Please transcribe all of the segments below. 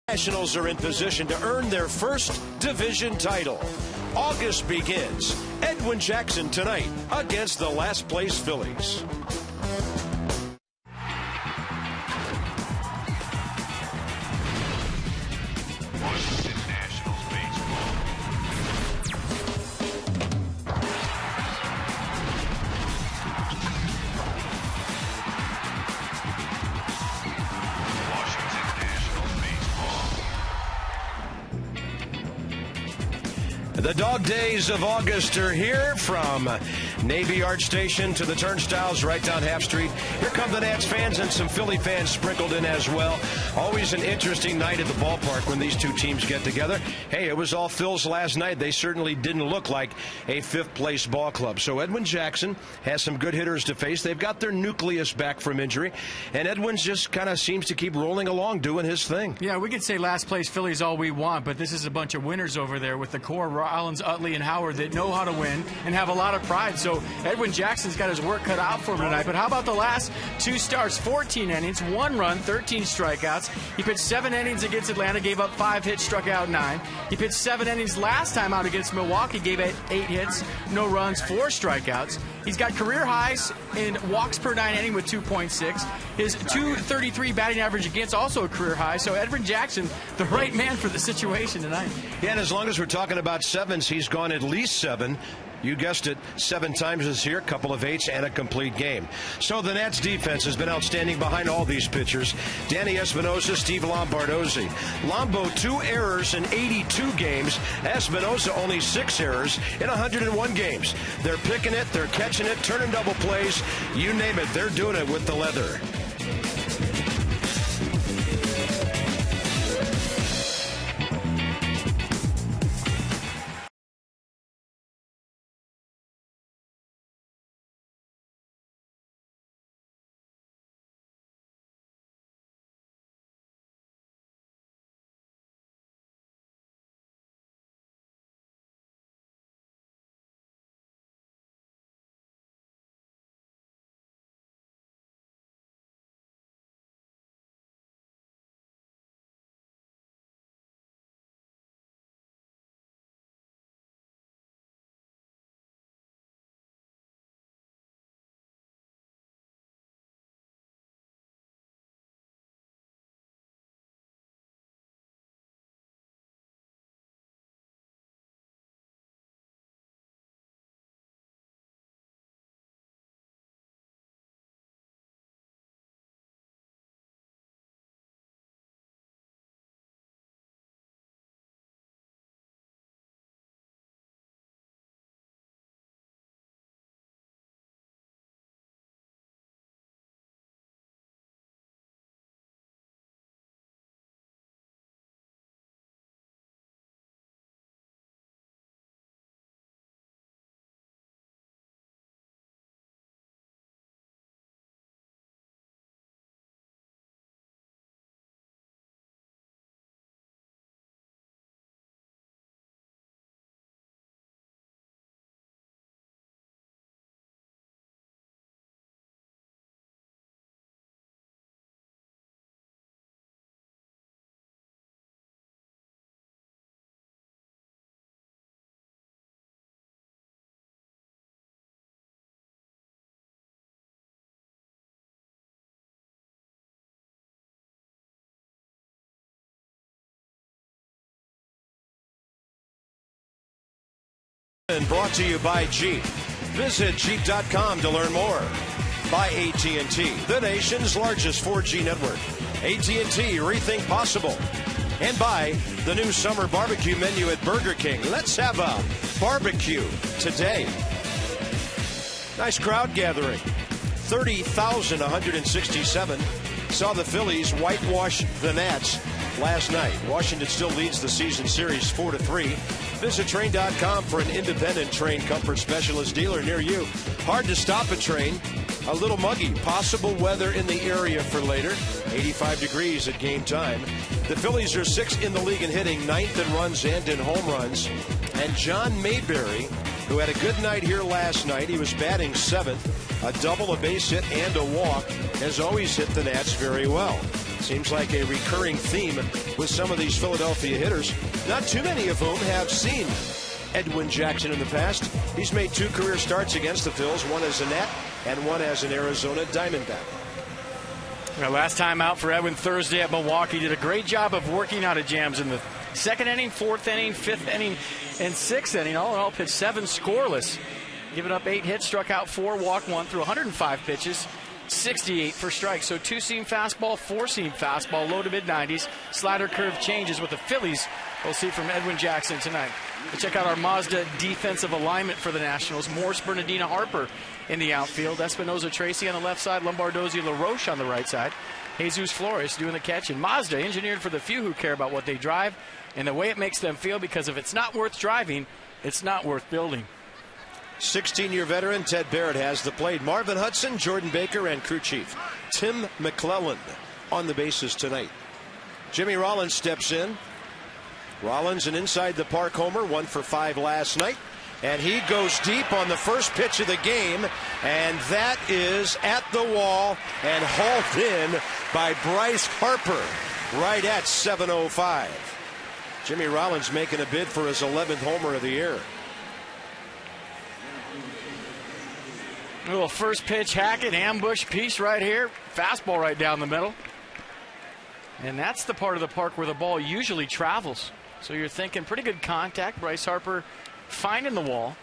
Nationals are in position to earn their first division title. August begins. Edwin Jackson tonight against the last place Phillies. Washington Nationals baseball. Washington Nationals baseball. The dog days of August are here, from Navy Yard Station to the turnstiles right down Half Street. Here come the Nats fans and some Philly fans sprinkled in as well. Always an interesting night at the ballpark when these two teams get together. Hey, it was all Phil's last night. They certainly didn't look like a fifth-place ball club. So Edwin Jackson has some good hitters to face. They've got their nucleus back from injury, and Edwin's just kind of seems to keep rolling along, doing his thing. Yeah, we could say last place Philly's all we want, but this is a bunch of winners over there with the core, Rollins, Utley, and Howard, that know how to win and have a lot of pride. So Edwin Jackson's got his work cut out for him tonight. But how about the last two starts? 14 innings, 1 run, 13 strikeouts. He pitched 7 innings against Atlanta, gave up 5 hits, struck out 9. He pitched 7 innings last time out against Milwaukee, gave 8 hits, no runs, 4 strikeouts. He's got career highs in walks per 9 inning with 2.6. His .233 batting average against, also a career high. So Edwin Jackson, the right man for the situation tonight. Yeah, and as long as we're talking about sevens, he's gone at least 7. You guessed it, 7 times this year, a couple of 8s, and a complete game. So the Nats defense has been outstanding behind all these pitchers. Danny Espinosa, Steve Lombardozzi. Lombo 2 errors in 82 games. Espinosa only 6 errors in 101 games. They're picking it, they're catching it, turning double plays. You name it, they're doing it with the leather. And brought to you by Jeep. Visit Jeep.com to learn more. By AT&T, the nation's largest 4G network. AT&T, rethink possible. And by the new summer barbecue menu at Burger King. Let's have a barbecue today. Nice crowd gathering. 30,167 saw the Phillies whitewash the Nats last night. Washington still leads the season series 4-3. Visit Train.com for an independent Train comfort specialist dealer near you. Hard to stop a Train. A little muggy. Possible weather in the area for later. 85 degrees at game time. The Phillies are 6th in the league in hitting, 9th in runs and in home runs. And John Mayberry, who had a good night here last night, he was batting 7th. A double, a base hit, and a walk, has always hit the Nats very well. Seems like a recurring theme with some of these Philadelphia hitters, not too many of whom have seen Edwin Jackson in the past. He's made 2 career starts against the Phils, one as a Nat and one as an Arizona Diamondback. Well, last time out for Edwin Thursday at Milwaukee, did a great job of working out of jams in the 2nd inning, 4th inning, 5th inning, and 6th inning. All in all, pitched 7 scoreless. Giving up 8 hits, struck out 4, walked 1 through 105 pitches, 68 for strikes. So 2-seam fastball, 4-seam fastball, low to mid-90s. Slider curve changes with the Phillies. We'll see from Edwin Jackson tonight. We'll check out our Mazda defensive alignment for the Nationals. Morse, Bernardina, Harper in the outfield. Espinosa, Tracy on the left side. Lombardozzi, LaRoche on the right side. Jesus Flores doing the catch. And Mazda, engineered for the few who care about what they drive and the way it makes them feel, because if it's not worth driving, it's not worth building. 16-year veteran Ted Barrett has the plate. Marvin Hudson, Jordan Baker, and crew chief Tim McClellan on the bases tonight. Jimmy Rollins steps in. Rollins, an inside the park homer, 1 for 5 last night. And he goes deep on the first pitch of the game. And that is at the wall and hauled in by Bryce Harper right at 7:05. Jimmy Rollins making a bid for his 11th homer of the year. A little first pitch Hackett ambush piece right here. Fastball right down the middle. And that's the part of the park where the ball usually travels. So you're thinking pretty good contact. Bryce Harper finding the wall.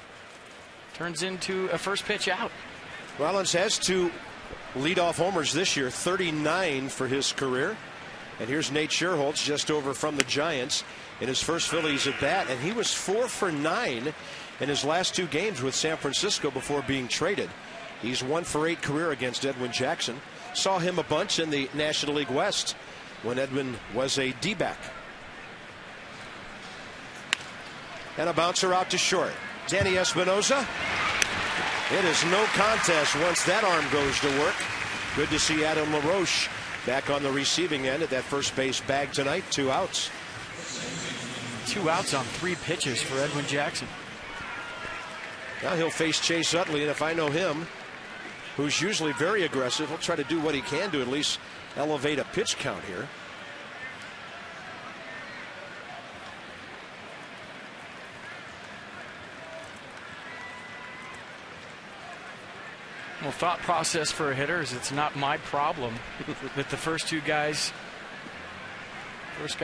Turns into a first pitch out. Rollins has 2 leadoff homers this year, 39 for his career. And here's Nate Scherholtz just over from the Giants in his first Phillies at bat. And he was 4 for 9 in his last 2 games with San Francisco before being traded. He's 1 for 8 career against Edwin Jackson. Saw him a bunch in the National League West when Edwin was a D-back. And a bouncer out to short. Danny Espinosa. It is no contest once that arm goes to work. Good to see Adam LaRoche back on the receiving end at that first base bag tonight. 2 outs. 2 outs on 3 pitches for Edwin Jackson. Now he'll face Chase Utley, and if I know him, who's usually very aggressive, he'll try to do what he can to at least elevate a pitch count here. Well, thought process for a hitter is it's not my problem that the first guy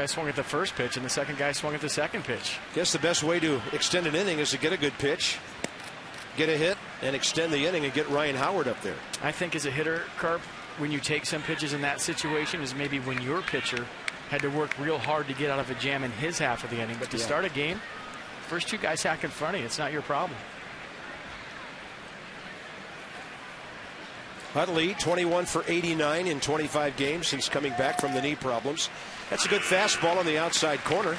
swung at the first pitch and the second guy swung at the second pitch. Guess the best way to extend an inning is to get a good pitch, get a hit, and extend the inning and get Ryan Howard up there. I think as a hitter, Carp, when you take some pitches in that situation is maybe when your pitcher had to work real hard to get out of a jam in his half of the inning. But to start a game, first 2 guys hack in front of you. It's not your problem. Utley, 21 for 89 in 25 games since coming back from the knee problems. That's a good fastball on the outside corner.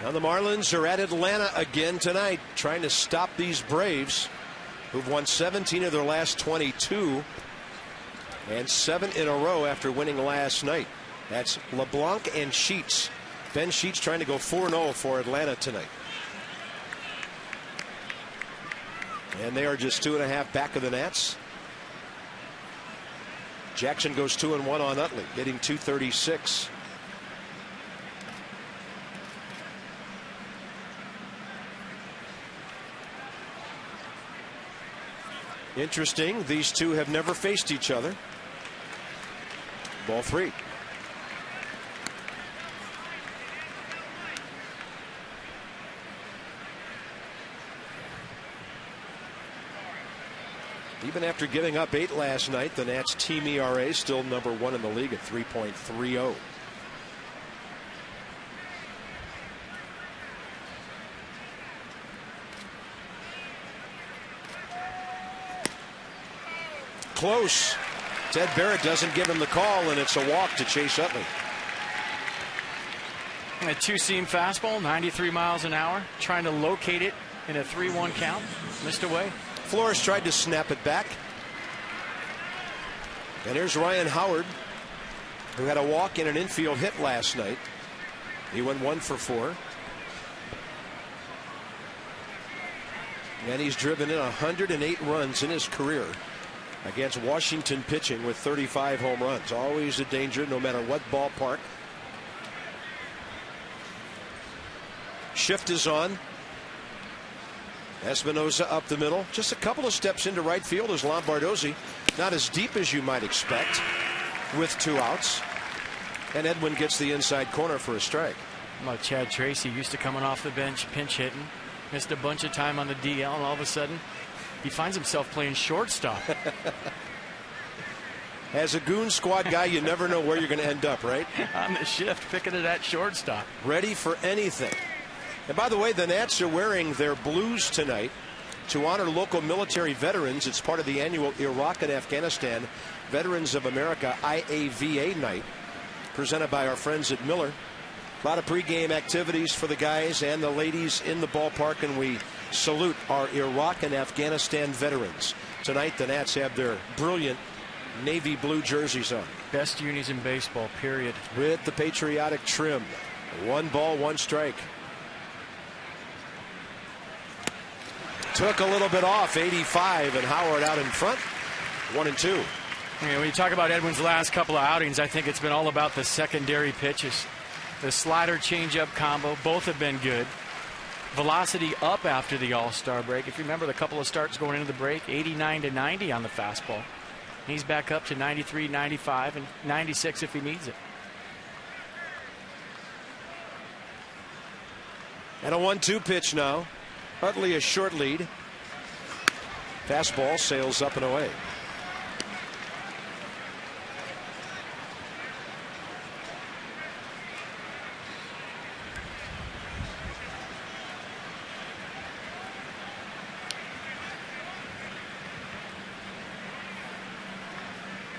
Now the Marlins are at Atlanta again tonight, trying to stop these Braves, who've won 17 of their last 22 and 7 in a row after winning last night. That's LeBlanc and Sheets. Ben Sheets trying to go 4-0 for Atlanta tonight. And they are just 2.5 back of the Nats. Jackson goes 2-1 on Utley, hitting .236. Interesting, these two have never faced each other. Ball 3. Even after giving up 8 last night, the Nats team ERA still number 1 in the league at 3.30. Close. Ted Barrett doesn't give him the call, and it's a walk to Chase Utley. A 2-seam fastball, 93 miles an hour, trying to locate it in a 3-1 count. Missed away. Flores tried to snap it back. And here's Ryan Howard, who had a walk and an infield hit last night. He went 1 for 4. And he's driven in 108 runs in his career. against Washington pitching with 35 home runs. Always a danger no matter what ballpark. Shift is on. Espinosa up the middle. Just a couple of steps into right field as Lombardozzi. Not as deep as you might expect with 2 outs. And Edwin gets the inside corner for a strike. Well, Chad Tracy used to coming off the bench, pinch hitting. Missed a bunch of time on the DL, and all of a sudden he finds himself playing shortstop. As a goon squad guy, you never know where you're going to end up, right? On the shift, picking it at shortstop. Ready for anything. And by the way, the Nats are wearing their blues tonight to honor local military veterans. It's part of the annual Iraq and Afghanistan Veterans of America IAVA night, presented by our friends at Miller. A lot of pregame activities for the guys and the ladies in the ballpark, and we salute our Iraq and Afghanistan veterans. Tonight, the Nats have their brilliant navy blue jerseys on. Best unis in baseball, period. With the patriotic trim. 1 ball, 1 strike. Took a little bit off, 85, and Howard out in front, 1-2. When you talk about Edwin's last couple of outings, I think it's been all about the secondary pitches. The slider changeup combo, both have been good. Velocity up after the All-Star break. If you remember the couple of starts going into the break, 89 to 90 on the fastball. He's back up to 93, 95, and 96 if he needs it. And a 1-2 pitch now. Utley a short lead. Fastball sails up and away.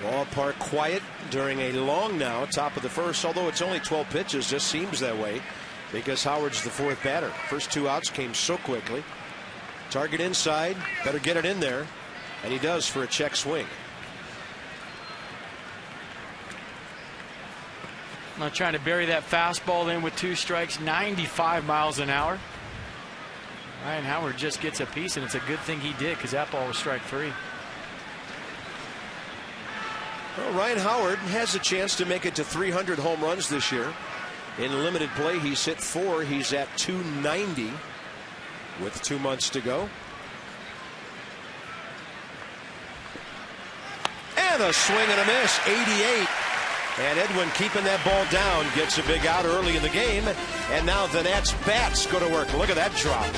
Ballpark quiet during a long now, top of the first, although it's only 12 pitches, just seems that way because Howard's the 4th batter. First 2 outs came so quickly. Target inside, better get it in there, and he does for a check swing. Now trying to bury that fastball in with 2 strikes, 95 miles an hour. Ryan Howard just gets a piece, and it's a good thing he did because that ball was strike 3. Well, Ryan Howard has a chance to make it to 300 home runs this year. In limited play, he's hit 4. He's at 290 with 2 months to go. And a swing and a miss, 88. And Edwin keeping that ball down, gets a big out early in the game. And now the Nats bats go to work. Look at that drop.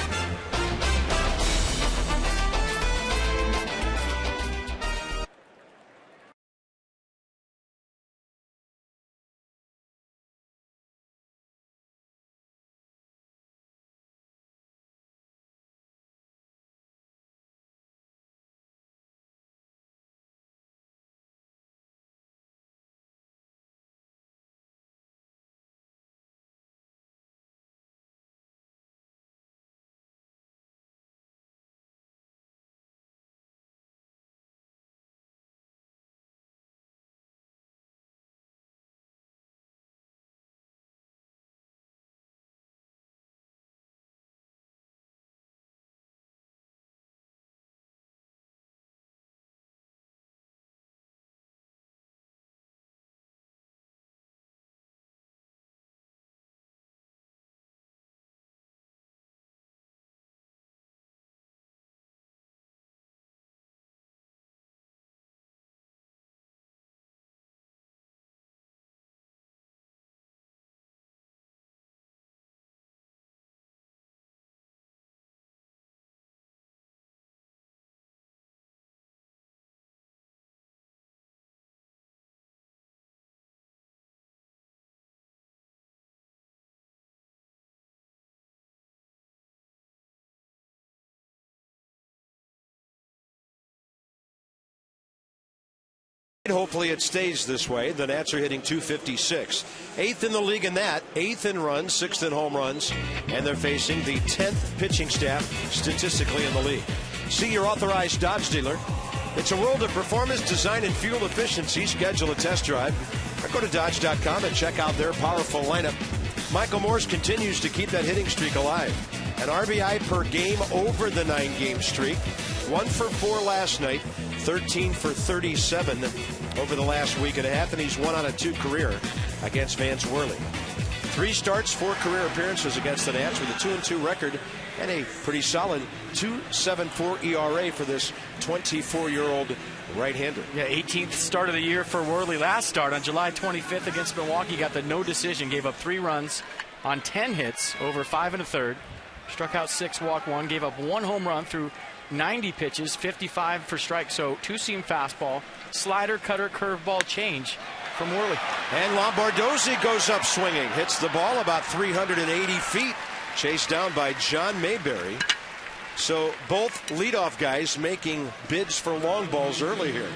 Hopefully it stays this way. The Nats are hitting .256. 8th in the league in that. 8th in runs, 6th in home runs. And they're facing the 10th pitching staff statistically in the league. See your authorized Dodge dealer. It's a world of performance, design, and fuel efficiency. Schedule a test drive or go to Dodge.com and check out their powerful lineup. Michael Morse continues to keep that hitting streak alive. An RBI per game over the 9-game streak. 1 for 4 last night. 13 for 37 over the last week and a half, and he's 1 out of 2 career against Vance Worley. 3 starts, 4 career appearances against the Nats with a 2-2 record and a pretty solid 2.74 ERA for this 24-year-old right-hander. Yeah, 18th start of the year for Worley. Last start on July 25th against Milwaukee, got the no decision, gave up 3 runs on 10 hits over 5 1/3, struck out 6, walked 1, gave up 1 home run through 90 pitches, 55 for strikes. So 2-seam fastball, slider, cutter, curveball change from Worley. And Lombardozzi goes up swinging, hits the ball about 380 feet, chased down by John Mayberry. So both leadoff guys making bids for long balls early here.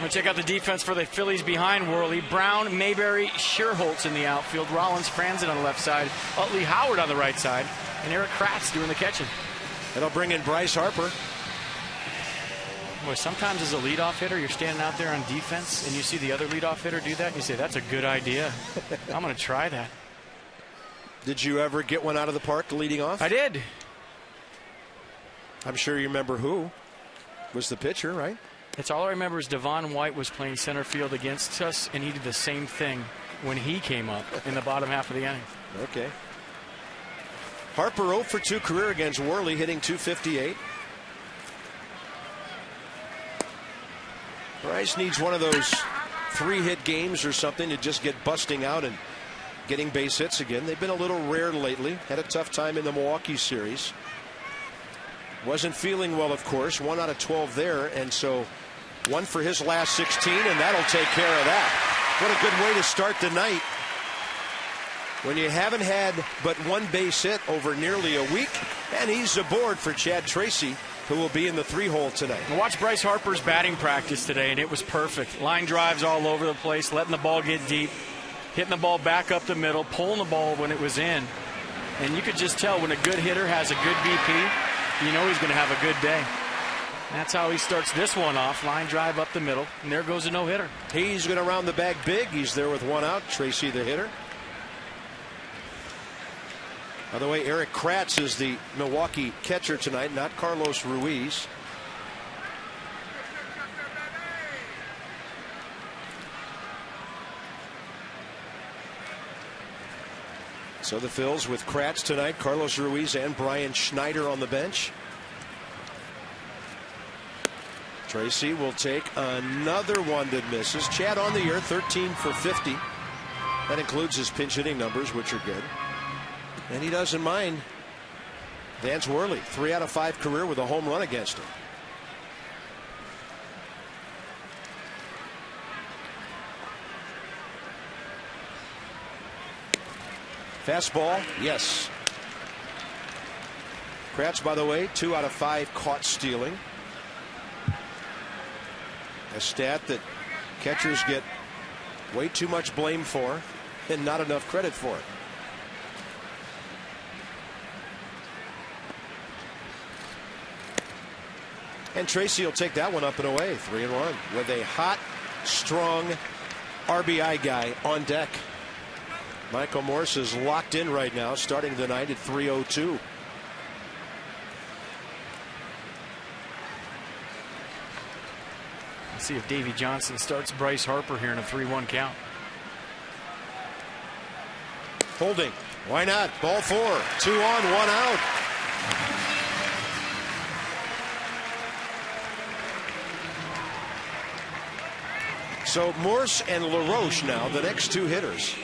We'll check out the defense for the Phillies behind Worley. Brown, Mayberry, Scherholtz in the outfield. Rollins, Franzen on the left side. Utley, Howard on the right side. And Eric Kratz doing the catching. That'll bring in Bryce Harper. Boy, sometimes as a leadoff hitter, you're standing out there on defense and you see the other leadoff hitter do that and you say, that's a good idea. I'm going to try that. Did you ever get one out of the park leading off? I did. I'm sure you remember who was the pitcher, right? It's all I remember is Devon White was playing center field against us, and he did the same thing when he came up in the bottom half of the inning. Okay. Harper 0 for 2 career against Worley, hitting .258. Bryce needs one of those 3-hit games or something to just get busting out and getting base hits again. They've been a little rare lately. Had a tough time in the Milwaukee series. Wasn't feeling well, of course. 1 out of 12 there, and so 1 for his last 16, and that'll take care of that. What a good way to start the night when you haven't had but 1 base hit over nearly a week. And he's aboard for Chad Tracy, who will be in the 3-hole tonight. Watch Bryce Harper's batting practice today, and it was perfect. Line drives all over the place, letting the ball get deep, hitting the ball back up the middle, pulling the ball when it was in. And you could just tell when a good hitter has a good BP, you know he's going to have a good day. That's how he starts this one off. Line drive up the middle, and there goes a no-hitter. He's going to round the bag big. He's there with 1 out. Tracy the hitter. By the way, Eric Kratz is the Milwaukee catcher tonight, not Carlos Ruiz. So the Phils with Kratz tonight, Carlos Ruiz and Brian Schneider on the bench. Tracy will take another one that misses. Chad on the year, 13 for 50. That includes his pinch hitting numbers, which are good. And he doesn't mind Vance Worley, 3 out of 5 career with a home run against him. Fastball, yes. Kratz, by the way, 2 out of 5 caught stealing. A stat that catchers get way too much blame for and not enough credit for it. And Tracy will take that one up and away, 3-1, with a hot, strong RBI guy on deck. Michael Morse is locked in right now, starting the night at 3:02. Let's see if Davey Johnson starts Bryce Harper here in a 3-1 count. Holding. Why not? Ball 4. 2 on, 1 out. So Morse and LaRoche now, the next 2 hitters.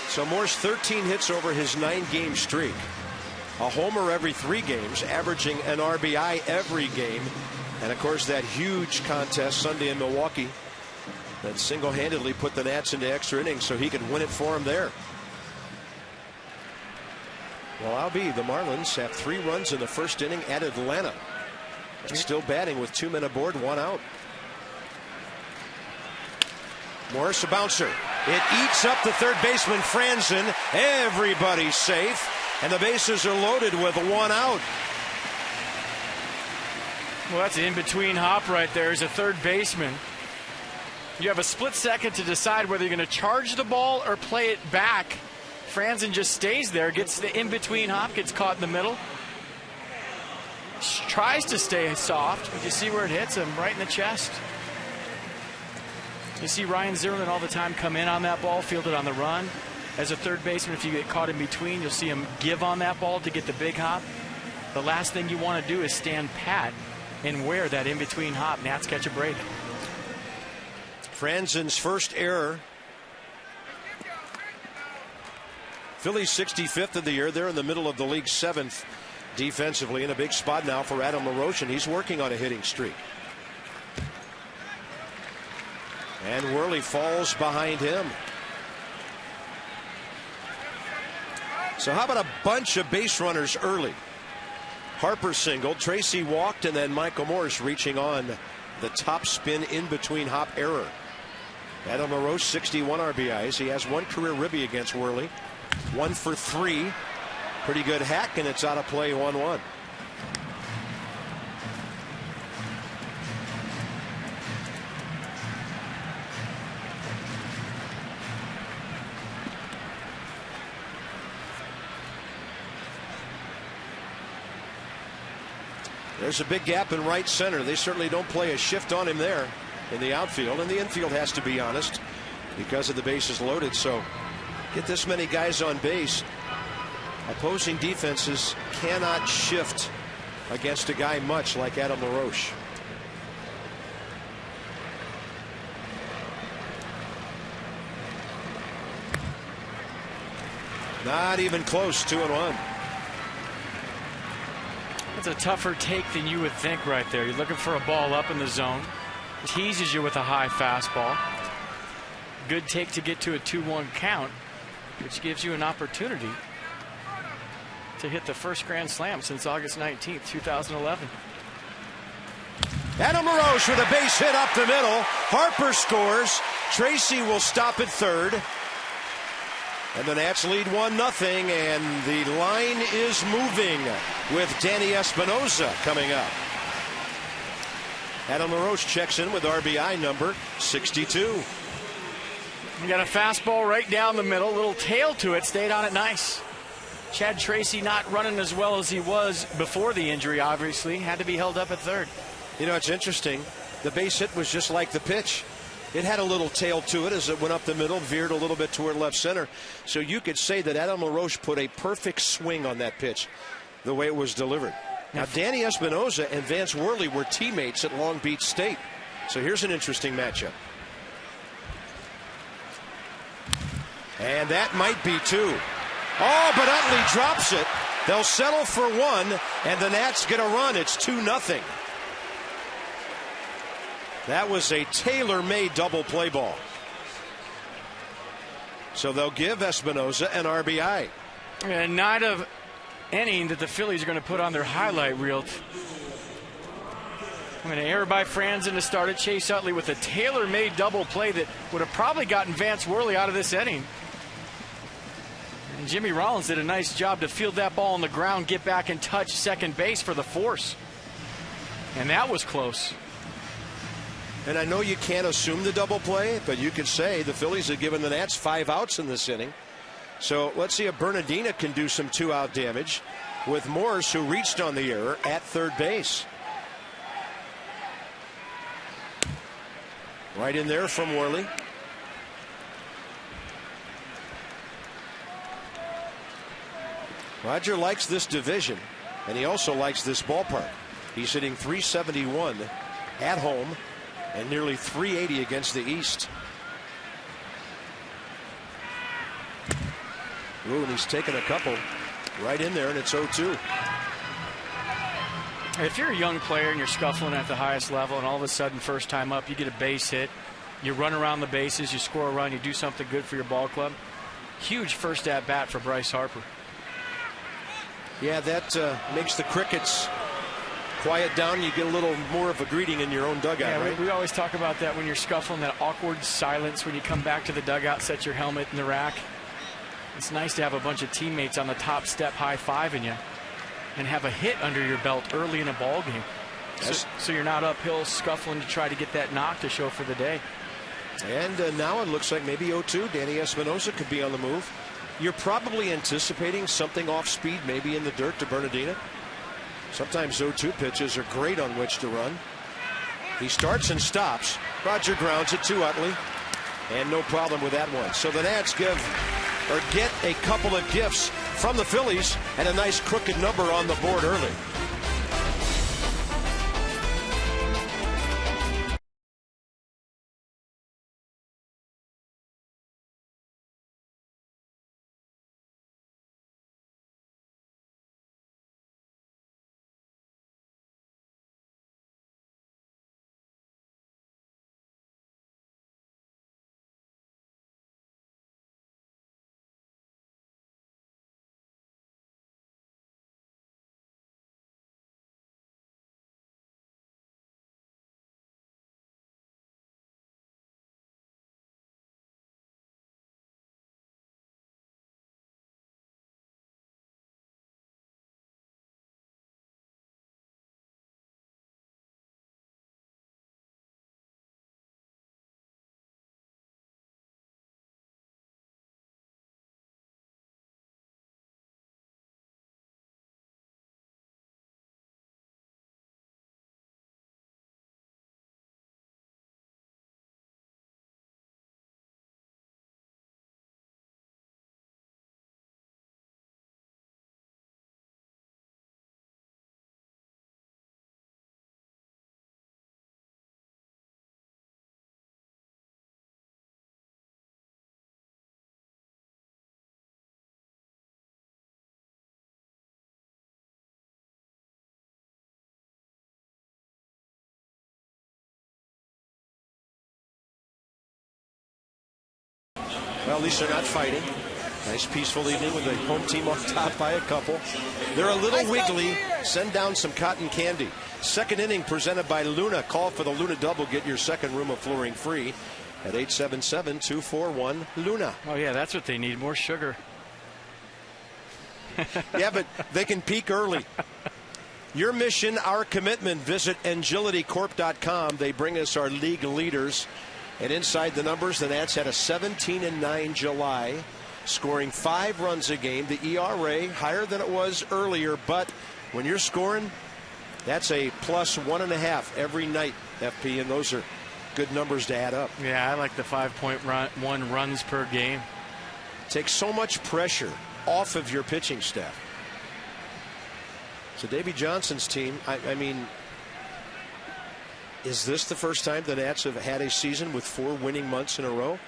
So Morse 13 hits over his 9-game streak. A homer every 3 games, averaging an RBI every game. And of course that huge contest Sunday in Milwaukee that single-handedly put the Nats into extra innings so he could win it for them there. Well, I'll be the Marlins have 3 runs in the first inning at Atlanta. And still batting with 2 men aboard, 1 out. Morris a bouncer. It eats up the third baseman Franzen. Everybody's safe, and the bases are loaded with 1 out. Well, that's an in-between hop right there as a third baseman. You have a split second to decide whether you're going to charge the ball or play it back Franzen just stays there, gets the in-between hop, gets caught in the middle. Tries to stay soft, but you see where it hits him, right in the chest. You see Ryan Zimmerman all the time come in on that ball, field it on the run. As a third baseman, if you get caught in between, you'll see him give on that ball to get the big hop. The last thing you want to do is stand pat and wear that in-between hop. Nats catch a break. Franzen's first error. Phillies 65th of the year. They're in the middle of the league 7th defensively, in a big spot now for Adam LaRoche, and he's working on a hitting streak. And Worley falls behind him. So how about a bunch of base runners early? Harper singled, Tracy walked, and then Michael Morse reaching on the top spin in between hop error. Adam LaRoche 61 RBIs. He has one career ribby against Worley. 1 for 3. Pretty good hack, and it's out of play 1-1. There's a big gap in right center. They certainly don't play a shift on him there in the outfield, and the infield has to be honest because of the bases loaded. So get this many guys on base. Opposing defenses cannot shift against a guy much like Adam LaRoche. Not even close. 2-1. It's a tougher take than you would think right there. You're looking for a ball up in the zone. Teases you with a high fastball. Good take to get to a 2-1 count, which gives you an opportunity to hit the first grand slam since August 19th, 2011. Adam LaRoche with a base hit up the middle. Harper scores. Tracy will stop at third. And the Nats lead 1-0, and the line is moving with Danny Espinosa coming up. Adam LaRoche checks in with RBI number 62. You got a fastball right down the middle, little tail to it, stayed on it nice. Chad Tracy not running as well as he was before the injury, obviously. Had to be held up at third. You know, it's interesting. The base hit was just like the pitch. It had a little tail to it as it went up the middle, veered a little bit toward left center. So you could say that Adam LaRoche put a perfect swing on that pitch, the way it was delivered. Now, Danny Espinosa and Vance Worley were teammates at Long Beach State. So here's an interesting matchup. And that might be 2. Oh, but Utley drops it. They'll settle for 1, and the Nats get a run. It's 2-0. That was a tailor-made double play ball. So they'll give Espinosa an RBI. And not of inning that the Phillies are going to put on their highlight reel. I mean, an error by Franzen to start it. Chase Utley with a tailor-made double play that would have probably gotten Vance Worley out of this inning. And Jimmy Rollins did a nice job to field that ball on the ground, get back and touch second base for the force. And that was close. And I know you can't assume the double play, but you could say the Phillies have given the Nats 5 outs in this inning. So let's see if Bernardina can do some 2-out damage with Morse, who reached on the error at third base. Right in there from Worley. Roger likes this division, and he also likes this ballpark. He's hitting .371 at home and nearly .380 against the East. Ooh, and he's taken a couple right in there, and it's 0-2. If you're a young player and you're scuffling at the highest level, and all of a sudden first time up you get a base hit, you run around the bases, you score a run, you do something good for your ball club. Huge first at bat for Bryce Harper. Yeah, that makes the crickets quiet down. You get a little more of a greeting in your own dugout. Yeah, right? we always talk about that when you're scuffling, that awkward silence when you come back to the dugout, set your helmet in the rack. It's nice to have a bunch of teammates on the top step high-fiving you and have a hit under your belt early in a ball game. So you're not uphill scuffling to try to get that knock to show for the day. And now it looks like maybe 0-2. Danny Espinosa could be on the move. You're probably anticipating something off speed, maybe in the dirt to Bernardina. Sometimes 0-2 pitches are great on which to run. He starts and stops. Roger grounds it to Utley, and no problem with that one. So the Nats get a couple of gifts from the Phillies and a nice crooked number on the board early. Well, at least they're not fighting. Nice peaceful evening with the home team on top by a couple. They're a little wiggly. Send down some cotton candy. Second inning presented by Luna. Call for the Luna double. Get your second room of flooring free at 877-241-LUNA. Oh, yeah, that's what they need, more sugar. Yeah, but they can peak early. Your mission, our commitment. Visit agilitycorp.com. They bring us our league leaders. And inside the numbers, the Nats had a 17-9 July, scoring 5 runs a game. The ERA higher than it was earlier, but when you're scoring, that's a plus 1.5 every night, FP, and those are good numbers to add up. Yeah, I like the 5.1 runs per game. Takes so much pressure off of your pitching staff. So Davey Johnson's team, I mean, is this the first time the Nats have had a season with 4 winning months in a row?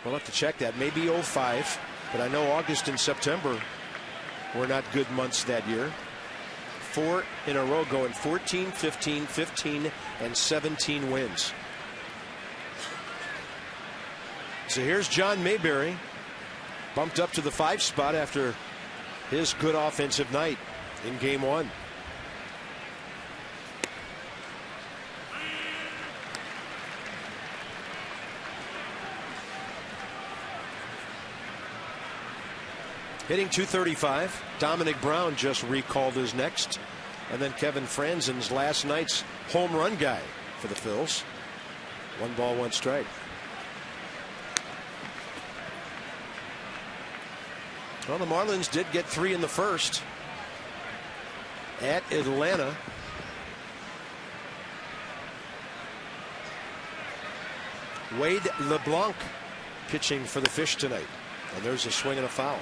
We'll have to check that. Maybe 05, but I know August and September were not good months that year. 4 in a row going 14, 15, 15, and 17 wins. So here's John Mayberry, bumped up to the 5 spot after his good offensive night in Game 1. Hitting .235. Dominic Brown just recalled his next. And then Kevin Franzen's last night's home run guy for the Phils. 1 ball, 1 strike. Well, the Marlins did get 3 in the first at Atlanta. Wade LeBlanc pitching for the Fish tonight. And there's a swing and a foul.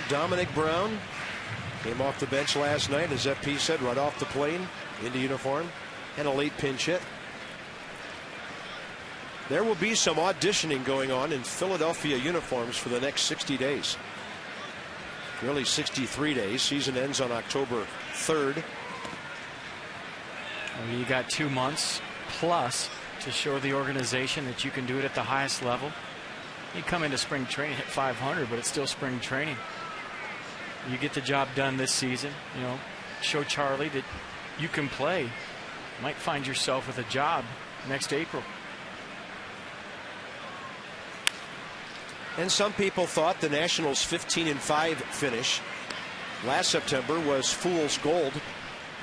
Dominic Brown came off the bench last night, as FP said, right off the plane into uniform, and a late pinch hit. There will be some auditioning going on in Philadelphia uniforms for the next 60 days. Really 63 days. Season ends on October 3rd. Well, you got 2 months plus to show the organization that you can do it at the highest level. You come into spring training, hit 500, but it's still spring training. You get the job done this season, you know, show Charlie that you can play. You might find yourself with a job next April. And some people thought the Nationals' 15-5 finish last September was fool's gold,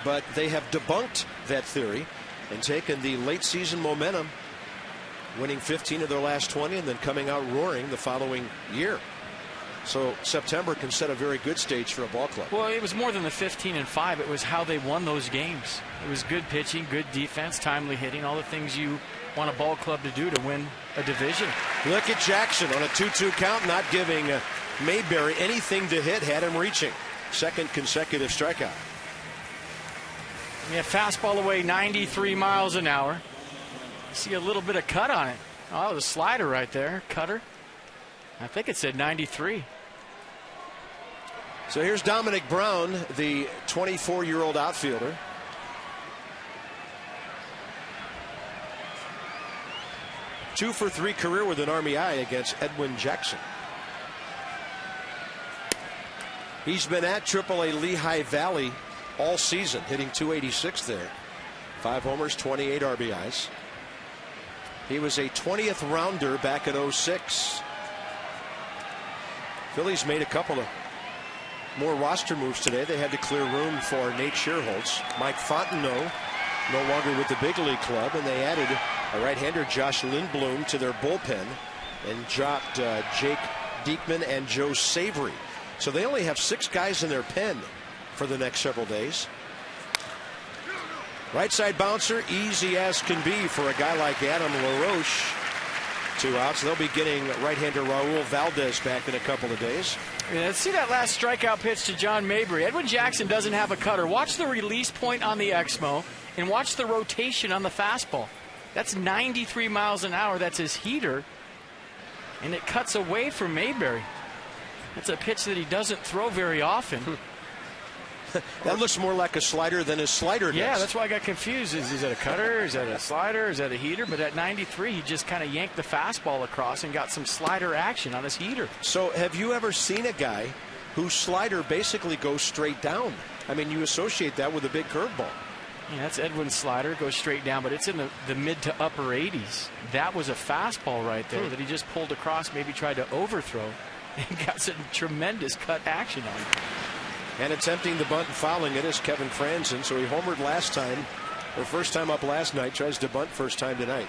but they have debunked that theory. and taken the late season momentum, winning 15 of their last 20 and then coming out roaring the following year. So September can set a very good stage for a ball club. Well, it was more than the 15-5. It was how they won those games. It was good pitching, good defense, timely hitting, all the things you want a ball club to do to win a division. Look at Jackson on a 2-2 count, not giving Mayberry anything to hit, had him reaching. Second consecutive strikeout. Yeah, fastball away 93 miles an hour. See a little bit of cut on it. Oh, the slider right there, cutter. I think it said 93. So here's Dominic Brown, the 24-year-old outfielder. Two for three career with an RBI against Edwin Jackson. He's been at AAA Lehigh Valley all season, hitting .286 there. 5 homers, 28 RBIs. He was a 20th rounder back in '06. Phillies made a couple of more roster moves today. They had to clear room for Nate Scherholz. Mike Fontenot no longer with the big league club, and they added a right-hander, Josh Lindblom, to their bullpen and dropped Jake Diekman and Joe Savory. So they only have 6 guys in their pen for the next several days. Right side bouncer, easy as can be for a guy like Adam LaRoche. 2 outs. They'll be getting right-hander Raul Valdez back in a couple of days. Yeah, let's see that last strikeout pitch to John Mayberry. Edwin Jackson doesn't have a cutter. Watch the release point on the Exmo and watch the rotation on the fastball. That's 93 miles an hour. That's his heater. And it cuts away from Mayberry. That's a pitch that he doesn't throw very often. That looks more like a slider than his slider does. Yeah, that's why I got confused. Is that a cutter? Is that a slider? Is that a heater? But at 93, he just kind of yanked the fastball across and got some slider action on his heater. So have you ever seen a guy whose slider basically goes straight down? I mean, you associate that with a big curveball. Yeah, that's Edwin's slider, goes straight down, but it's in the mid to upper 80s. That was a fastball right there that he just pulled across, maybe tried to overthrow, and got some tremendous cut action on it. And attempting the bunt and fouling it is Kevin Franzen. So he homered last time, or first time up last night, tries to bunt first time tonight.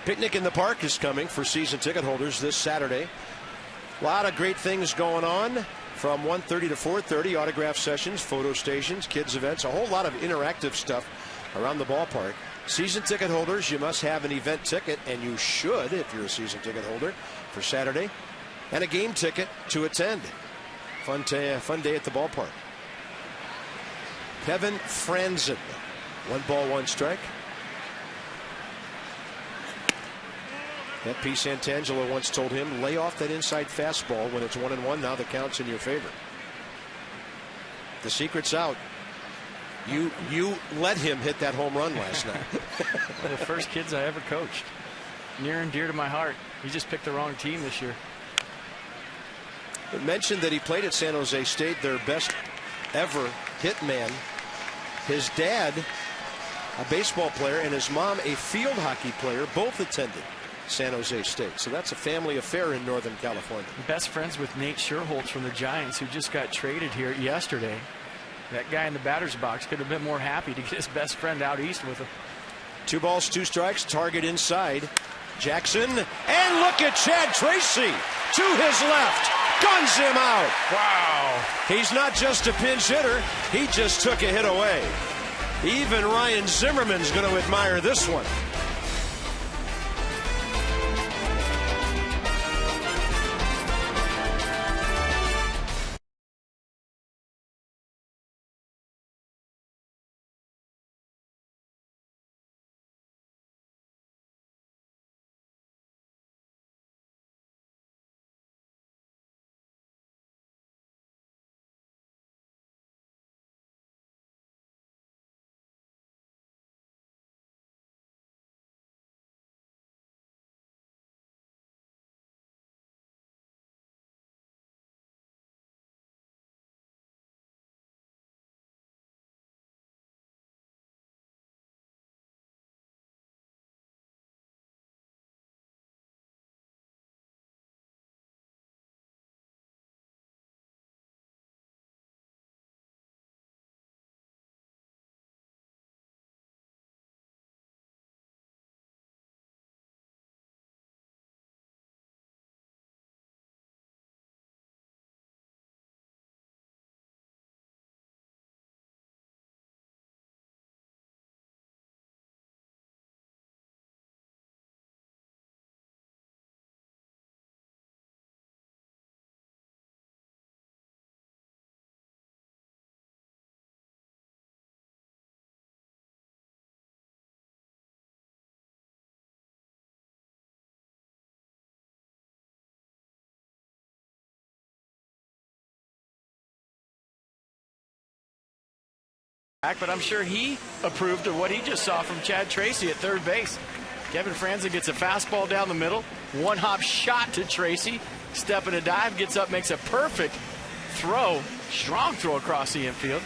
Picnic in the Park is coming for season ticket holders this Saturday. A lot of great things going on from 1:30 to 4:30. Autograph sessions, photo stations, kids events, a whole lot of interactive stuff around the ballpark. Season ticket holders, you must have an event ticket, and you should if you're a season ticket holder for Saturday, and a game ticket to attend. Fun day at the ballpark. Kevin Franzen, 1 ball, 1 strike. That P. Santangelo once told him, lay off that inside fastball when it's 1-1. Now the count's in your favor. The secret's out. You let him hit that home run last night. One of the first kids I ever coached. Near and dear to my heart. He just picked the wrong team this year. It mentioned that he played at San Jose State, their best ever hit man. His dad, a baseball player, and his mom, a field hockey player, both attended San Jose State. So that's a family affair in Northern California. Best friends with Nate Scherholz from the Giants, who just got traded here yesterday. That guy in the batter's box could have been more happy to get his best friend out east with him. 2 balls, 2 strikes, target inside. Jackson, and look at Chad Tracy to his left. Guns him out. Wow. He's not just a pinch hitter. He just took a hit away. Even Ryan Zimmerman's going to admire this one. but I'm sure he approved of what he just saw from Chad Tracy at third base. Kevin Franzen gets a fastball down the middle, one-hop shot to Tracy, step and a dive, gets up, makes a perfect throw, strong throw across the infield.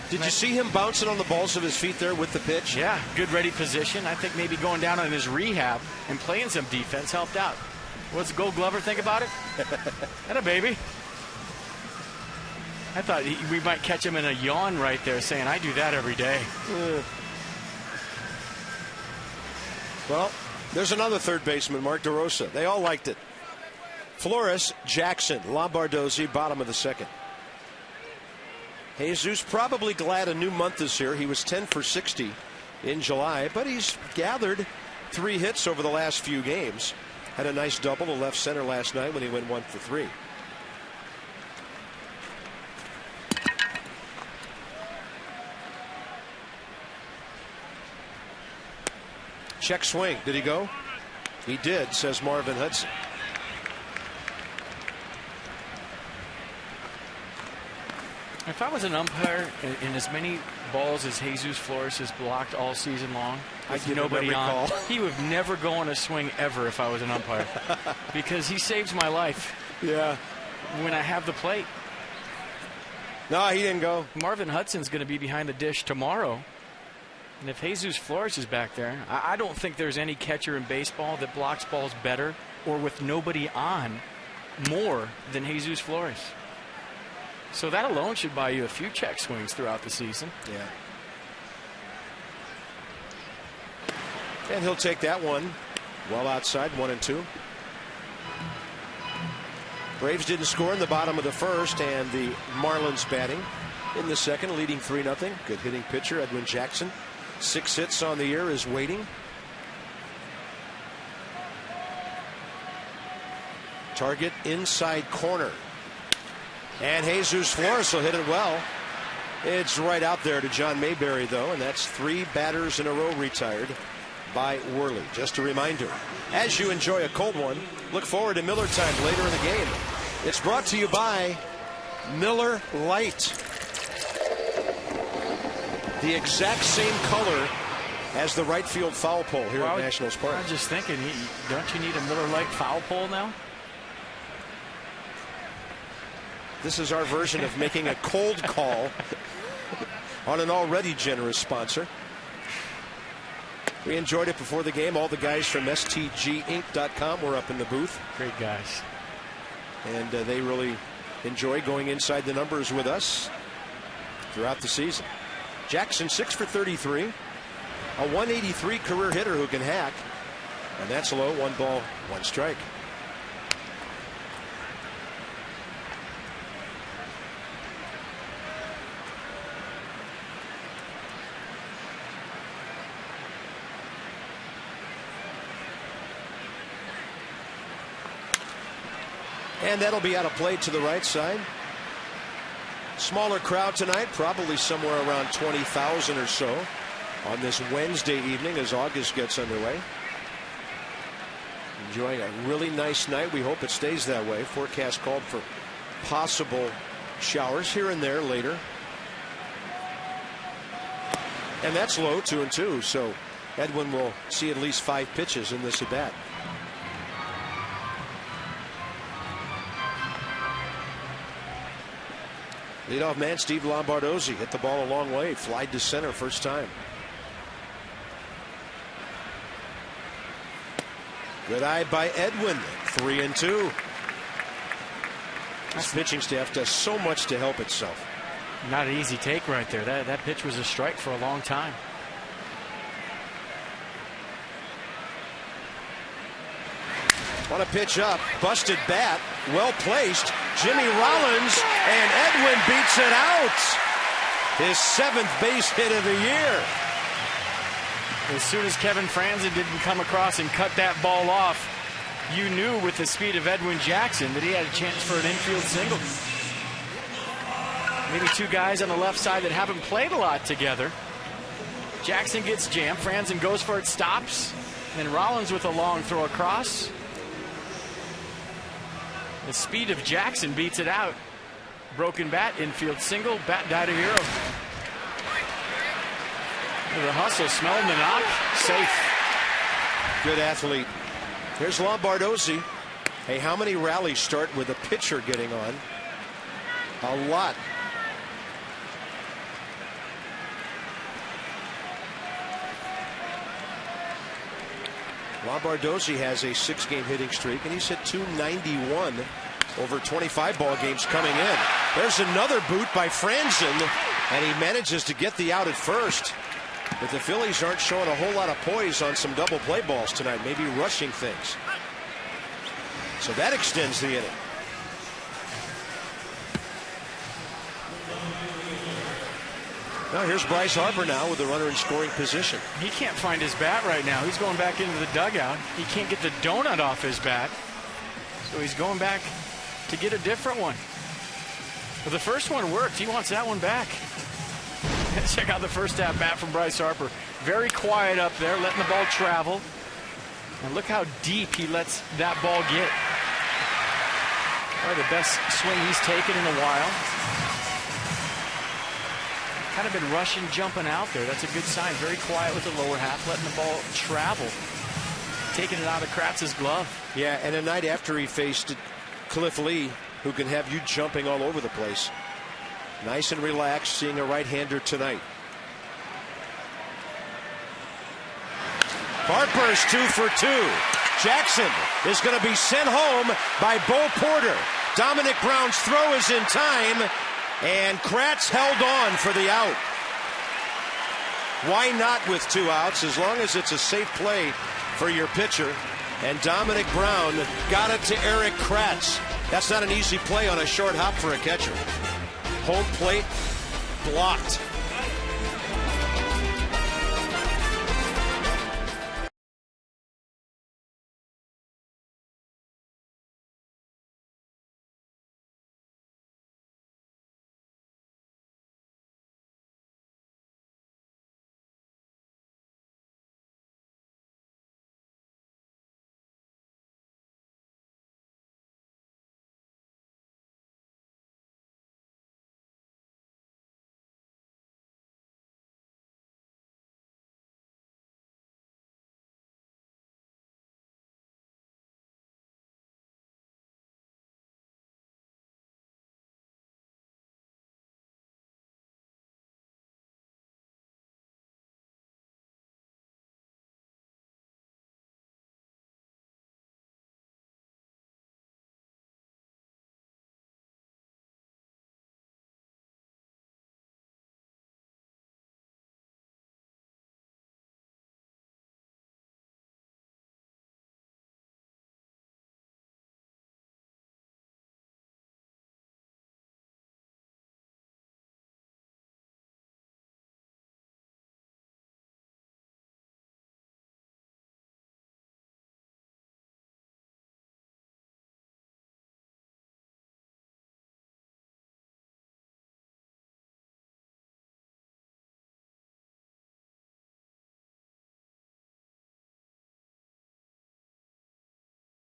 Did you see him bouncing on the balls of his feet there with the pitch? Yeah, good ready position. I think maybe going down on his rehab and playing some defense helped out. What's Gold Glover think about it? And a baby. I thought we might catch him in a yawn right there saying, I do that every day. Well, there's another third baseman, Mark DeRosa. They all liked it. Flores, Jackson, Lombardozzi, bottom of the second. Jesus probably glad a new month is here. He was 10 for 60 in July, but he's gathered 3 hits over the last few games. Had a nice double to left center last night when he went 1 for 3. Check swing. Did he go? He did, says Marvin Hudson. If I was an umpire in as many balls as Jesus Flores has blocked all season long, with nobody on, he would never go on a swing ever if I was an umpire. Because he saves my life. Yeah. When I have the plate. No, he didn't go. Marvin Hudson's going to be behind the dish tomorrow. And if Jesus Flores is back there, I don't think there's any catcher in baseball that blocks balls better or with nobody on more than Jesus Flores. So that alone should buy you a few check swings throughout the season. Yeah. And he'll take that one well outside, 1-2. Braves didn't score in the bottom of the first, and the Marlins batting in the second, leading 3-0. Good hitting pitcher, Edwin Jackson. 6 hits on the year, is waiting. Target inside corner. And Jesus Flores will hit it well. It's right out there to John Mayberry, though, and that's 3 batters in a row retired by Worley. Just a reminder, as you enjoy a cold one, look forward to Miller Time later in the game. It's brought to you by Miller Lite. The exact same color as the right field foul pole here at Nationals Park. I was just thinking, don't you need a Miller Lite foul pole now? This is our version of making a cold call on an already generous sponsor. We enjoyed it before the game. All the guys from STGinc.com were up in the booth. Great guys. And they really enjoy going inside the numbers with us throughout the season. Jackson 6 for 33. A 183 career hitter who can hack. And that's low. 1 ball, 1 strike. And that'll be out of play to the right side. Smaller crowd tonight, probably somewhere around 20,000 or so on this Wednesday evening as August gets underway. Enjoying a really nice night. We hope it stays that way. Forecast called for possible showers here and there later. And that's low, 2-2. So Edwin will see at least 5 pitches in this at bat. Leadoff man Steve Lombardozzi hit the ball a long way, flied to center first time. Good eye by Edwin. 3-2. This pitching staff does so much to help itself. Not an easy take right there. That pitch was a strike for a long time. On a pitch up, busted bat, well placed. Jimmy Rollins, and Edwin beats it out. His 7th base hit of the year. As soon as Kevin Franzen didn't come across and cut that ball off, you knew with the speed of Edwin Jackson that he had a chance for an infield single. Maybe 2 guys on the left side that haven't played a lot together. Jackson gets jammed, Franzen goes for it, stops, and Rollins with a long throw across. The speed of Jackson beats it out. Broken bat, infield single, bat died a hero. The hustle, smelling the knock, safe. Good athlete. Here's Lombardozzi. Hey, how many rallies start with a pitcher getting on? A lot. Lombardozzi has a 6-game hitting streak, and he's hit .291 over 25 ball games coming in. There's another boot by Franzen, and he manages to get the out at first. But the Phillies aren't showing a whole lot of poise on some double play balls tonight, maybe rushing things. So that extends the inning. Now here's Bryce Harper now with the runner in scoring position. He can't find his bat right now. He's going back into the dugout. He can't get the donut off his bat. So he's going back to get a different one. But the first one worked. He wants that one back. Check out the first at bat from Bryce Harper. Very quiet up there, letting the ball travel. And look how deep he lets that ball get. Probably the best swing he's taken in a while. Kind of been rushing, jumping out there. That's a good sign. Very quiet with the lower half, letting the ball travel. Taking it out of Kratz's glove. Yeah, and a night after he faced Cliff Lee, who can have you jumping all over the place. Nice and relaxed, seeing a right-hander tonight. Harper's 2 for 2. Jackson is going to be sent home by Bo Porter. Dominic Brown's throw is in time, and Kratz held on for the out. Why not with 2 outs, as long as it's a safe play for your pitcher? And Dominic Brown got it to Eric Kratz. That's not an easy play on a short hop for a catcher. Home plate blocked.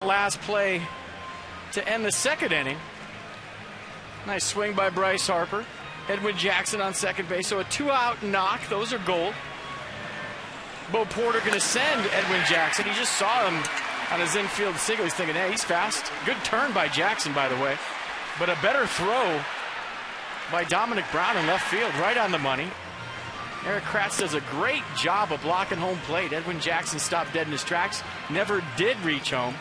Last play to end the second inning. Nice swing by Bryce Harper. Edwin Jackson on second base, so a 2-out knock. Those are gold. Bo Porter going to send Edwin Jackson. He just saw him on his infield single. He's thinking, hey, he's fast. Good turn by Jackson, by the way. But a better throw by Dominic Brown in left field, right on the money. Eric Kratz does a great job of blocking home plate. Edwin Jackson stopped dead in his tracks. Never did reach home.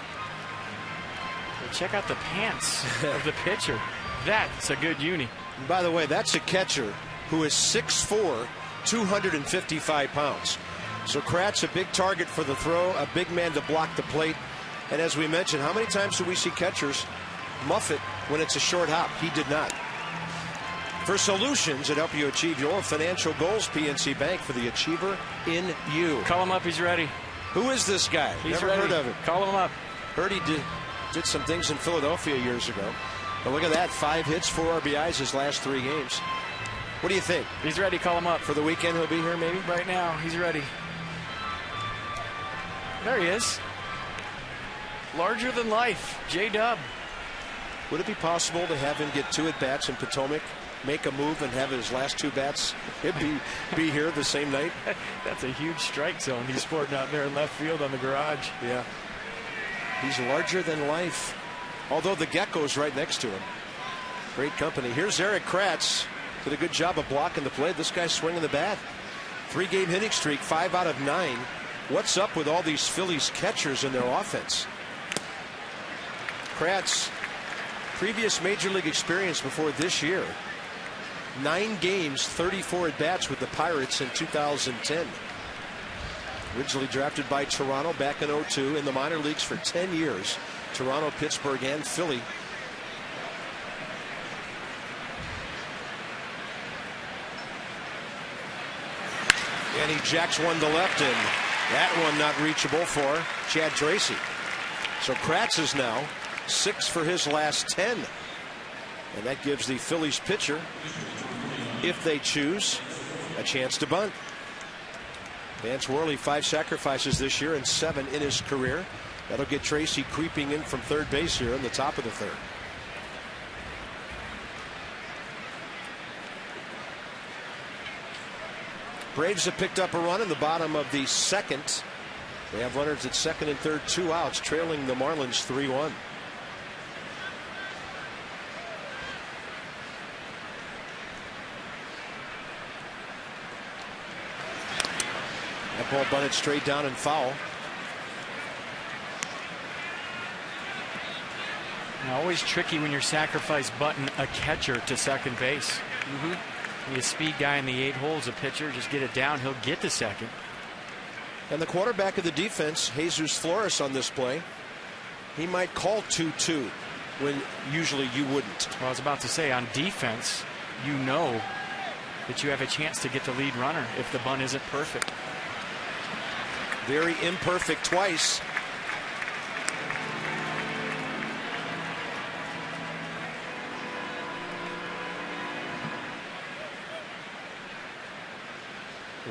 But check out the pants of the pitcher. That's a good uni. And by the way, that's a catcher who is 6'4", 255 pounds. So Kratz, a big target for the throw, a big man to block the plate. And as we mentioned, how many times do we see catchers muff it when it's a short hop? He did not. For solutions that help you achieve your financial goals, PNC Bank, for the achiever in you. Call him up. He's ready. Who is this guy? He's Never ready. heard of him. Call him up. Heard he did some things in Philadelphia years ago. But look at that, 5 hits, 4 RBIs his last 3 games. What do you think? He's ready. Call him up. For the weekend he'll be here maybe? Right now, he's ready. There he is. Larger than life, J-Dub. Would it be possible to have him get 2 at-bats in Potomac make a move and have his last 2 bats be here the same night? That's a huge strike zone he's sporting out there in left field on the garage. Yeah. He's larger than life. Although the gecko's right next to him. Great company. Here's Eric Kratz. Did a good job of blocking the play. This guy's swinging the bat. 3-game hitting streak, 5 out of 9. What's up with all these Phillies catchers in their offense? Kratz, previous major league experience before this year. 9 games, 34 at-bats with the Pirates in 2010. Originally drafted by Toronto back in 2002, in the minor leagues for 10 years. Toronto, Pittsburgh, and Philly. And he jacks one to left, and that one not reachable for Chad Tracy. So Kratz is now 6 for his last 10. And that gives the Phillies pitcher, if they choose, a chance to bunt. Vance Worley, 5 sacrifices this year and 7 in his career. That'll get Tracy creeping in from third base here in the top of the 3rd. Braves have picked up a run in the bottom of the 2nd. They have runners at 2nd and 3rd, 2 outs, trailing the Marlins 3-1. That ball bunted straight down and foul. Now, always tricky when you're sacrifice button a catcher to second base. Be a speed guy in the 8 holes, a pitcher, just get it down, he'll get to second. And the quarterback of the defense, Jesus Flores, on this play, he might call 2-2 when usually you wouldn't. Well, I was about to say, on defense, you know that you have a chance to get the lead runner if the bunt isn't perfect. Very imperfect twice.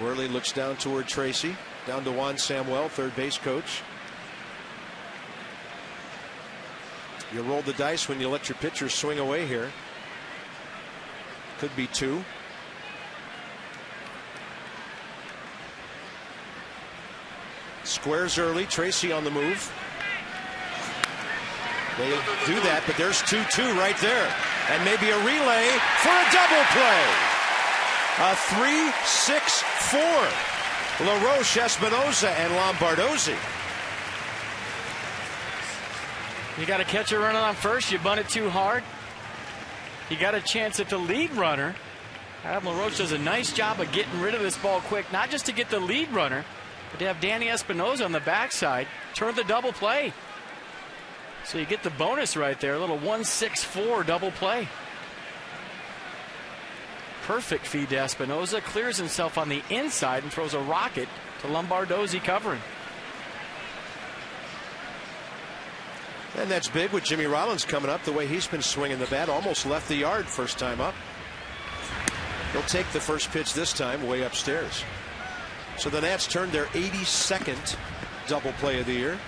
Worley looks down toward Tracy, down to Juan Samuel, third base coach. You roll the dice when you let your pitcher swing away here. Could be 2. Squares early. Tracy on the move. They do that, but there's 2-2 right there. And maybe a relay for a double play. A 3-6-4. LaRoche, Espinosa, and Lombardozzi. You got a catcher running on first. You bunt it too hard. You got a chance at the lead runner. Adam LaRoche does a nice job of getting rid of this ball quick, not just to get the lead runner, but to have Danny Espinosa on the backside turn the double play. So you get the bonus right there, a little 1-6-4 double play. Perfect feed to Espinosa, clears himself on the inside and throws a rocket to Lombardozzi covering. And that's big with Jimmy Rollins coming up. The way he's been swinging the bat, almost left the yard first time up. He'll take the first pitch this time way upstairs. So the Nats turned their 82nd double play of the year.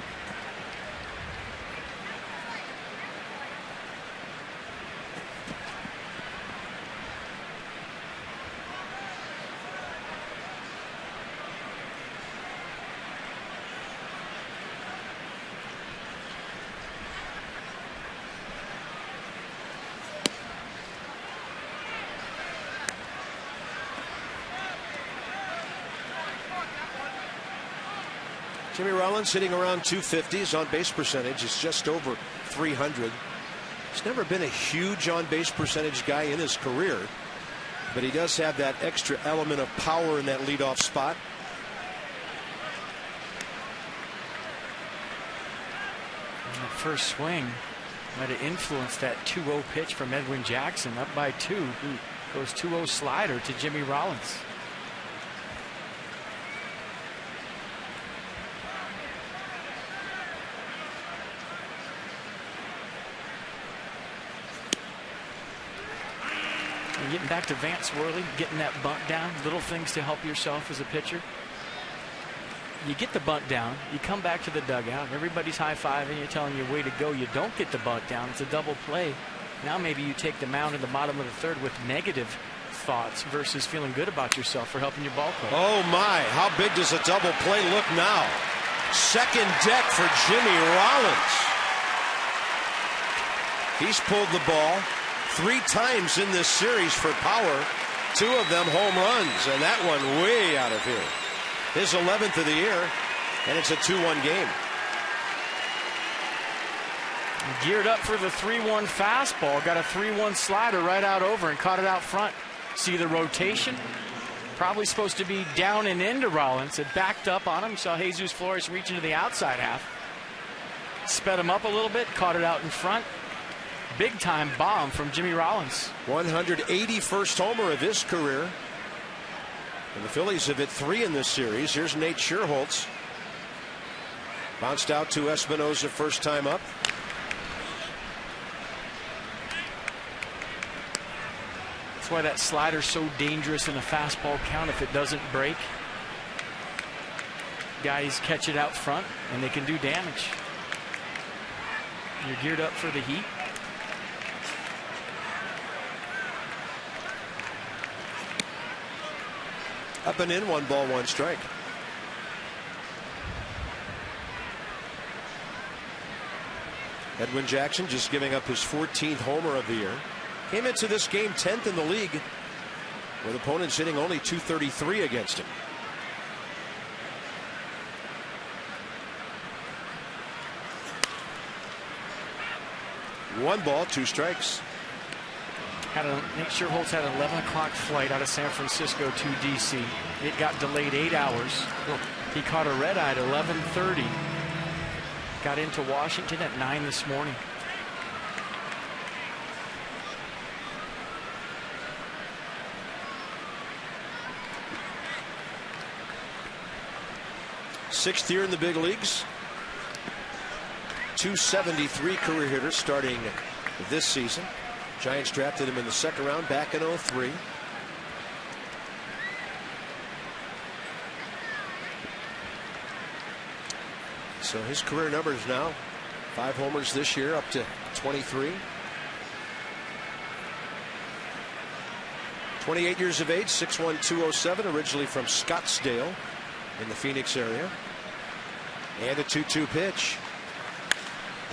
Jimmy Rollins hitting around 250. His on-base percentage is just over 300. He's never been a huge on-base percentage guy in his career, but he does have that extra element of power in that leadoff spot. And that first swing might have influenced that 2-0 pitch from Edwin Jackson. Up by 2. Goes 2-0 slider to Jimmy Rollins. And getting back to Vance Worley, getting that bunt down, little things to help yourself as a pitcher. You get the bunt down, you come back to the dugout, everybody's high-fiving you, telling you way to go. You don't get the bunt down, it's a double play. Now maybe you take the mound in the bottom of the third with negative thoughts versus feeling good about yourself for helping your ball club. Oh my, how big does a double play look now? Second deck for Jimmy Rollins. He's pulled the ball 3 times in this series for power. 2 of them home runs, and that one way out of here. His 11th of the year, and it's a 2-1 game. Geared up for the 3-1 fastball. Got a 3-1 slider right out over and caught it out front. See the rotation? Probably supposed to be down and into Rollins. It backed up on him. Saw Jesus Flores reach into the outside half. Sped him up a little bit, caught it out in front. Big time bomb from Jimmy Rollins. 181st homer of his career. And the Phillies have hit 3 in this series. Here's Nate Scherholtz. Bounced out to Espinosa first time up. That's why that slider's so dangerous in a fastball count if it doesn't break. Guys catch it out front and they can do damage. You're geared up for the heat. Up and in, 1 ball, 1 strike. Edwin Jackson just giving up his 14th homer of the year. Came into this game 10th in the league, with opponents hitting only .233 against him. One ball, 2 strikes. Nate Scherholtz had an 11 o'clock flight out of San Francisco to D.C. It got delayed 8 hours. He caught a red eye at 11:30. Got into Washington at 9 this morning. Sixth year in the big leagues. .273 career hitter starting this season. Giants drafted him in the 2nd round back in 03. So his career numbers now, 5 homers this year, up to 23. 28 years of age, 6'1", 207, originally from Scottsdale in the Phoenix area. And a 2-2 pitch.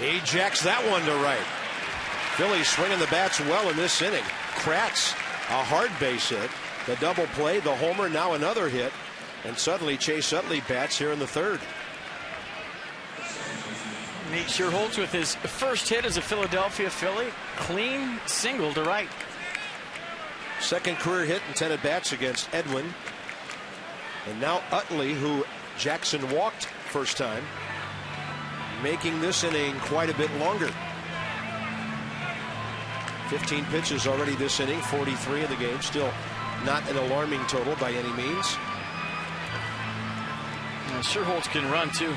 He jacks that one to right. Phillies swinging the bats well in this inning. Kratz, a hard base hit. The double play, the homer, now another hit. And suddenly Chase Utley bats here in the 3rd. Nate Scherholtz with his first hit as a Philadelphia Philly. Clean single to right. 2nd career hit and 10 at-bats against Edwin. And now Utley, who Jackson walked first time, making this inning quite a bit longer. 15 pitches already this inning, 43 in the game. Still not an alarming total by any means. And Scherholtz can run too.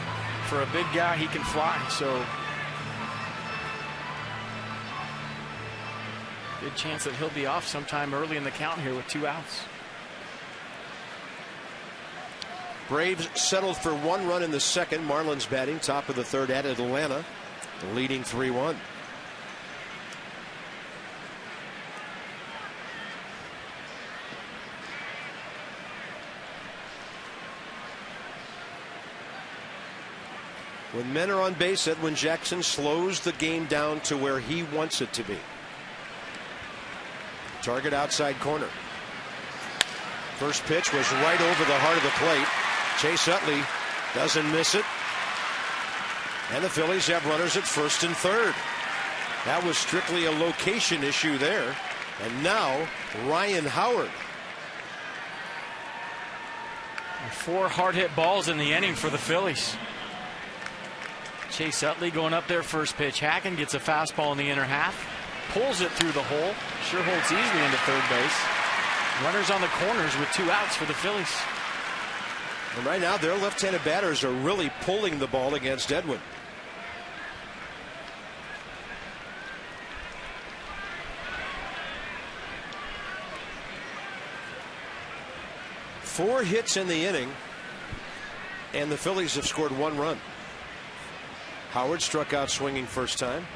For a big guy, he can fly. So good chance that he'll be off sometime early in the count here with 2 outs. Braves settled for 1 run in the 2nd. Marlins batting top of the 3rd at Atlanta, leading 3-1. When men are on base, Edwin Jackson slows the game down to where he wants it to be. Target outside corner. First pitch was right over the heart of the plate. Chase Utley doesn't miss it. And the Phillies have runners at 1st and 3rd. That was strictly a location issue there. And now Ryan Howard. 4 hard hit balls in the inning for the Phillies. Chase Utley going up there, first pitch. Hacken gets a fastball in the inner half. Pulls it through the hole. Scherholtz easily into 3rd base. Runners on the corners with 2 outs for the Phillies. And right now their left-handed batters are really pulling the ball against Edwin. Four hits in the inning, and the Phillies have scored 1 run. Howard struck out swinging first time.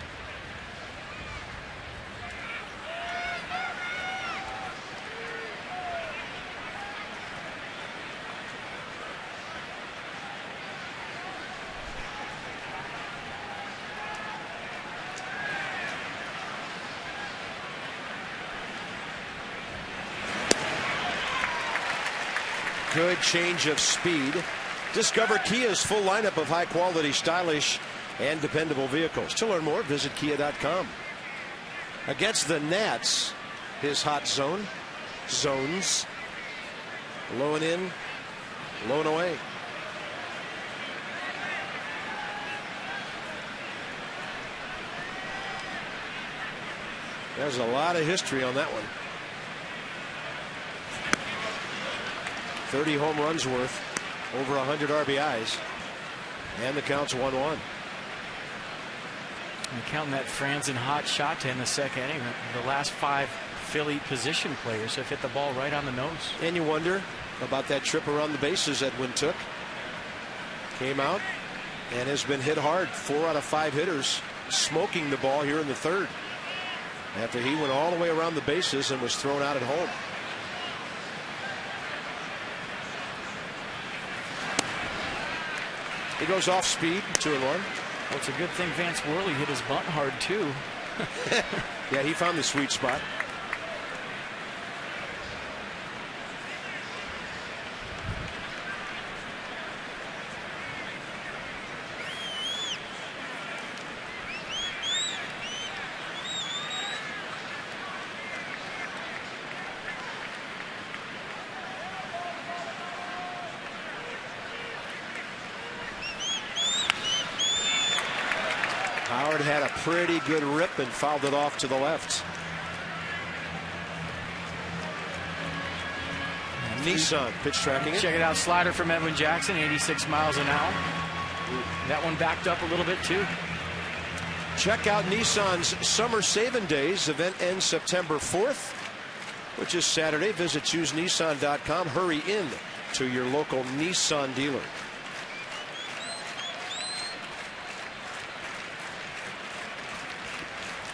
Good change of speed. Discover Kia's full lineup of high-quality, stylish, and dependable vehicles. To learn more, visit kia.com. Against the Nats, his hot zones. Low and in, low and away. There's a lot of history on that one. 30 home runs worth, over 100 RBIs, and the count's 1-1. And counting that Franzen hot shot in the second inning, the last 5 Philly position players have hit the ball right on the nose. And you wonder about that trip around the bases Edwin took. Came out and has been hit hard. 4 out of 5 hitters smoking the ball here in the third, after he went all the way around the bases and was thrown out at home. He goes off speed, 2-1. Well, it's a good thing Vance Worley hit his bunt hard too. Yeah, he found the sweet spot. Howard had a pretty good rip and fouled it off to the left. Nissan pitch tracking it. Check it out, slider from Edwin Jackson, 86 miles an hour. That one backed up a little bit too. Check out Nissan's Summer Saving Days. Event ends September 4th, which is Saturday. Visit choosenissan.com. Hurry in to your local Nissan dealer.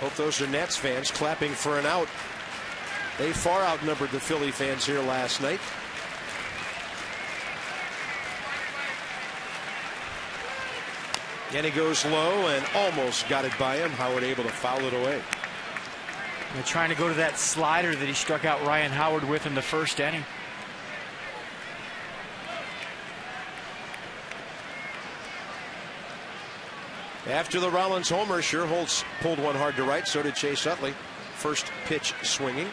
Hope those are Nats fans clapping for an out. They far outnumbered the Philly fans here last night. And he goes low and almost got it by him. Howard able to foul it away. They're trying to go to that slider that he struck out Ryan Howard with in the first inning. After the Rollins homer, Sherholtz pulled one hard to right. So did Chase Utley. First pitch swinging.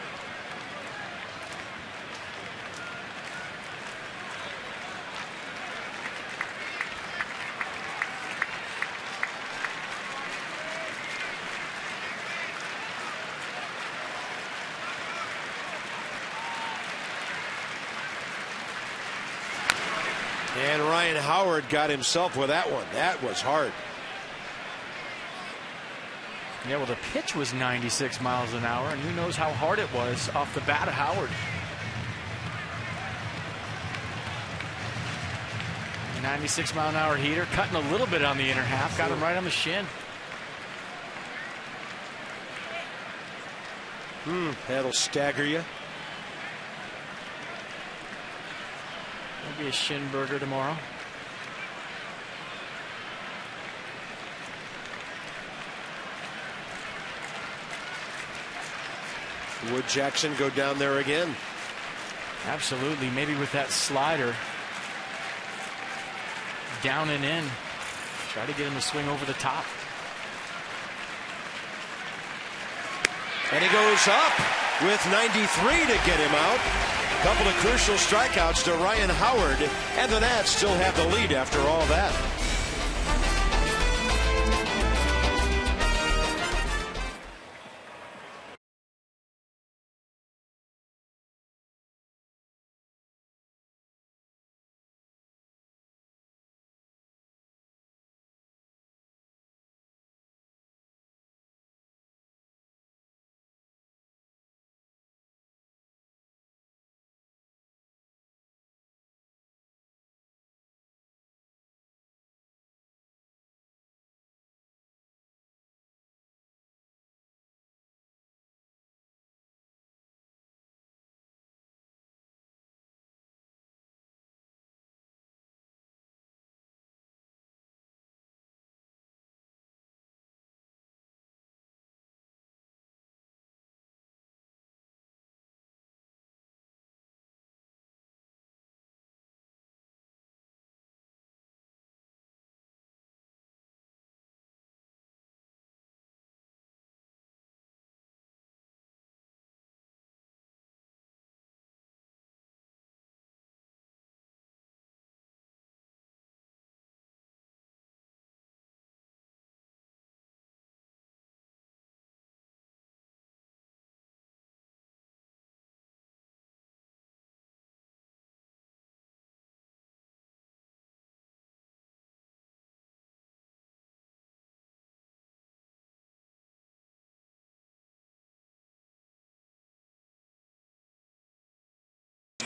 And Ryan Howard got himself with that one. That was hard. Yeah, well, the pitch was 96 miles an hour, and who knows how hard it was off the bat of Howard. A 96 mile an hour heater, cutting a little bit on the inner half, got him right on the shin. That'll stagger you. That'll be a shin burger tomorrow. Would Jackson go down there again? Absolutely. Maybe with that slider. Down and in. Try to get him to swing over the top. And he goes up with 93 to get him out. A couple of crucial strikeouts to Ryan Howard. And the Nats still have the lead after all that.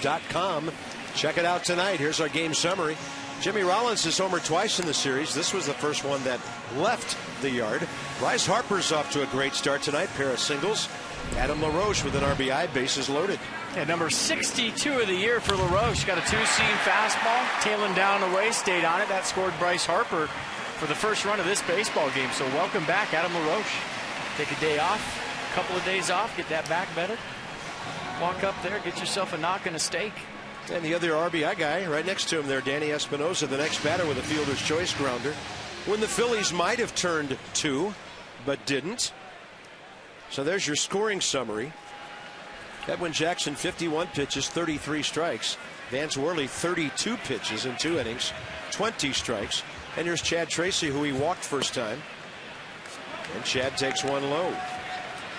nationals.com. Check it out tonight. Here's our game summary. Jimmy Rollins has homered twice in the series. This was the first one that left the yard. Bryce Harper's off to a great start tonight. Pair of singles. Adam LaRoche with an RBI, bases loaded. Yeah, number 62 of the year for LaRoche. Got a two-seam fastball, tailing down away, stayed on it. That scored Bryce Harper for the first run of this baseball game. So welcome back, Adam LaRoche. Take a day off, a couple of days off, get that back better. Walk up there, get yourself a knock and a steak. And the other RBI guy right next to him there, Danny Espinosa, the next batter with a fielder's choice grounder. When the Phillies might have turned 2, but didn't. So there's your scoring summary. Edwin Jackson, 51 pitches, 33 strikes. Vance Worley, 32 pitches in 2 innings, 20 strikes. And here's Chad Tracy, who he walked first time. And Chad takes one low.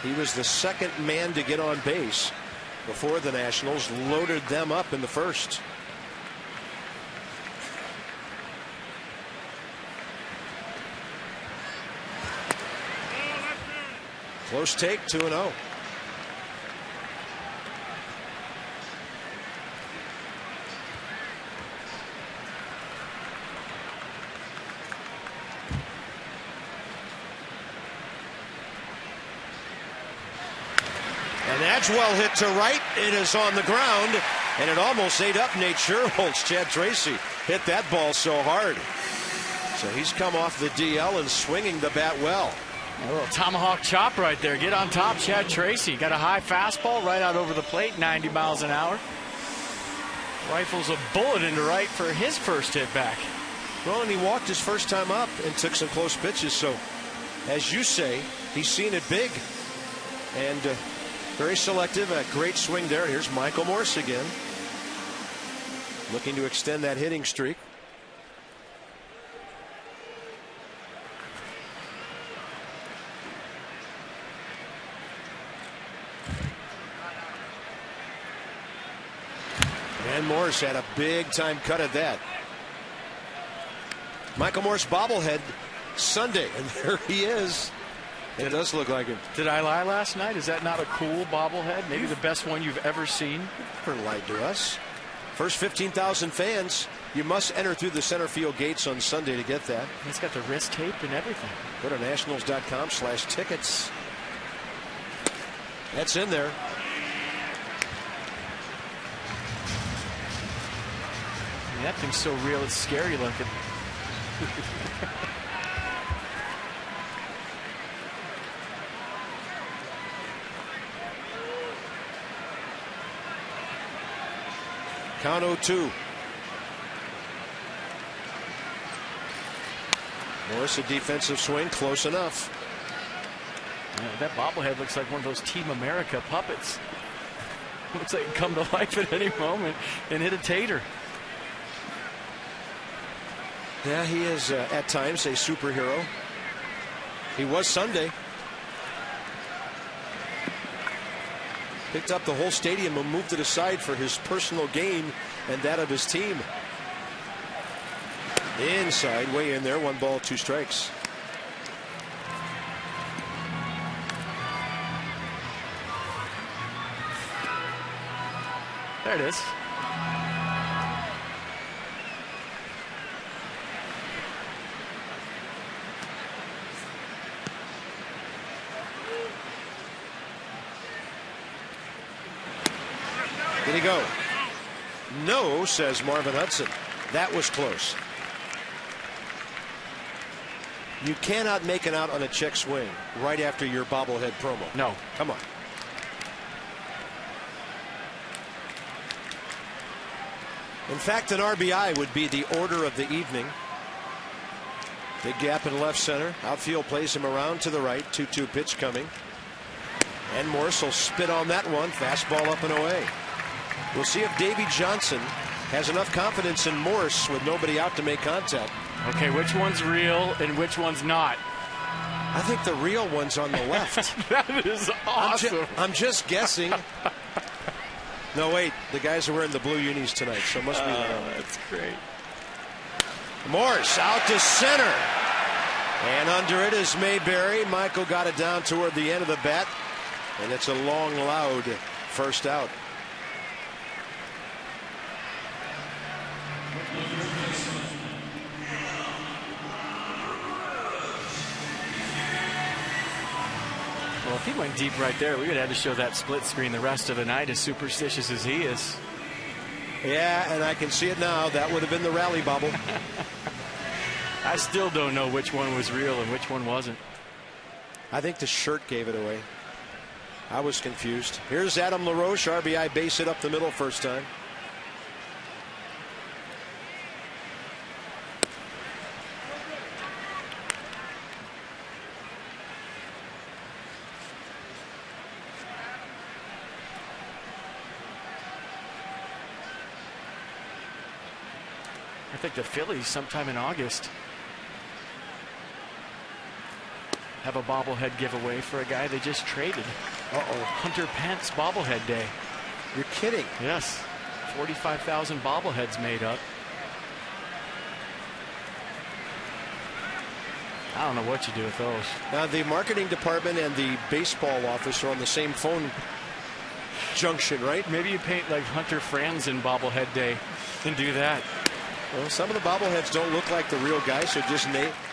He was the second man to get on base before the Nationals loaded them up in the first. Close take, 2-0. And that's well hit to right. It is on the ground, and it almost ate up Nate Sherholtz. Chad Tracy hit that ball so hard. So he's come off the DL and swinging the bat well. A little tomahawk chop right there. Get on top, Chad Tracy. Got a high fastball right out over the plate, 90 miles an hour. Rifles a bullet into right for his first hit back. Well, and he walked his first time up and took some close pitches. So, as you say, he's seen it big. And very selective. A great swing there. Here's Michael Morse again, looking to extend that hitting streak. And Morse had a big time cut at that. Michael Morse bobblehead Sunday, and there he is. It does look like him. Did I lie last night? Is that not a cool bobblehead? Maybe the best one you've ever seen? Never lied to us. First 15,000 fans. You must enter through the center field gates on Sunday to get that. It's got the wrist tape and everything. Go to nationals.com/tickets. That's in there. That thing's so real, it's scary looking. Count 0-2. Morris, a defensive swing, close enough. Yeah, that bobblehead looks like one of those Team America puppets. Looks like it can come to life at any moment and hit a tater. Yeah, he is at times a superhero. He was Sunday. Picked up the whole stadium and moved it aside for his personal gain and that of his team. Inside, way in there, 1 ball, 2 strikes. There it is. Did he go? No, says Marvin Hudson. That was close. You cannot make an out on a check swing right after your bobblehead promo. No. Come on. In fact, an RBI would be the order of the evening. Big gap in left center. Outfield plays him around to the right. 2-2 pitch coming. And Morse will spit on that one. Fastball up and away. We'll see if Davey Johnson has enough confidence in Morse with nobody out to make contact. Okay, which one's real and which one's not? I think the real one's on the left. That is awesome. I'm just guessing. No, wait. The guys are wearing the blue unis tonight, so it must be them. That's great. Morse out to center. And under it is Mayberry. Michael got it down toward the end of the bat. And it's a long, loud first out. Well, if he went deep right there, we would have to show that split screen the rest of the night, as superstitious as he is. Yeah, and I can see it now. That would have been the rally bubble. I still don't know which one was real and which one wasn't. I think the shirt gave it away. I was confused. Here's Adam LaRoche, RBI base hit up the middle first time. I think the Phillies sometime in August have a bobblehead giveaway for a guy they just traded. Hunter Pence bobblehead day. You're kidding. Yes. 45,000 bobbleheads made up. I don't know what you do with those. Now, the marketing department and the baseball office are on the same phone junction, right? Maybe you paint like Hunter Franzen bobblehead day and do that. Well, some of the bobbleheads don't look like the real guy, so just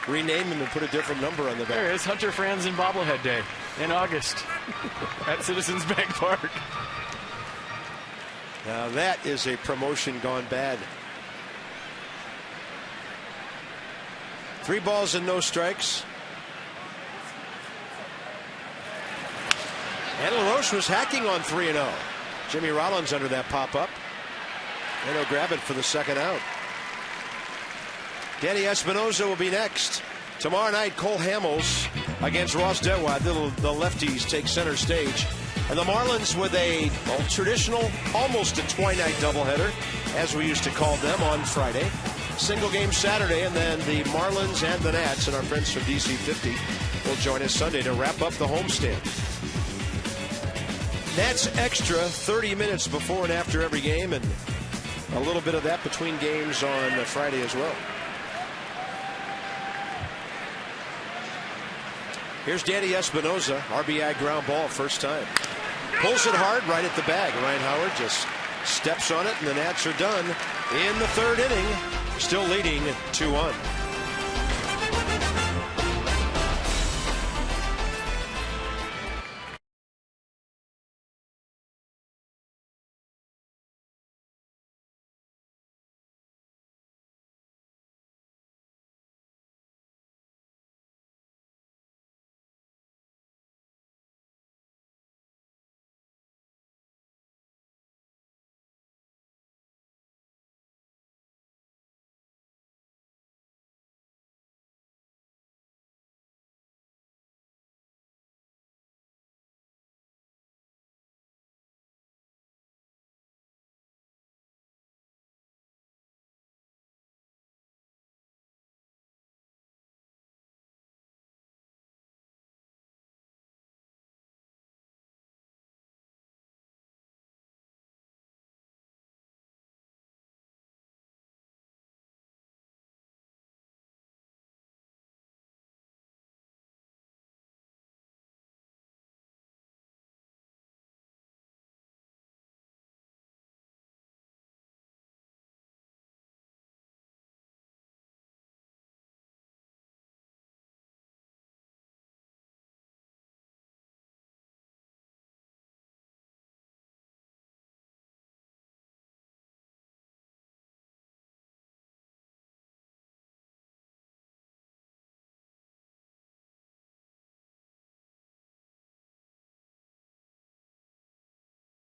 rename them and put a different number on the back. There is Hunter Franzen bobblehead day in August at Citizens Bank Park. Now that is a promotion gone bad. 3 balls and no strikes. And LaRoche was hacking on 3-0. Jimmy Rollins under that pop-up. And he'll grab it for the second out. Danny Espinosa will be next. Tomorrow night, Cole Hamels against Ross Detwad. The lefties take center stage. And the Marlins with a traditional, almost a twilight doubleheader, as we used to call them, on Friday. Single game Saturday, and then the Marlins and the Nats and our friends from DC 50 will join us Sunday to wrap up the homestand. Nats Extra, 30 minutes before and after every game, and a little bit of that between games on Friday as well. Here's Danny Espinosa, RBI ground ball first time. Pulls it hard right at the bag. Ryan Howard just steps on it, and the Nats are done in the third inning, still leading 2-1.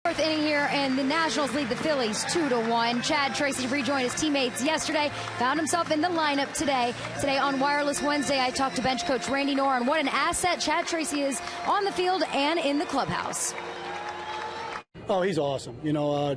Fourth inning here, and the Nationals lead the Phillies 2-1. Chad Tracy rejoined his teammates yesterday, found himself in the lineup today. Today on Wireless Wednesday, I talked to bench coach Randy Knorr on what an asset Chad Tracy is on the field and in the clubhouse. Oh, he's awesome. You know,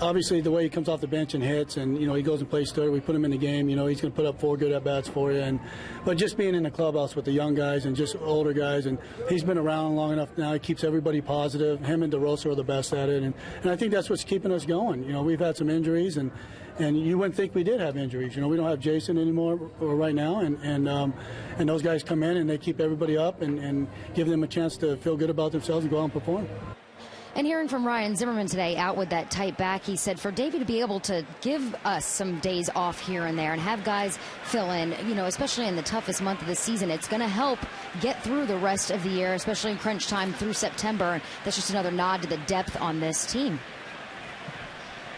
obviously the way he comes off the bench and hits, and he goes and plays third. We put him in the game. He's going to put up 4 good at bats for you. But just being in the clubhouse with the young guys and just older guys, and he's been around long enough now. He keeps everybody positive. Him and DeRosa are the best at it, and I think that's what's keeping us going. We've had some injuries, and you wouldn't think we did have injuries. We don't have Jason anymore right now, and those guys come in and they keep everybody up and give them a chance to feel good about themselves and go out and perform. And hearing from Ryan Zimmerman today out with that tight back, he said for Davey to be able to give us some days off here and there and have guys fill in, you know, especially in the toughest month of the season, it's going to help get through the rest of the year, especially in crunch time through September. And that's just another nod to the depth on this team.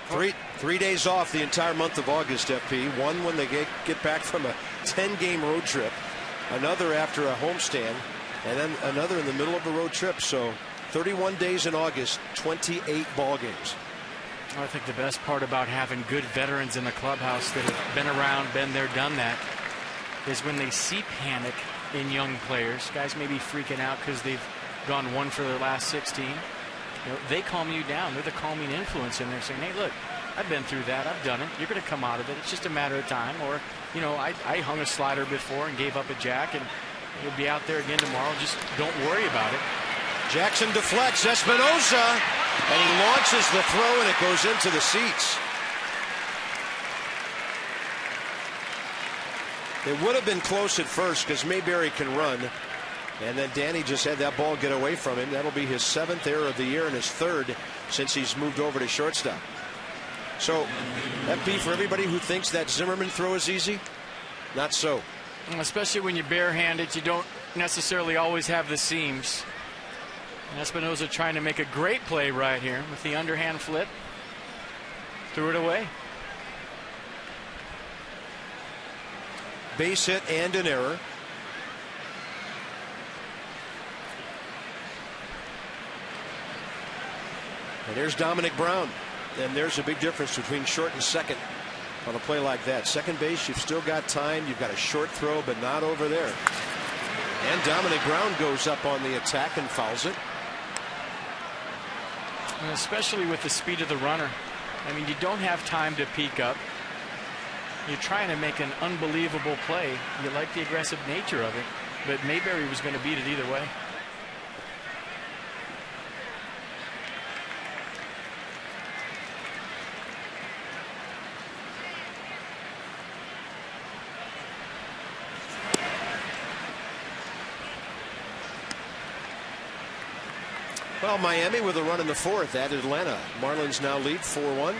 Three days off the entire month of August, FP. One when they get back from a 10-game road trip, another after a homestand, and then another in the middle of a road trip. So 31 days in August, 28 ball games. I think the best part about having good veterans in the clubhouse that have been around, been there, done that, is when they see panic in young players. Guys may be freaking out because they've gone one for their last 16. You know, they calm you down. They're the calming influence in there, saying, hey, look, I've been through that. I've done it. You're going to come out of it. It's just a matter of time. Or, you know, I hung a slider before and gave up a jack, and you'll be out there again tomorrow. Just don't worry about it. Jackson deflects Espinoza, and he launches the throw, and it goes into the seats. It would have been close at first because Mayberry can run. And then Danny just had that ball get away from him. That'll be his 7th error of the year and his 3rd since he's moved over to shortstop. So, FP, for everybody who thinks that Zimmerman throw is easy, not so. Especially when you're barehanded, you don't necessarily always have the seams. And Espinoza trying to make a great play right here with the underhand flip. Threw it away. Base hit and an error. And there's Dominic Brown. And there's a big difference between short and second on a play like that. Second base, you've still got time. You've got a short throw, but not over there. And Dominic Brown goes up on the attack and fouls it. And especially with the speed of the runner. I mean, you don't have time to peek up. You're trying to make an unbelievable play. You like the aggressive nature of it, but Mayberry was going to beat it either way. Well, Miami with a run in the 4th at Atlanta. Marlins now lead 4-1.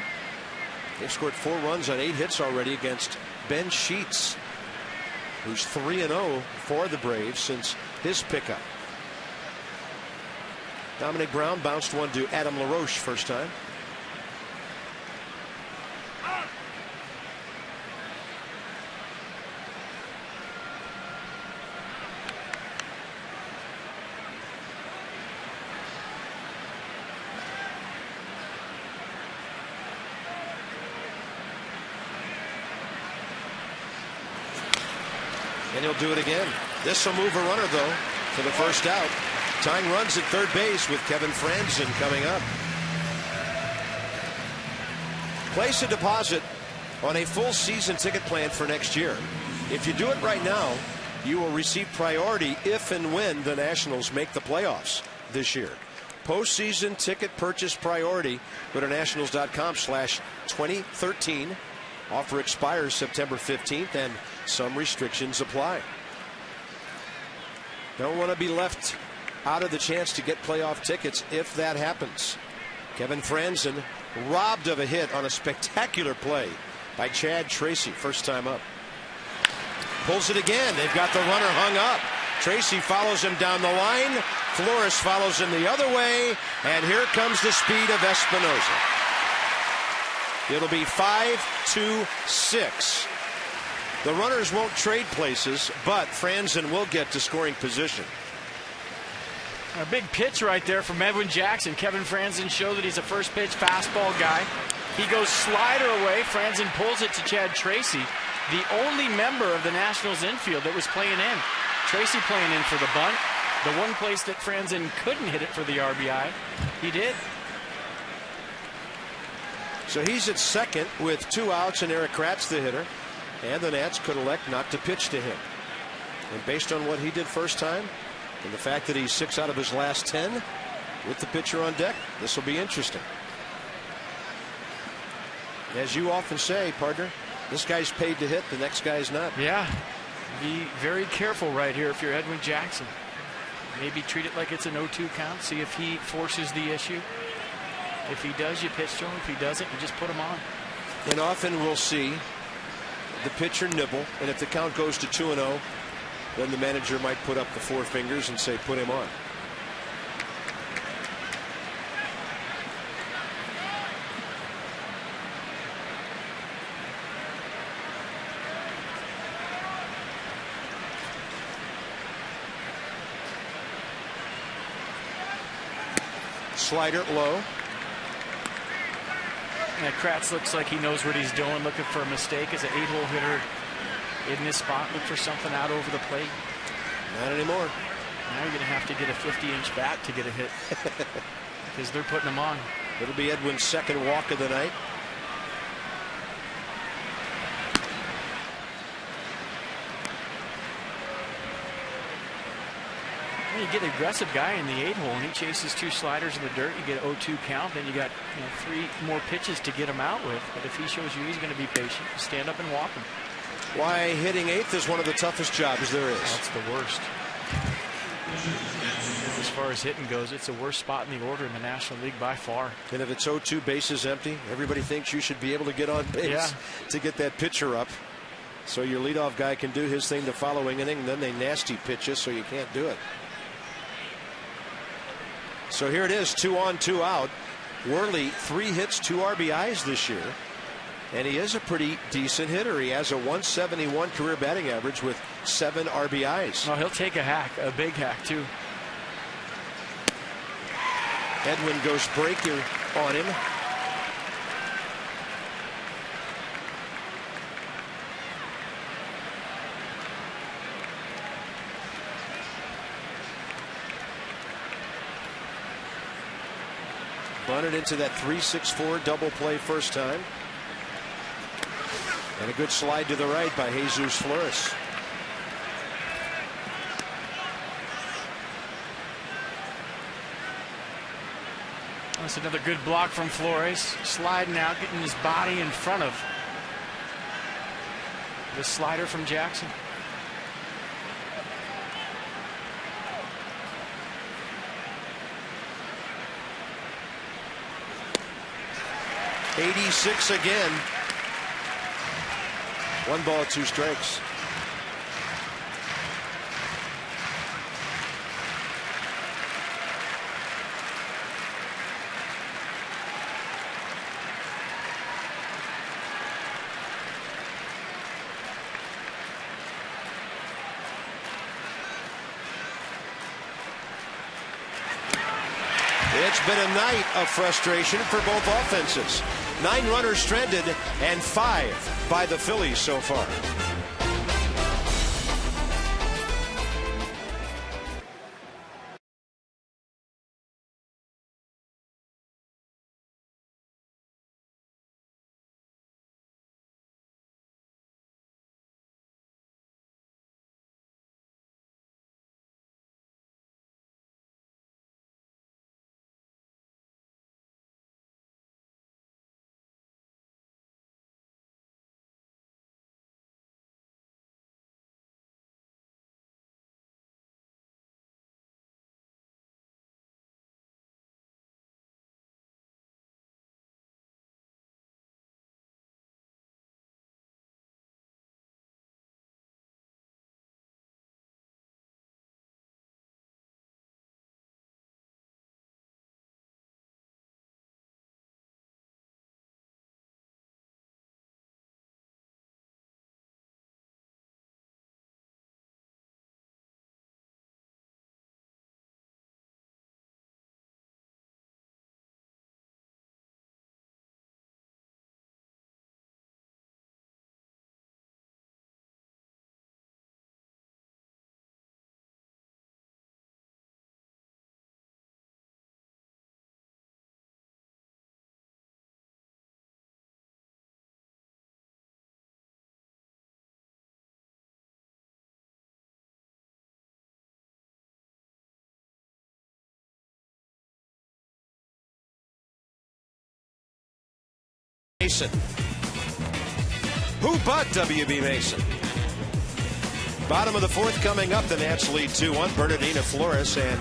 They've scored 4 runs on 8 hits already against Ben Sheets, who's 3-0 for the Braves since his pickup. Dominic Brown bounced one to Adam LaRoche first time. And he'll do it again. This will move a runner, though, for the first out. Tying runs at third base with Kevin Franzen coming up. Place a deposit on a full season ticket plan for next year. If you do it right now, you will receive priority if and when the Nationals make the playoffs this year. Postseason ticket purchase priority. Go to nationals.com/2013. Offer expires September 15th, and some restrictions apply. Don't want to be left out of the chance to get playoff tickets if that happens. Kevin Franzen robbed of a hit on a spectacular play by Chad Tracy, first time up. Pulls it again. They've got the runner hung up. Tracy follows him down the line. Flores follows him the other way, and here comes the speed of Espinoza. It'll be 5-6. The runners won't trade places, but Franzen will get to scoring position. A big pitch right there from Edwin Jackson. Kevin Franzen showed that he's a first pitch fastball guy. He goes slider away. Franzen pulls it to Chad Tracy, the only member of the Nationals infield that was playing in. Tracy playing in for the bunt. The one place that Franzen couldn't hit it for the RBI, he did. So he's at second with 2 outs, and Eric Kratz the hitter. And the Nats could elect not to pitch to him. And based on what he did first time, and the fact that he's 6 out of his last 10 with the pitcher on deck, this will be interesting. As you often say, partner, this guy's paid to hit, the next guy's not. Yeah. Be very careful right here if you're Edwin Jackson. Maybe treat it like it's an 0-2 count. See if he forces the issue. If he does, you pitch to him. If he doesn't, you just put him on. And often we'll see the pitcher nibble, and if the count goes to 2-0, then the manager might put up the four fingers and say, put him on. Slider low. Yeah, Kratz looks like he knows what he's doing, looking for a mistake as an 8-hole hitter in this spot. Look for something out over the plate. Not anymore. Now you're going to have to get a 50-inch bat to get a hit because they're putting him on. It'll be Edwin's second walk of the night. You get an aggressive guy in the 8-hole and he chases 2 sliders in the dirt. You get an 0-2 count, then you got 3 more pitches to get him out with. But if he shows you he's going to be patient, stand up and walk him. Why hitting 8th is one of the toughest jobs there is. That's the worst. As far as hitting goes, it's the worst spot in the order in the National League by far. And if it's 0-2 bases empty, everybody thinks you should be able to get on base to get that pitcher up. So your leadoff guy can do his thing the following inning, and then they nasty pitch you so you can't do it. So here it is, 2 on, 2 out. Worley, 3 hits, 2 RBIs this year. And he is a pretty decent hitter. He has a 171 career batting average with 7 RBIs. Well, he'll take a hack, a big hack, too. Edwin goes breaker on him. Bunted into that 3-6-4 double play first time. And a good slide to the right by Jesus Flores. That's another good block from Flores. Sliding out, getting his body in front of the slider from Jackson. '86 again. 1 ball, 2 strikes. It's been a night of frustration for both offenses. 9 runners stranded and 5 by the Phillies so far. Mason. Who but WB Mason? Bottom of the fourth coming up. The Nats lead 2-1. Bernardino Flores and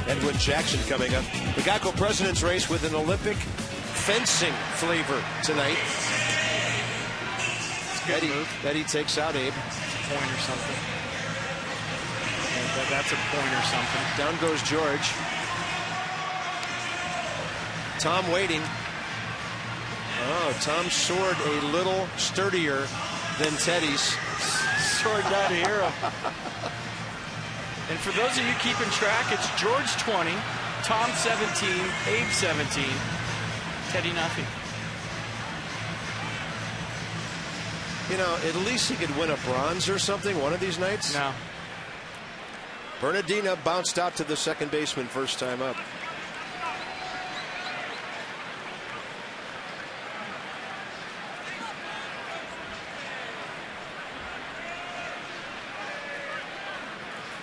Edwin Jackson coming up. The Geico President's Race with an Olympic fencing flavor tonight. Eddie takes out Abe. Point or something. Yeah, that's a point or something. Down goes George. Tom waiting. Oh, Tom's sword a little sturdier than Teddy's. Sword got a hero. And for those of you keeping track, it's George 20, Tom 17, Abe 17, Teddy nothing. You know, at least he could win a bronze or something one of these nights. No. Bernardino bounced out to the second baseman first time up.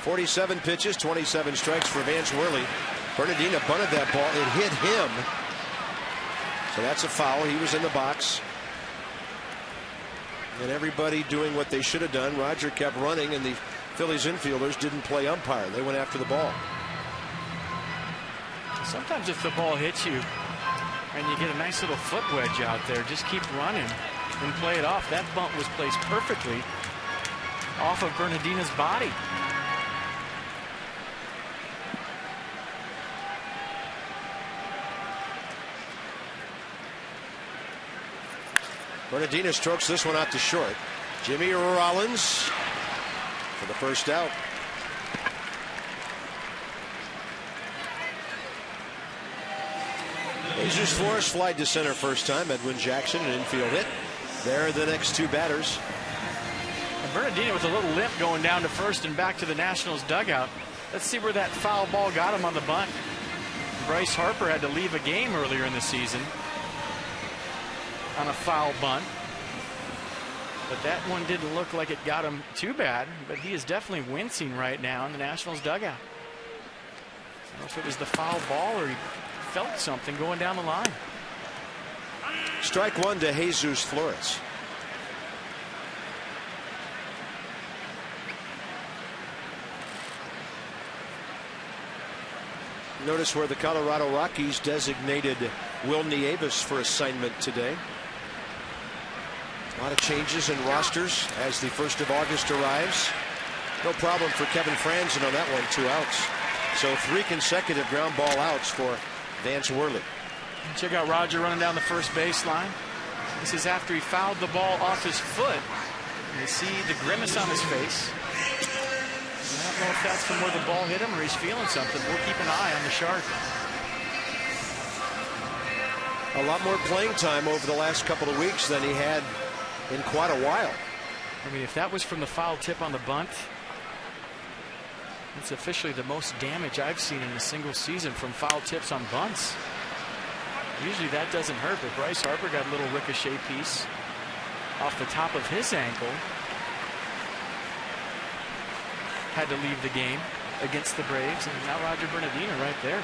.47 pitches, 27 strikes for Vance Worley. Bernardino bunted that ball. It hit him. So that's a foul. He was in the box. And everybody doing what they should have done. Roger kept running, and the Phillies infielders didn't play umpire. They went after the ball. Sometimes if the ball hits you and you get a nice little foot wedge out there, just keep running and play it off. That bunt was placed perfectly off of Bernardino's body. Bernardino strokes this one out to short. Jimmy Rollins for the first out. Jesus Flores flied to center first time. Edwin Jackson, an infield hit. There are the next two batters. And Bernardino with a little limp going down to first and back to the Nationals dugout. Let's see where that foul ball got him on the bunt. Bryce Harper had to leave a game earlier in the season on a foul bunt. But that one didn't look like it got him too bad. But he is definitely wincing right now in the Nationals dugout. I don't know if it was the foul ball or he felt something going down the line. Strike one to Jesus Flores. Notice where the Colorado Rockies designated Will Nieves for assignment today. A lot of changes in rosters as the 1st of August arrives. No problem for Kevin Franzen on that one, 2 outs. So 3 consecutive ground ball outs for Vance Worley. Check out Roger running down the first baseline. This is after he fouled the ball off his foot. And you see the grimace on his face. I don't know if that's from where the ball hit him or he's feeling something. We'll keep an eye on the Shark. A lot more playing time over the last couple of weeks than he had in quite a while. I mean, if that was from the foul tip on the bunt, it's officially the most damage I've seen in a single season from foul tips on bunts. Usually that doesn't hurt, but Bryce Harper got a little ricochet piece off the top of his ankle. Had to leave the game against the Braves, and now Roger Bernardino right there.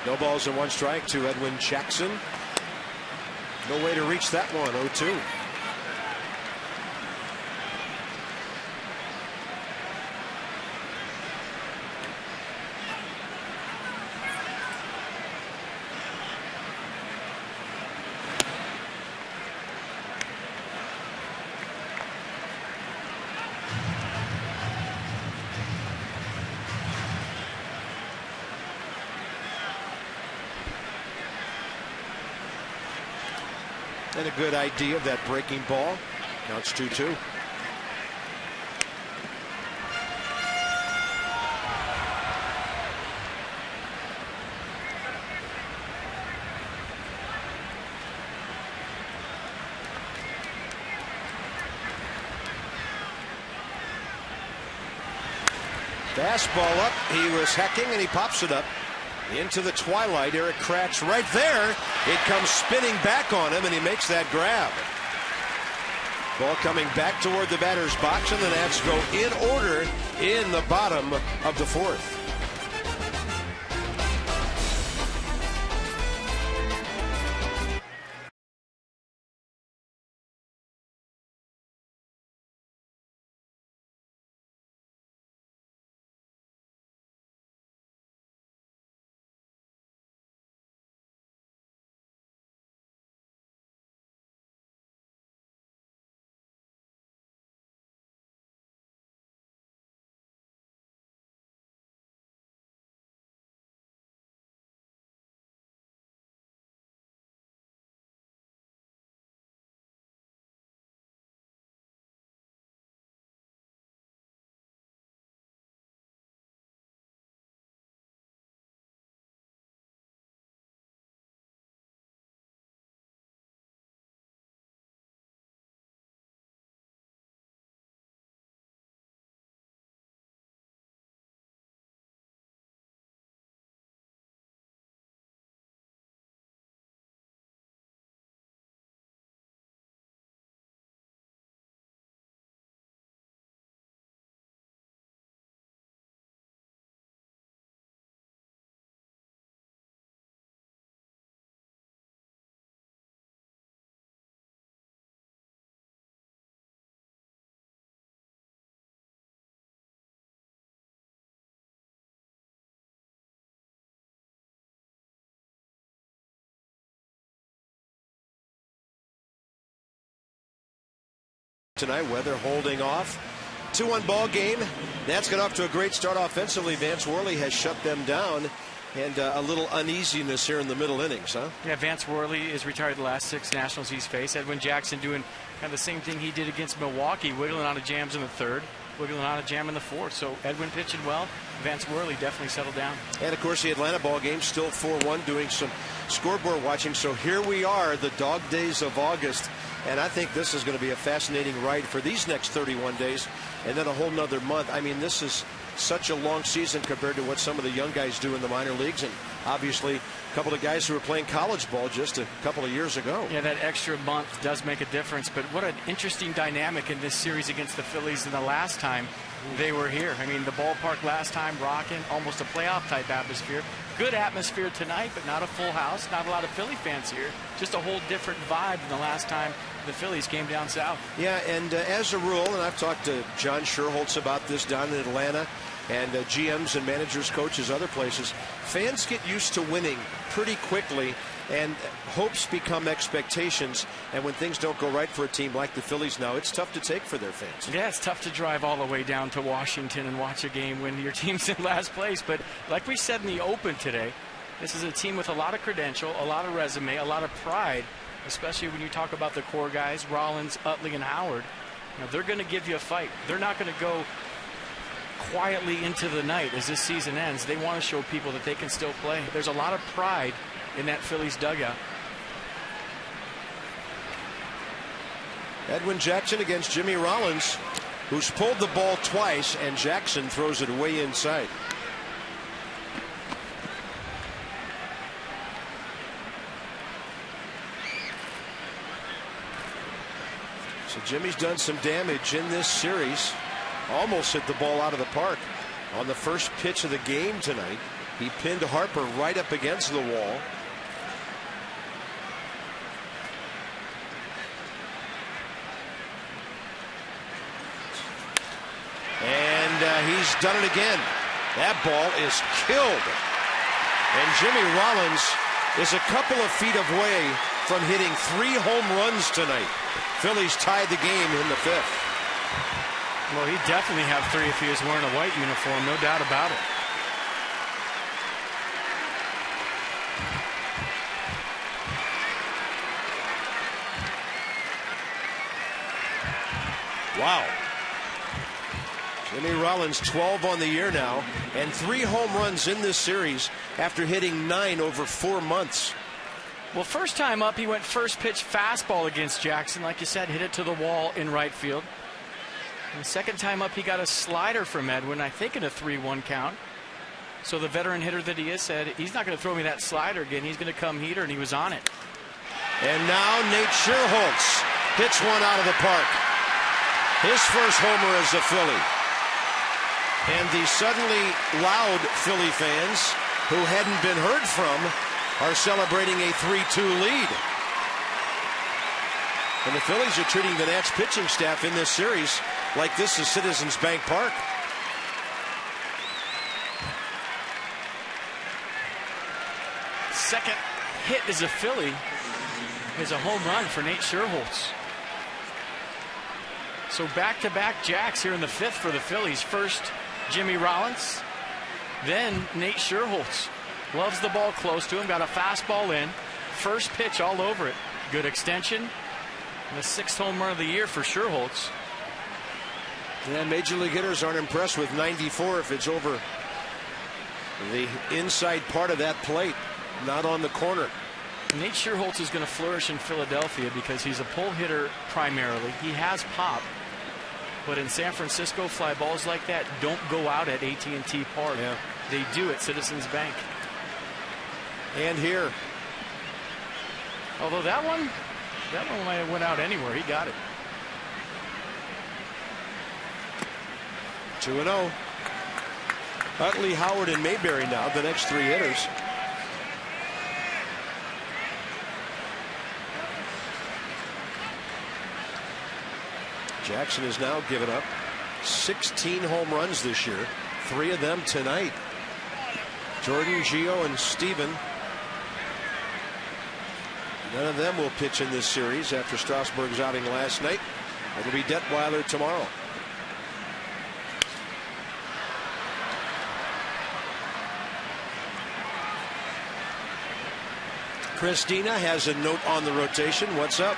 No balls and 1 strike to Edwin Jackson. No way to reach that one. 0-2. And a good idea of that breaking ball. Now it's 2-2. Fastball up. He was hecking and he pops it up into the twilight. Eric Kratz right there. It comes spinning back on him and he makes that grab. Ball coming back toward the batter's box, and the Nats go in order in the bottom of the 4th. tonight. Weather holding off. 2-1 ball game. Nats got off to a great start offensively. Vance Worley has shut them down. And a little uneasiness here in the middle innings, huh? Yeah, Vance Worley is retired the last 6 Nationals he's faced. Edwin Jackson doing kind of the same thing he did against Milwaukee, wiggling out of jams in the 3rd, wiggling out of jam in the 4th. So Edwin pitching well. Vance Worley definitely settled down. And, of course, the Atlanta ball game still 4-1, doing some scoreboard watching. So here we are, the dog days of August. And I think this is going to be a fascinating ride for these next 31 days and then a whole nother month. I mean, this is such a long season compared to what some of the young guys do in the minor leagues, and obviously a couple of guys who were playing college ball just a couple of years ago. Yeah, that extra month does make a difference, but what an interesting dynamic in this series against the Phillies than the last time they were here. I mean, the ballpark last time rocking, almost a playoff type atmosphere. Good atmosphere tonight, but not a full house, not a lot of Philly fans here. Just a whole different vibe than the last time the Phillies came down south. Yeah, and as a rule, and I've talked to John Sherholtz about this down in Atlanta, and GMs and managers, coaches, other places, fans get used to winning pretty quickly, and hopes become expectations. And when things don't go right for a team like the Phillies now, it's tough to take for their fans. Yeah, it's tough to drive all the way down to Washington and watch a game when your team's in last place. But like we said in the open today, this is a team with a lot of credential, a lot of resume, a lot of pride, especially when you talk about the core guys, Rollins, Utley, and Howard. You know, they're going to give you a fight. They're not going to go quietly into the night as this season ends. They want to show people that they can still play. There's a lot of pride in that Phillies dugout. Edwin Jackson against Jimmy Rollins, who's pulled the ball twice, and Jackson throws it way inside. So Jimmy's done some damage in this series. Almost hit the ball out of the park on the first pitch of the game tonight. He pinned Harper right up against the wall. And he's done it again. That ball is killed. And Jimmy Rollins is a couple of feet away from hitting 3 home runs tonight. Phillies tied the game in the 5th. Well, he'd definitely have 3 if he was wearing a white uniform, no doubt about it. Wow. Jimmy Rollins 12 on the year now, and 3 home runs in this series after hitting 9 over 4 months. Well, first time up, he went first pitch fastball against Jackson. Like you said, hit it to the wall in right field. And the second time up, he got a slider from Edwin, I think in a 3-1 count. So the veteran hitter that he is said, he's not going to throw me that slider again. He's going to come heater, and he was on it. And now Nate Sherholtz hits one out of the park. His first homer as a Philly. And the suddenly loud Philly fans who hadn't been heard from are celebrating a 3-2 lead. And the Phillies are treating the Nats pitching staff in this series like this is Citizens Bank Park. Second hit as a Philly is a home run for Nate Sherholtz. So back-to-back jacks here in the 5th for the Phillies. First, Jimmy Rollins, then Nate Sherholtz. Loves the ball close to him, got a fastball in. First pitch all over it. Good extension. And the 6th home run of the year for Sherholtz. And major league hitters aren't impressed with 94 if it's over the inside part of that plate, not on the corner. Nate Sherholtz is going to flourish in Philadelphia because he's a pull hitter primarily. He has pop. But in San Francisco, fly balls like that don't go out at AT&T Park. Yeah. They do at Citizens Bank. And here. Although that one might have went out anywhere. He got it. 2-0. Utley, Howard, and Mayberry now, the next 3 hitters. Jackson has now given up 16 home runs this year, 3 of them tonight. Jordan, Gio, and Steven. None of them will pitch in this series after Strasburg's outing last night. It'll be Detweiler tomorrow. Christina has a note on the rotation. What's up?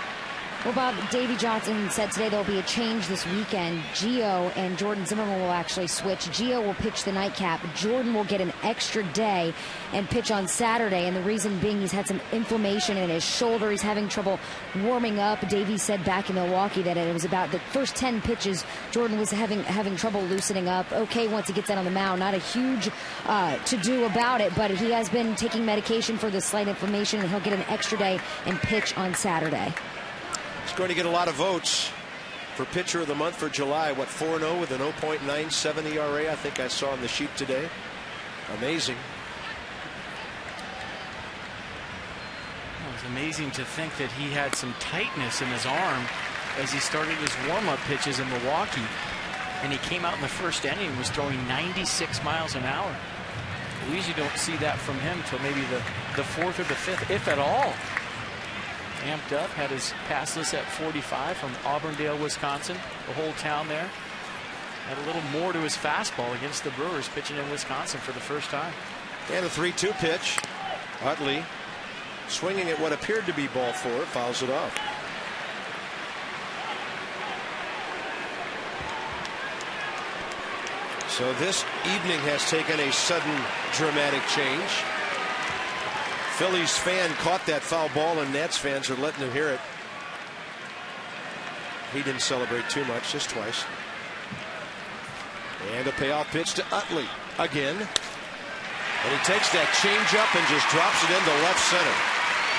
Well, Bob, Davey Johnson said today there'll be a change this weekend. Gio and Jordan Zimmerman will actually switch. Gio will pitch the nightcap. Jordan will get an extra day and pitch on Saturday. And the reason being he's had some inflammation in his shoulder. He's having trouble warming up. Davey said back in Milwaukee that it was about the first 10 pitches Jordan was having trouble loosening up. Okay, once he gets out on the mound, not a huge to-do about it, but he has been taking medication for the slight inflammation, and he'll get an extra day and pitch on Saturday. He's going to get a lot of votes for pitcher of the month for July. What, 4-0 with an 0.97 ERA, I think I saw on the sheet today. Amazing. It was amazing to think that he had some tightness in his arm as he started his warm-up pitches in Milwaukee. And he came out in the first inning and was throwing 96 miles an hour. We usually don't see that from him until maybe the fourth or the fifth, if at all. Amped up, had his passless at 45 from Auburndale, Wisconsin. The whole town there. Had a little more to his fastball against the Brewers, pitching in Wisconsin for the first time. And a 3-2 pitch. Utley swinging at what appeared to be ball four, fouls it off. So this evening has taken a sudden dramatic change. Phillies fan caught that foul ball, and Nats fans are letting him hear it. He didn't celebrate too much, just twice. And a payoff pitch to Utley again. And he takes that changeup and just drops it into left center.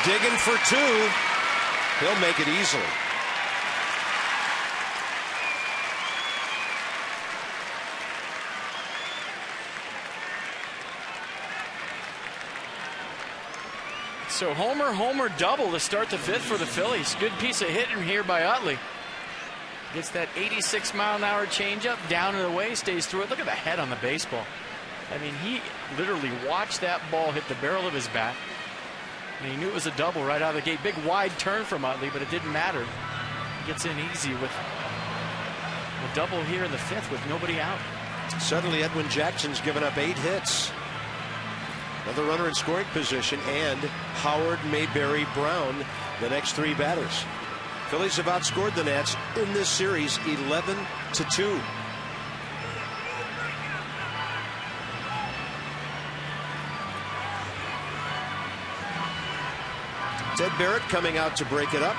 Digging for two. He'll make it easily. So homer double to start the fifth for the Phillies. Good piece of hitting here by Utley. Gets that 86-mile-an-hour changeup down and away, stays through it. Look at the head on the baseball. I mean, he literally watched that ball hit the barrel of his bat. And he knew it was a double right out of the gate. Big wide turn from Utley, but it didn't matter. He gets in easy with a double here in the fifth with nobody out. Suddenly Edwin Jackson's given up 8 hits. Another runner in scoring position, and Howard, Mayberry, Brown, the next 3 batters. Phillies have outscored the Nats in this series 11-2. Ted Barrett coming out to break it up.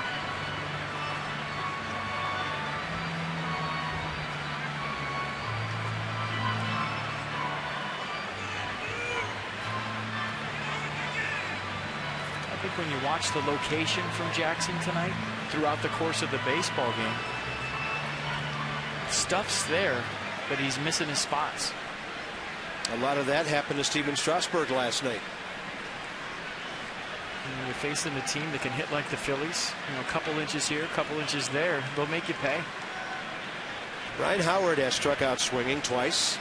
When you watch the location from Jackson tonight throughout the course of the baseball game, stuff's there, but he's missing his spots. A lot of that happened to Steven Strasburg last night. When you're facing a team that can hit like the Phillies, you know, a couple inches here, a couple inches there, they'll make you pay. Ryan Howard has struck out swinging twice.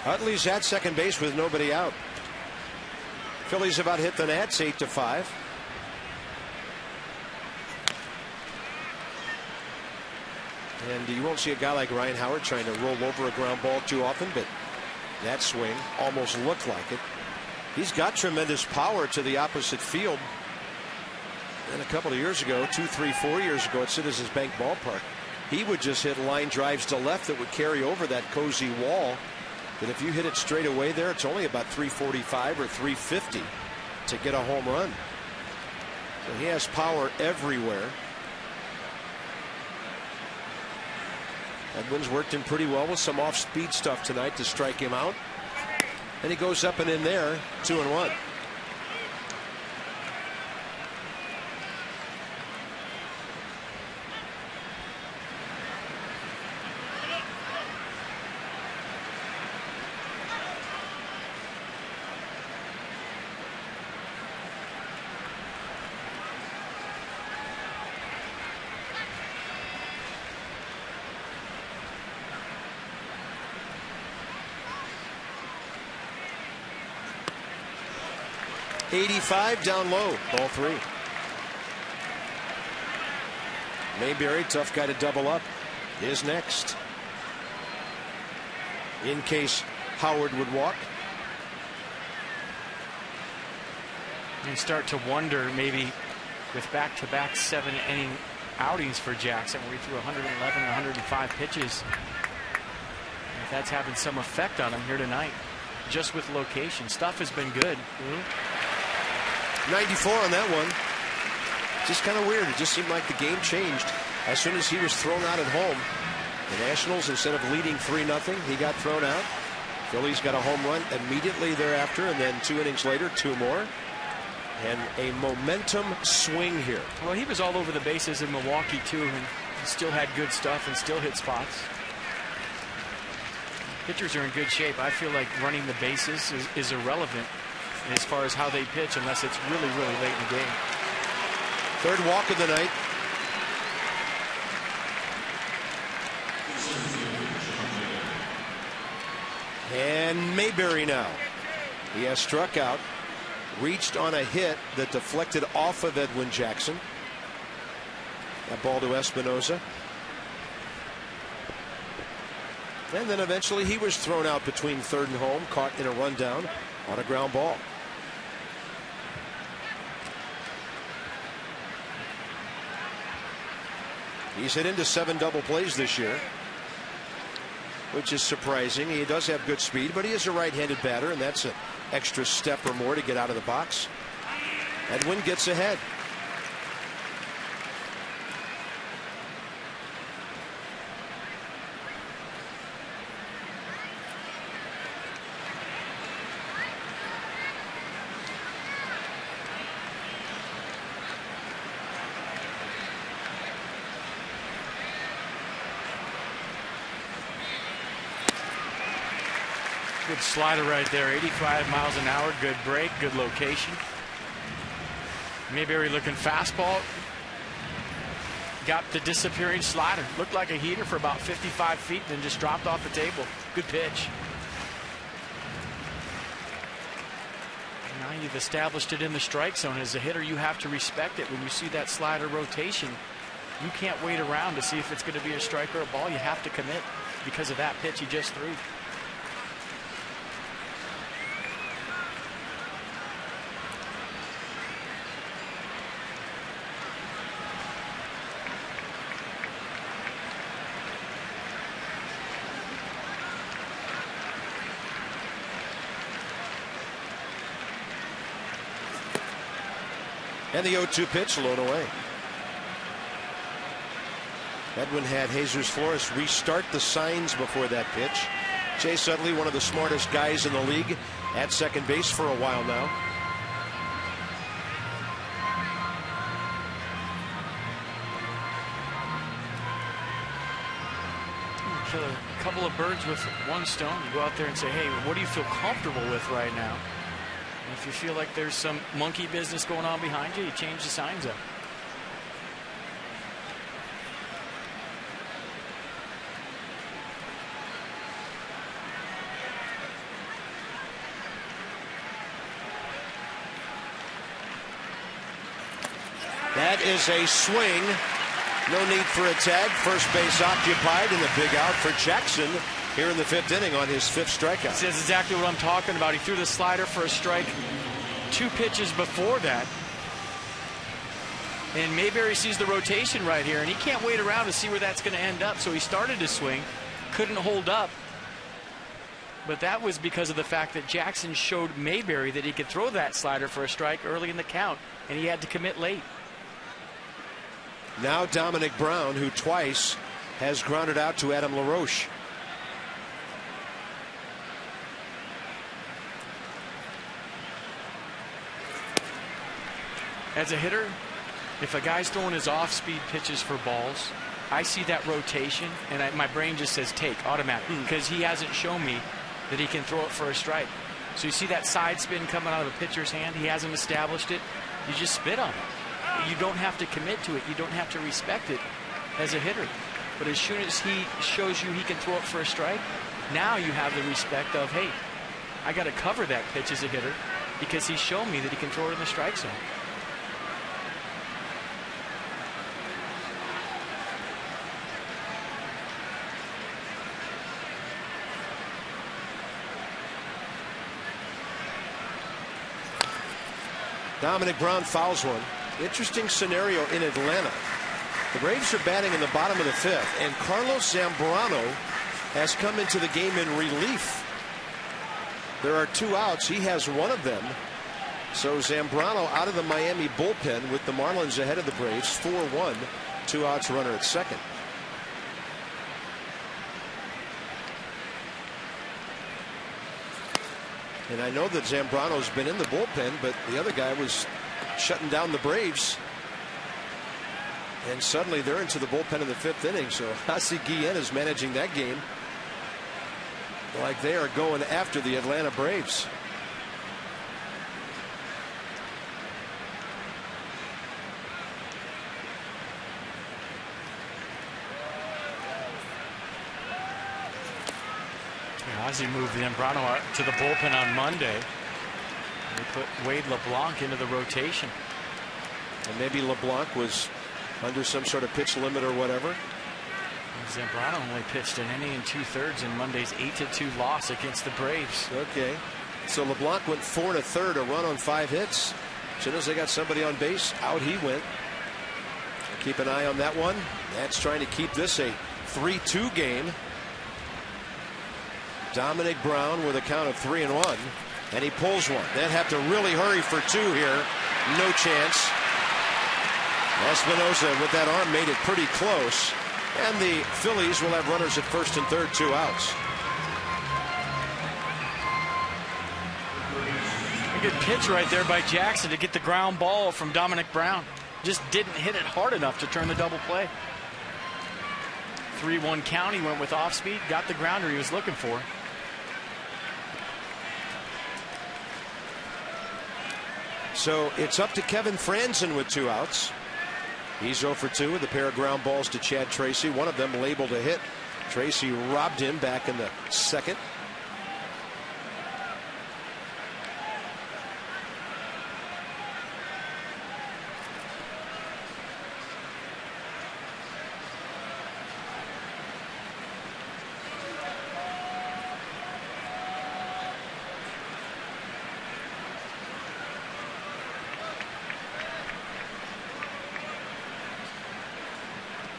Utley's at second base with nobody out. Phillies about hit the Nats 8-5. And you won't see a guy like Ryan Howard trying to roll over a ground ball too often, but that swing almost looked like it. He's got tremendous power to the opposite field. And a couple of years ago, 2, 3, 4 years ago at Citizens Bank Ballpark, he would just hit line drives to left that would carry over that cozy wall. That if you hit it straight away there, it's only about 345 or 350 to get a home run. So he has power everywhere. Edwin's worked in pretty well with some off-speed stuff tonight to strike him out. And he goes up and in there, 2-1. 85 down low, ball 3. Mayberry, tough guy to double up, is next. In case Howard would walk. You start to wonder, maybe with back-to-back 7-inning outings for Jackson, where he threw 111 and 105 pitches, if that's having some effect on him here tonight, just with location. Stuff has been good. 94 on that one. Just kind of weird. It just seemed like the game changed as soon as he was thrown out at home. The Nationals, instead of leading 3-0, he got thrown out. Phillies got a home run immediately thereafter, and then 2 innings later, 2 more. And a momentum swing here. Well, he was all over the bases in Milwaukee, too, and he still had good stuff and still hit spots. Pitchers are in good shape. I feel like running the bases is irrelevant as far as how they pitch, unless it's really, really late in the game. 3rd walk of the night. And Mayberry now. He has struck out, reached on a hit that deflected off of Edwin Jackson. That ball to Espinoza. And then eventually he was thrown out between 3rd and home, caught in a rundown on a ground ball. He's hit into 7 double plays this year, which is surprising. He does have good speed, but he is a right-handed batter, and that's an extra step or more to get out of the box. Edwin gets ahead. Good slider right there, 85 miles an hour, good break, good location. Mayberry looking fastball. Got the disappearing slider. Looked like a heater for about 55 feet, then just dropped off the table. Good pitch. Now you've established it in the strike zone. As a hitter, you have to respect it. When you see that slider rotation, you can't wait around to see if it's going to be a strike or a ball. You have to commit because of that pitch he just threw. And the 0-2 pitch, low and away. Edwin had Jesus Flores restart the signs before that pitch. Chase Utley, one of the smartest guys in the league, at second base for a while now. Kill a couple of birds with one stone. You go out there and say, hey, what do you feel comfortable with right now? And if you feel like there's some monkey business going on behind you, you change the signs up. That is a swing. No need for a tag. First base occupied, and the big out for Jackson here in the 5th inning on his 5th strikeout. That's exactly what I'm talking about. He threw the slider for a strike 2 pitches before that. And Mayberry sees the rotation right here, and he can't wait around to see where that's going to end up. So he started to swing, couldn't hold up. But that was because of the fact that Jackson showed Mayberry that he could throw that slider for a strike early in the count, and he had to commit late. Now Dominic Brown, who twice has grounded out to Adam LaRoche. As a hitter, if a guy's throwing his off-speed pitches for balls, I see that rotation, and my brain just says take, automatic, because he hasn't shown me that he can throw it for a strike. So you see that side spin coming out of a pitcher's hand, he hasn't established it, you just spit on it. You don't have to commit to it, you don't have to respect it as a hitter. But as soon as he shows you he can throw it for a strike, now you have the respect of, hey, I got to cover that pitch as a hitter. because he's shown me that he can throw it in the strike zone. Dominic Brown fouls one. Interesting scenario in Atlanta. The Braves are batting in the bottom of the fifth, and Carlos Zambrano has come into the game in relief. There are 2 outs. He has one of them. So Zambrano out of the Miami bullpen with the Marlins ahead of the Braves. 4-1. 2 outs, runner at second. And I know that Zambrano's been in the bullpen, but the other guy was shutting down the Braves. And suddenly they're into the bullpen in the 5th inning. So Hasi Guillen is managing that game like they are going after the Atlanta Braves. Ozzie moved Zambrano to the bullpen on Monday. They put Wade LeBlanc into the rotation. And maybe LeBlanc was under some sort of pitch limit or whatever. Zambrano only pitched an inning and 2/3 in Monday's 8-2 loss against the Braves. Okay. So LeBlanc went 4 1/3, a run on 5 hits. As soon as they got somebody on base, out he went. Keep an eye on that one. That's trying to keep this a 3-2 game. Dominic Brown with a count of 3-1, and he pulls one. They'd have to really hurry for 2 here. No chance. Espinosa with that arm made it pretty close, and the Phillies will have runners at first and third, 2 outs. A good pitch right there by Jackson to get the ground ball from Dominic Brown. Just didn't hit it hard enough to turn the double play. 3-1 count. He went with off speed, got the grounder he was looking for. So it's up to Kevin Franzen with 2 outs. He's 0 for 2 with a pair of ground balls to Chad Tracy. One of them labeled a hit. Tracy robbed him back in the 2nd.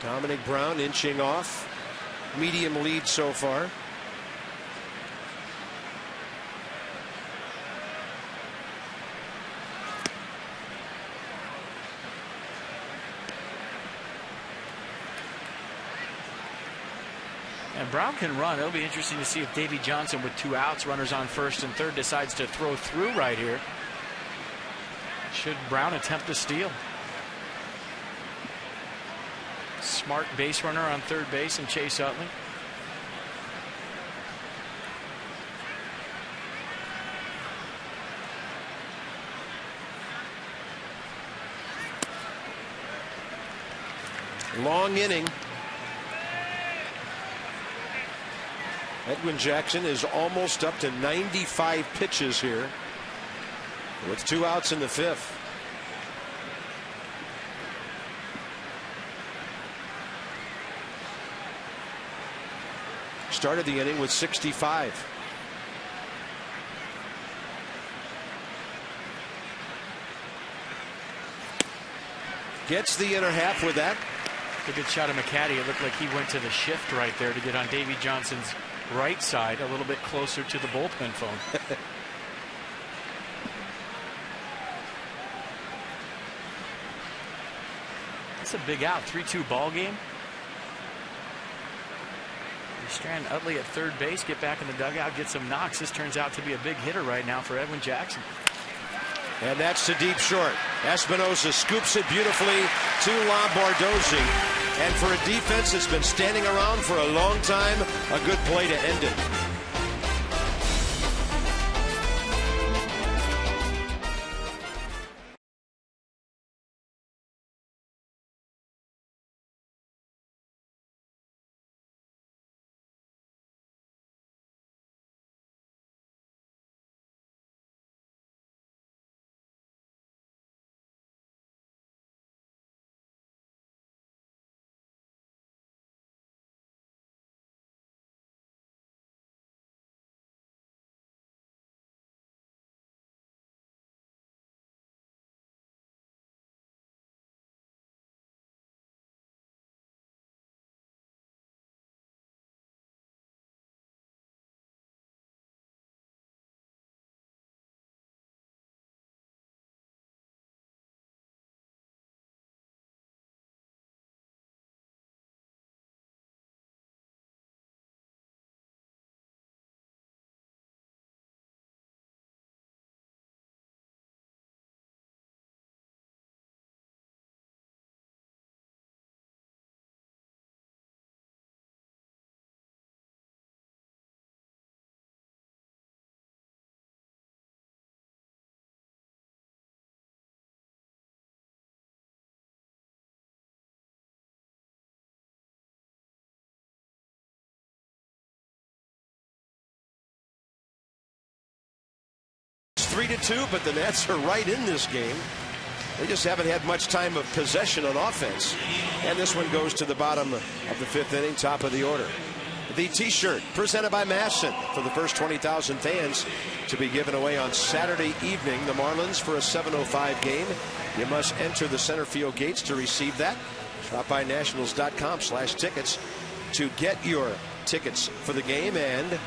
Dominic Brown inching off. Medium lead so far. And Brown can run. It'll be interesting to see if Davy Johnson with 2 outs, runners on first and third, decides to throw through right here. Should Brown attempt to steal? Smart base runner on third base and Chase Utley. Long inning. Edwin Jackson is almost up to 95 pitches here with 2 outs in the 5th. Started the inning with 65. Gets the inner half with that. A good shot of McCaddy. It looked like he went to the shift right there to get on Davy Johnson's right side, a little bit closer to the bullpen phone. That's a big out. 3-2 ball game. Strand Utley at third base, get back in the dugout, get some knocks. This turns out to be a big hitter right now for Edwin Jackson. And that's to deep short. Espinosa scoops it beautifully to Lombardozzi. And for a defense that's been standing around for a long time, a good play to end it. 3-2, but the Nats are right in this game. They just haven't had much time of possession on offense. And this one goes to the bottom of the 5th inning, top of the order. The T-shirt presented by Masson for the first 20,000 fans to be given away on Saturday evening. The Marlins for a 7:05 game. You must enter the center field gates to receive that. Drop by nationals.com/tickets to get your tickets for the game and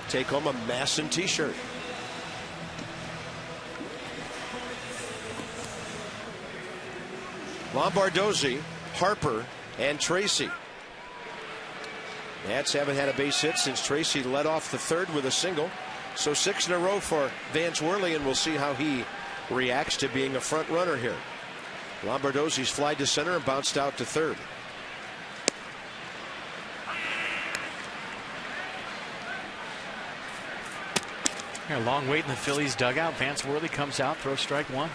take home a Masson T-shirt. Lombardozzi, Harper, and Tracy. Nats haven't had a base hit since Tracy led off the 3rd with a single. So 6 in a row for Vance Worley, and we'll see how he reacts to being a front runner here. Lombardozzi's fly to center and bounced out to 3rd. A long wait in the Phillies dugout. Vance Worley comes out, throws strike 1.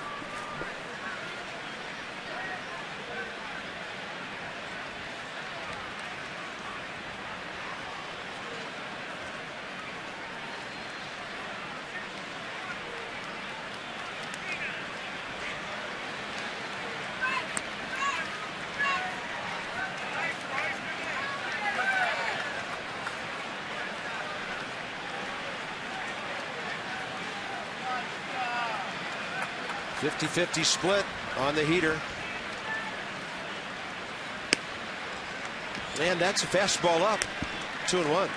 .50 split on the heater. And that's a fastball up. 2-1.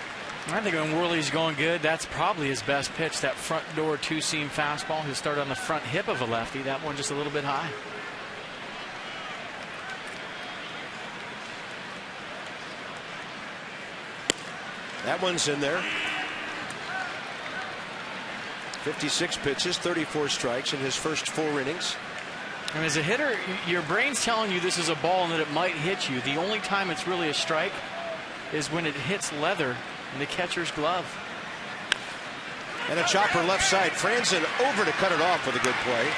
I think when Worley's going good, that's probably his best pitch. That front door 2-seam fastball. He'll start on the front hip of a lefty. That one just a little bit high. That one's in there. 56 pitches, 34 strikes in his first 4 innings. And as a hitter, your brain's telling you this is a ball and that it might hit you. The only time it's really a strike is when it hits leather in the catcher's glove. And a chopper left side. Franzen over to cut it off with a good play.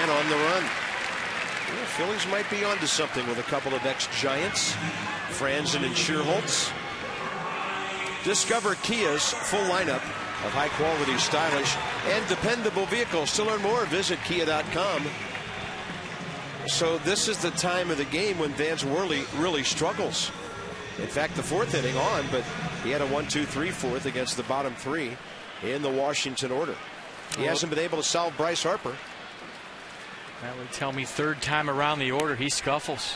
And on the run. Yeah, Phillies might be onto something with a couple of ex-Giants. Franzen and Schierholtz. Discover Kia's full lineup of high-quality, stylish, and dependable vehicles. To learn more, visit kia.com. So this is the time of the game when Vance Worley really struggles. In fact, the 4th inning on, but he had a 1-2-3 4th against the bottom 3 in the Washington order. He hasn't been able to solve Bryce Harper. That would tell me 3rd time around the order he scuffles.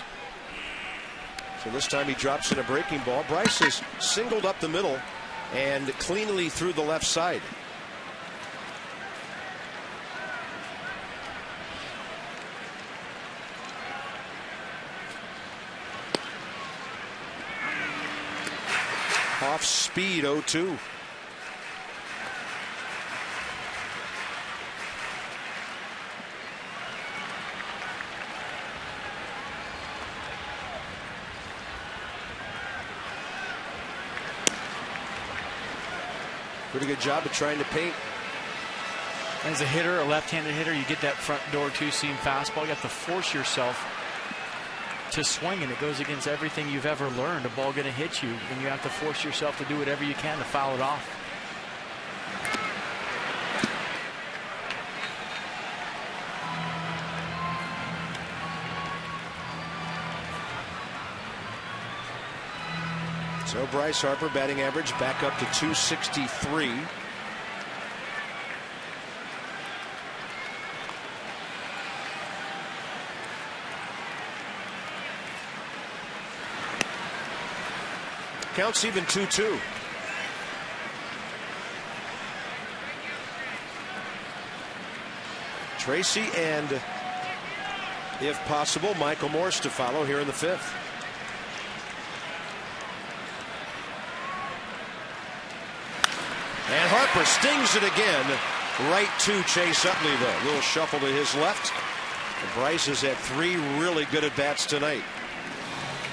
So this time he drops in a breaking ball. Bryce has singled up the middle and cleanly through the left side. Off speed 0-2. Pretty good job of trying to paint. As a hitter, a left-handed hitter, you get that front door 2-seam fastball. You have to force yourself to swing, and it goes against everything you've ever learned. A ball going to hit you, and you have to force yourself to do whatever you can to foul it off. So Bryce Harper batting average back up to 263. Counts even 2-2. Tracy and, if possible, Michael Morse to follow here in the 5th. And Harper stings it again. Right to Chase Utley, though. Little shuffle to his left. And Bryce has had 3 really good at-bats tonight.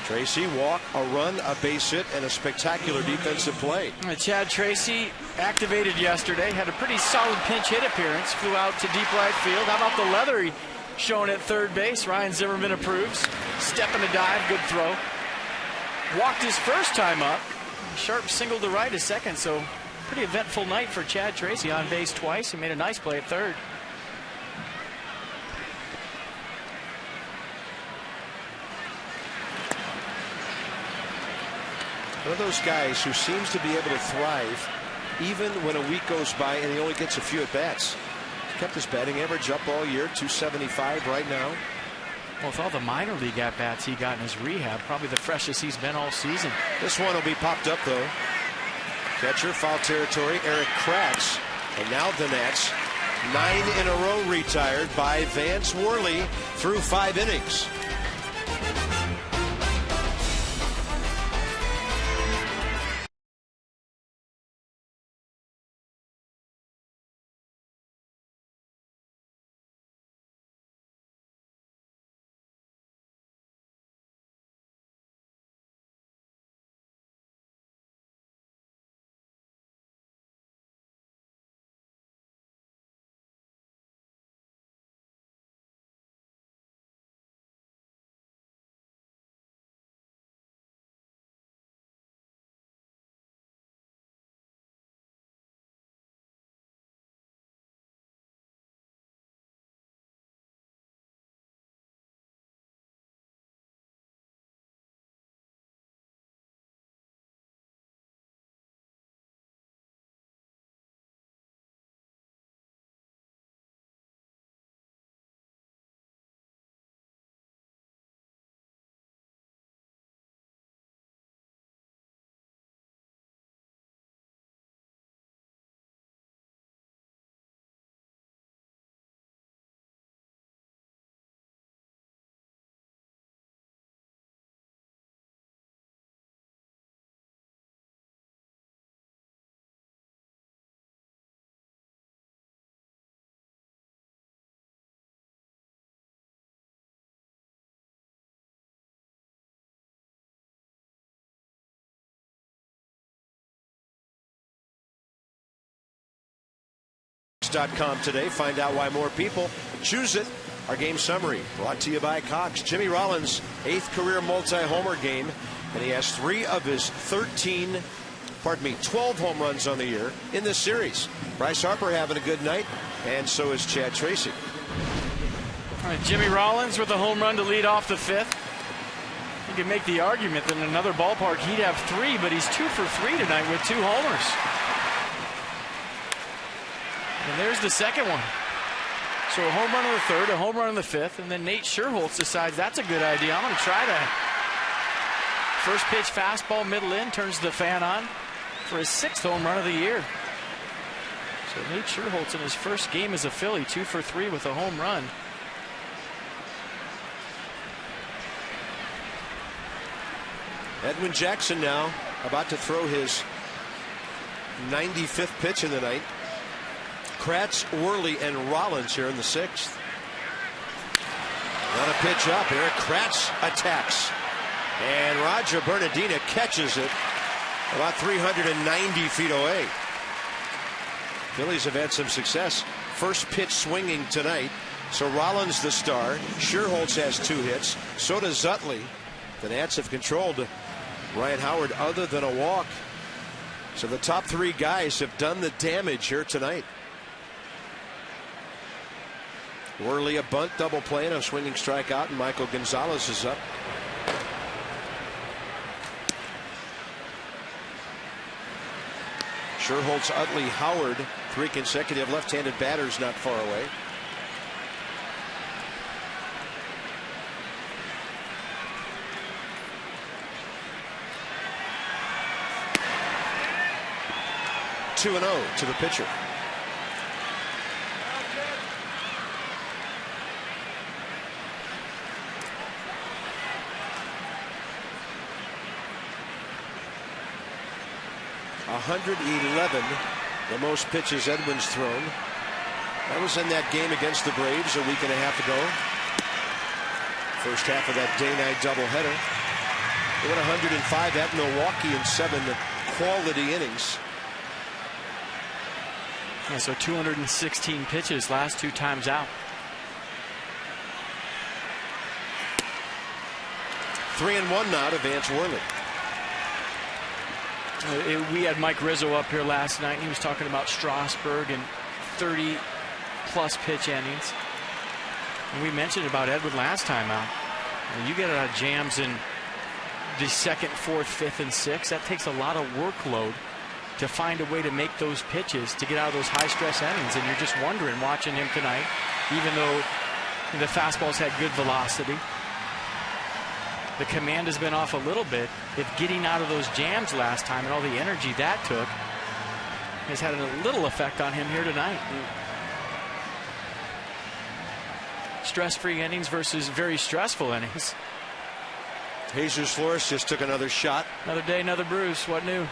Tracy, walk, a run, a base hit, and a spectacular defensive play. Chad Tracy activated yesterday, had a pretty solid pinch hit appearance, flew out to deep right field. How about the leather he shown at 3rd base? Ryan Zimmerman approves. Step and a dive, good throw. Walked his first time up. Sharp single to right a second, so Pretty eventful night for Chad Tracy. On base twice. He made a nice play at third. One of those guys who seems to be able to thrive even when a week goes by and he only gets a few at-bats. He's kept his batting average up all year, 275 right now. Well, with all the minor league at-bats he got in his rehab, probably the freshest he's been all season. This one will be popped up, though. Catcher, foul territory, Eric Kratz. And now the Nats, 9 in a row retired by Vance Worley through 5 innings. .com today. Find out why more people choose it. Our game summary brought to you by Cox. Jimmy Rollins' 8th career multi-homer game, and he has 3 of his 12 home runs on the year in this series. Bryce Harper having a good night, and so is Chad Tracy. All right, Jimmy Rollins with a home run to lead off the 5th. You can make the argument that in another ballpark he'd have 3, but he's 2 for 3 tonight with 2 homers. And there's the second one. So a home run on the 3rd, a home run on the 5th, and then Nate Scherholtz decides that's a good idea. I'm going to try that. First pitch fastball, middle in, turns the fan on for his 6th home run of the year. So Nate Scherholtz in his first game as a Philly, 2 for 3 with a home run. Edwin Jackson now about to throw his 95th pitch of the night. Kratz, Worley, and Rollins here in the 6th. Not a pitch up. Eric Kratz attacks. And Roger Bernardina catches it about 390 feet away. Phillies have had some success. First pitch swinging tonight. So Rollins the star. Scherholtz has 2 hits. So does Utley. The Nats have controlled Ryan Howard other than a walk. So the top 3 guys have done the damage here tonight. Worley a bunt, double play, and a swinging strikeout, and Michael Gonzalez is up. Scherholtz, Utley, Howard, 3 consecutive left-handed batters not far away. Two 2-0 to the pitcher. .111, the most pitches Edwin's thrown. That was in that game against the Braves a week and a half ago. First half of that day-night doubleheader. They went 105 at Milwaukee in 7 quality innings. Yeah, so 216 pitches last 2 times out. 3-1 now to Vance Worley. We had Mike Rizzo up here last night, and he was talking about Strasburg and 30-plus pitch innings. And we mentioned about Edwin last time out. You get out of jams in the 2nd, 4th, 5th, and 6th. That takes a lot of workload to find a way to make those pitches, to get out of those high-stress innings. And you're just wondering, watching him tonight, even though the fastball's had good velocity, the command has been off a little bit. If getting out of those jams last time and all the energy that took has had a little effect on him here tonight. Stress-free innings versus very stressful innings. Jesus Flores just took another shot. Another day, another bruise. What new?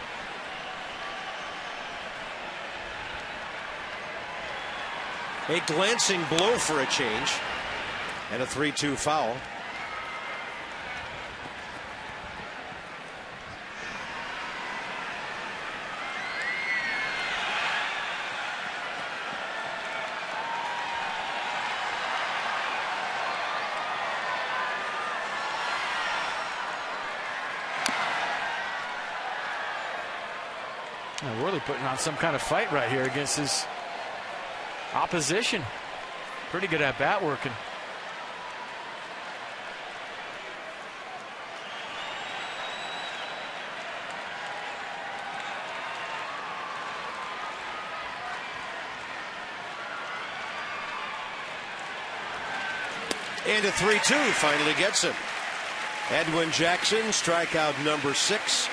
A glancing blow for a change. And a 3-2 foul. Worley putting on some kind of fight right here against his opposition. Pretty good at bat working. And a 3-2 finally gets him. Edwin Jackson, strikeout number 6.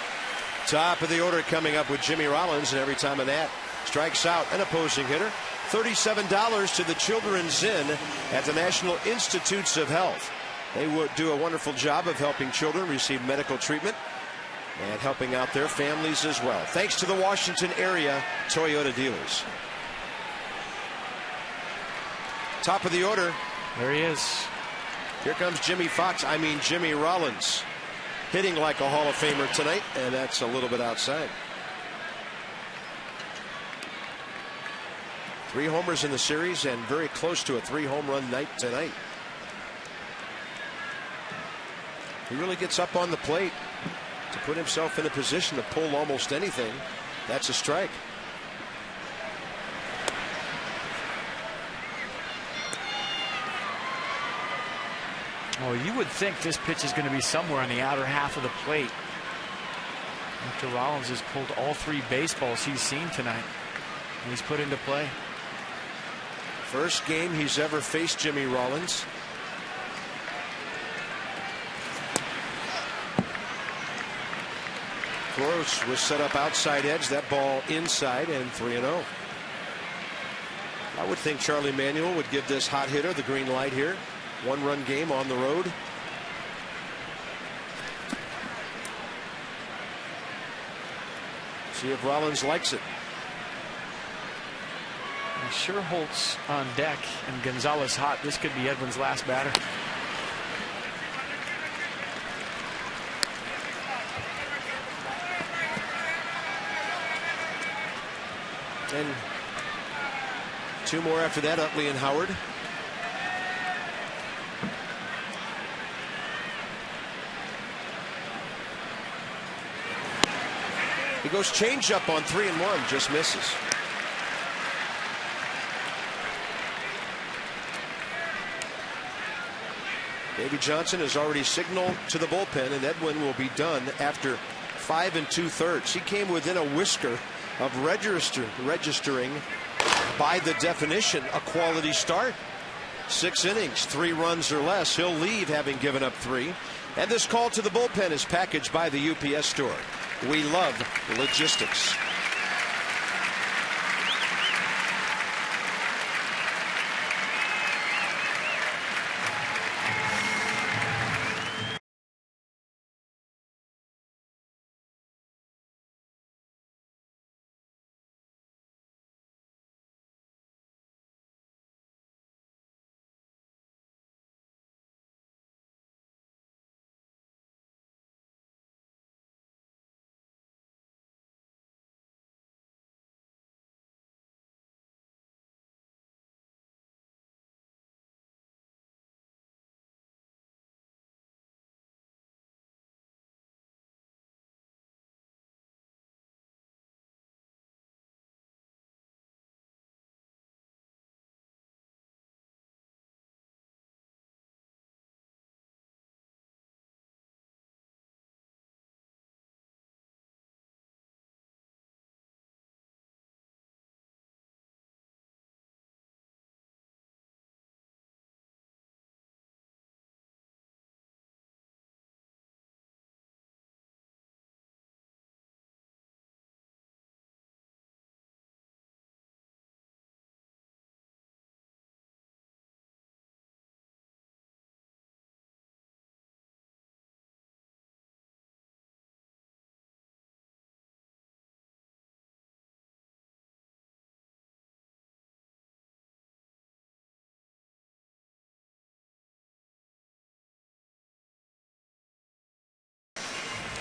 Top of the order coming up with Jimmy Rollins, and every time a Nat strikes out an opposing hitter, $37 to the Children's Inn at the National Institutes of Health. They would do a wonderful job of helping children receive medical treatment and helping out their families as well. Thanks to the Washington area Toyota dealers. Top of the order. There he is. Here comes Jimmy Rollins. Hitting like a Hall of Famer tonight, and that's a little bit outside. 3 homers in the series and very close to a 3-home run night tonight. He really gets up on the plate to put himself in a position to pull almost anything. That's a strike. Well, you would think this pitch is going to be somewhere on the outer half of the plate. After Rollins has pulled all 3 baseballs he's seen tonight, and he's put into play. First game he's ever faced Jimmy Rollins. Close was set up outside edge. That ball inside, and 3-0. I would think Charlie Manuel would give this hot hitter the green light here. 1-run game on the road. See if Rollins likes it. And Sherholtz on deck and Gonzalez hot. This could be Edwin's last batter. And 2 more after that, Utley and Howard. He goes changeup on 3-1, just misses. Davey Johnson has already signaled to the bullpen, and Edwin will be done after 5 2/3. He came within a whisker of registering, by the definition, a quality start. 6 innings, 3 runs or less. He'll leave having given up 3. And this call to the bullpen is packaged by the UPS store. We love logistics.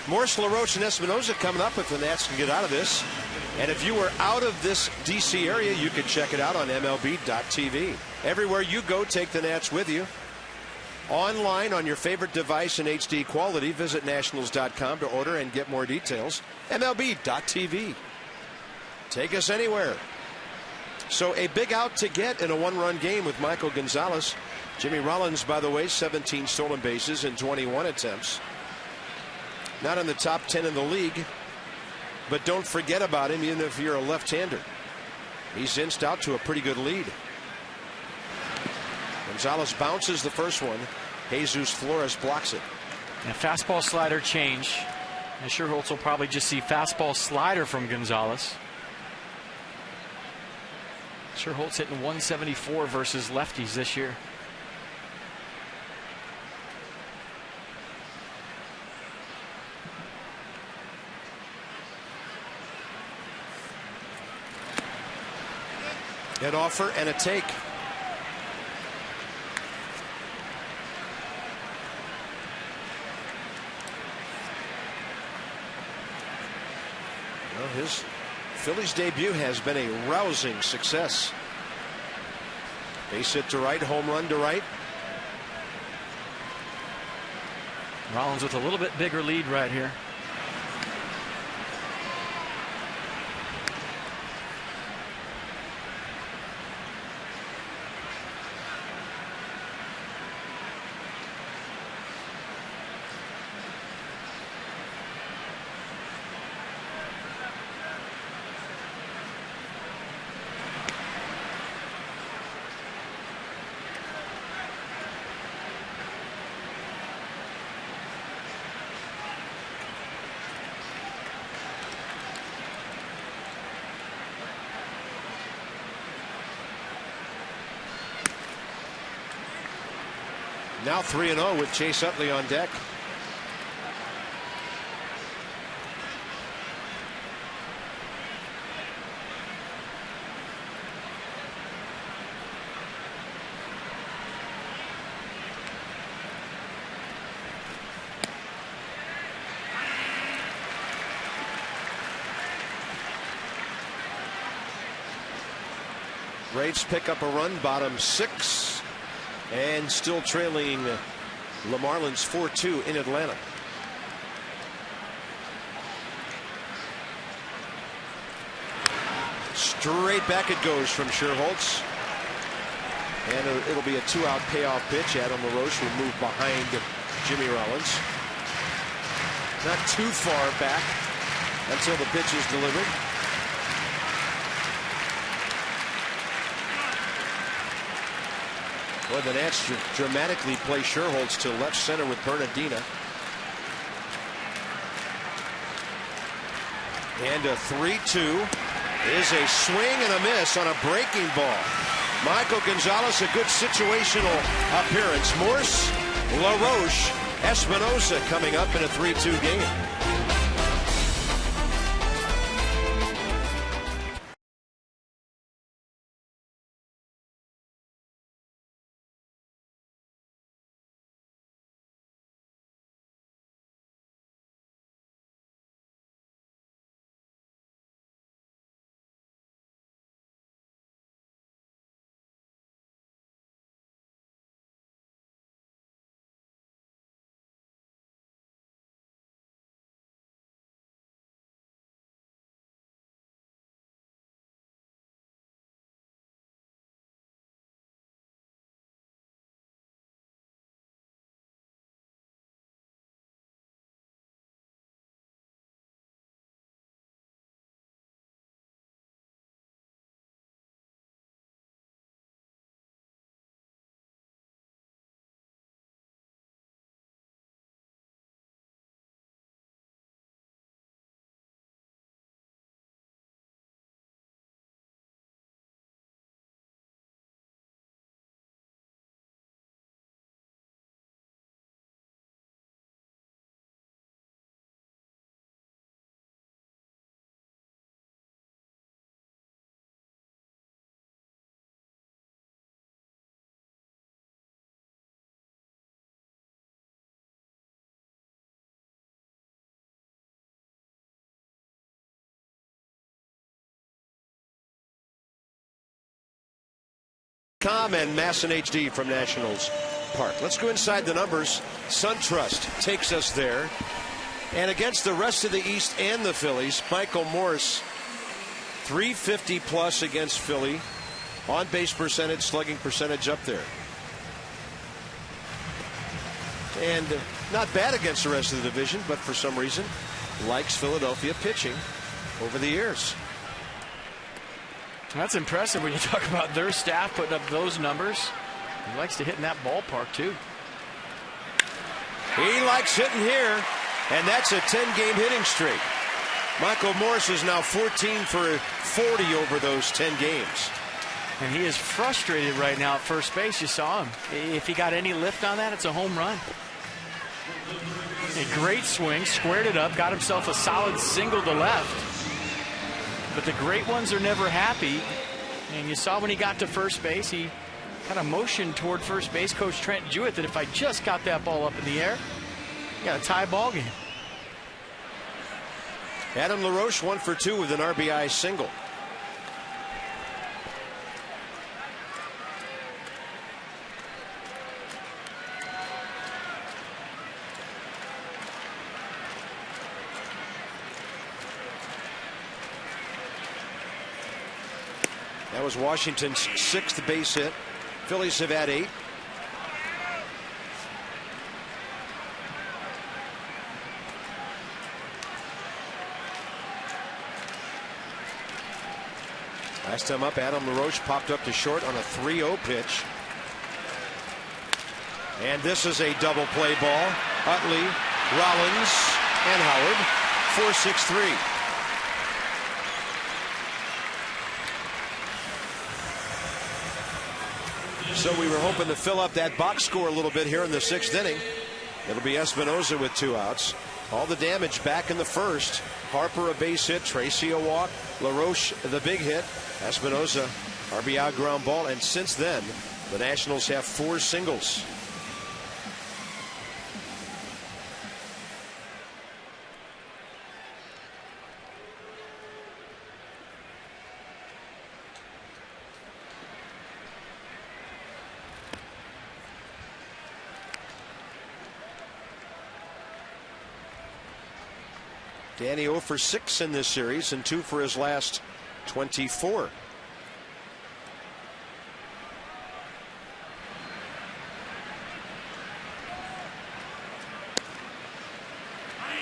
Morse, LaRoche, and Espinoza coming up if the Nats can get out of this. And if you were out of this D.C. area, you can check it out on MLB.tv. Everywhere you go, take the Nats with you. Online on your favorite device in HD quality. Visit Nationals.com to order and get more details. MLB.tv. Take us anywhere. So a big out to get in a one-run game with Michael Gonzalez. Jimmy Rollins, by the way, 17 stolen bases in 21 attempts. Not in the top 10 in the league, but don't forget about him even if you're a left-hander. He's inched out to a pretty good lead. Gonzalez bounces the first one. Jesus Flores blocks it. And a fastball slider change. And Sherholtz will probably just see fastball slider from Gonzalez. Sherholtz hitting 174 versus lefties this year. An offer and a take. Well, his Phillies debut has been a rousing success. Base hit to right, home run to right. Rollins with a little bit bigger lead right here. Now 3-0 with Chase Utley on deck. Braves pick up a run, bottom 6. And still trailing the Marlins 4-2 in Atlanta. Straight back it goes from Sherholtz. And it'll be a 2-out payoff pitch. Adam LaRoche will move behind Jimmy Rollins. Not too far back until the pitch is delivered. Well, the Nats dramatically play Sherholtz to left center with Bernardina. And a 3-2 is a swing and a miss on a breaking ball. Michael Gonzalez, a good situational appearance. Morse, LaRoche, Espinoza coming up in a 3-2 game. PHITrain.com and Masson HD from Nationals Park. Let's go inside the numbers. SunTrust takes us there. And against the rest of the East and the Phillies, Michael Morse, 350 plus against Philly. On base percentage, slugging percentage up there. And not bad against the rest of the division, but for some reason likes Philadelphia pitching over the years. That's impressive when you talk about their staff putting up those numbers. He likes to hit in that ballpark too. He likes hitting here, and that's a 10-game hitting streak. Michael Morse is now 14 for 40 over those 10 games. And he is frustrated right now at first base. You saw him. If he got any lift on that, it's a home run. A great swing, squared it up, got himself a solid single to left. But the great ones are never happy. And you saw when he got to first base, he kind of motioned toward first base coach Trent Jewett that if I just got that ball up in the air, you got a tie ball game. Adam LaRoche 1 for 2 with an RBI single. That was Washington's 6th base hit. Phillies have had 8. Last time up, Adam LaRoche popped up to short on a 3-0 pitch. And this is a double play ball. Utley, Rollins, and Howard. 4-6-3. So we were hoping to fill up that box score a little bit here in the 6th inning. It'll be Espinoza with 2 outs. All the damage back in the first. Harper a base hit, Tracy a walk, LaRoche the big hit, Espinoza RBI ground ball, and since then the Nationals have 4 singles. Danny 0 for 6 in this series and 2 for his last 24.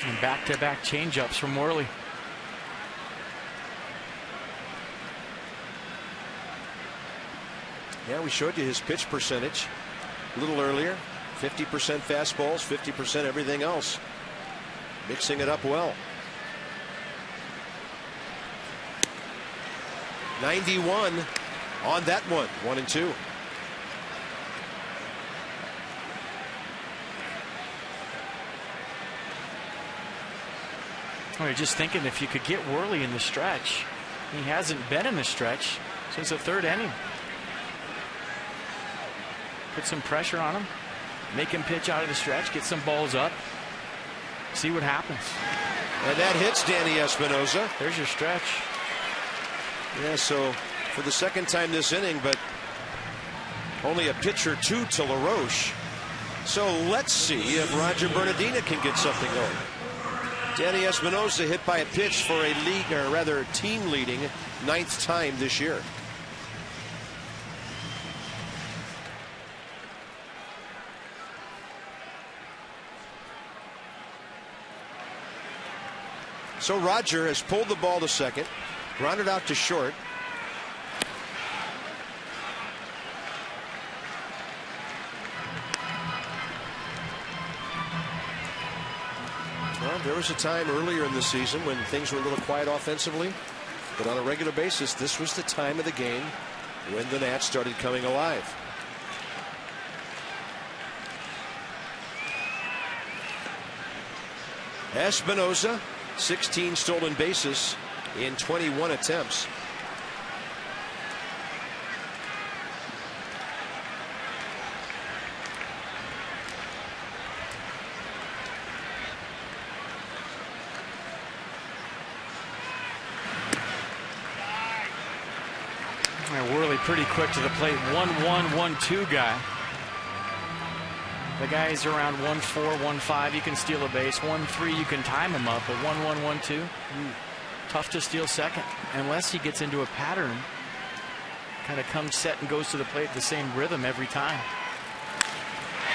And back-to-back changeups from Worley. Yeah, we showed you his pitch percentage a little earlier. 50% fastballs, 50% everything else. Mixing it up well. 91 on that one. 1 and 2. Oh, you're just thinking if you could get Worley in the stretch. He hasn't been in the stretch since the 3rd inning. Put some pressure on him. Make him pitch out of the stretch. Get some balls up. See what happens. And that hits Danny Espinoza. There's your stretch. Yeah, so for the 2nd time this inning, but only a pitch or 2 to LaRoche. So let's see if Roger Bernardina can get something going. Danny Espinoza hit by a pitch for a league, or rather team leading 9th time this year. So Roger has pulled the ball to second, grounded out to short. Well, there was a time earlier in the season when things were a little quiet offensively, but on a regular basis, this was the time of the game when the Nats started coming alive. Espinoza, 16 stolen bases in 21 attempts. pretty quick to the plate. 1-1, 1-2 guy. The guy's around 1-4, 1-5. You can steal a base. 1-3, you can time him up. But 1-1, 1-2, tough to steal second unless he gets into a pattern. Kind of comes set and goes to the plate the same rhythm every time.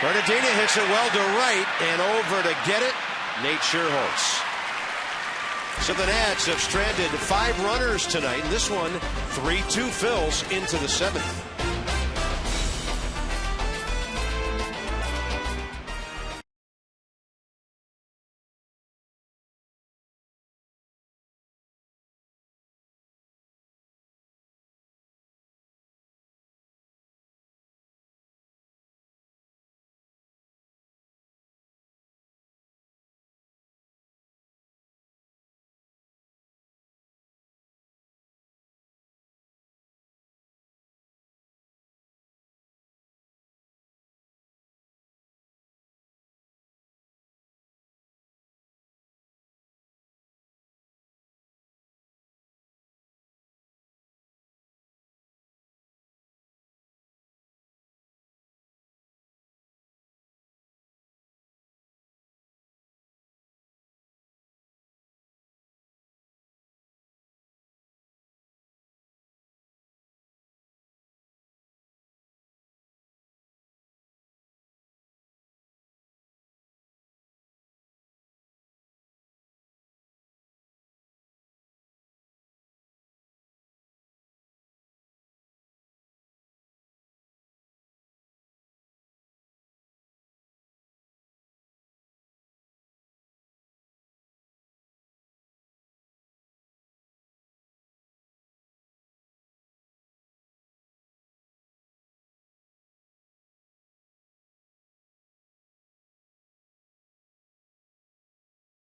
Bernardina hits it well to right and over to get it. Nate Scherholz. So the Nats have stranded 5 runners tonight, and this one 3-2 Phils into the 7th.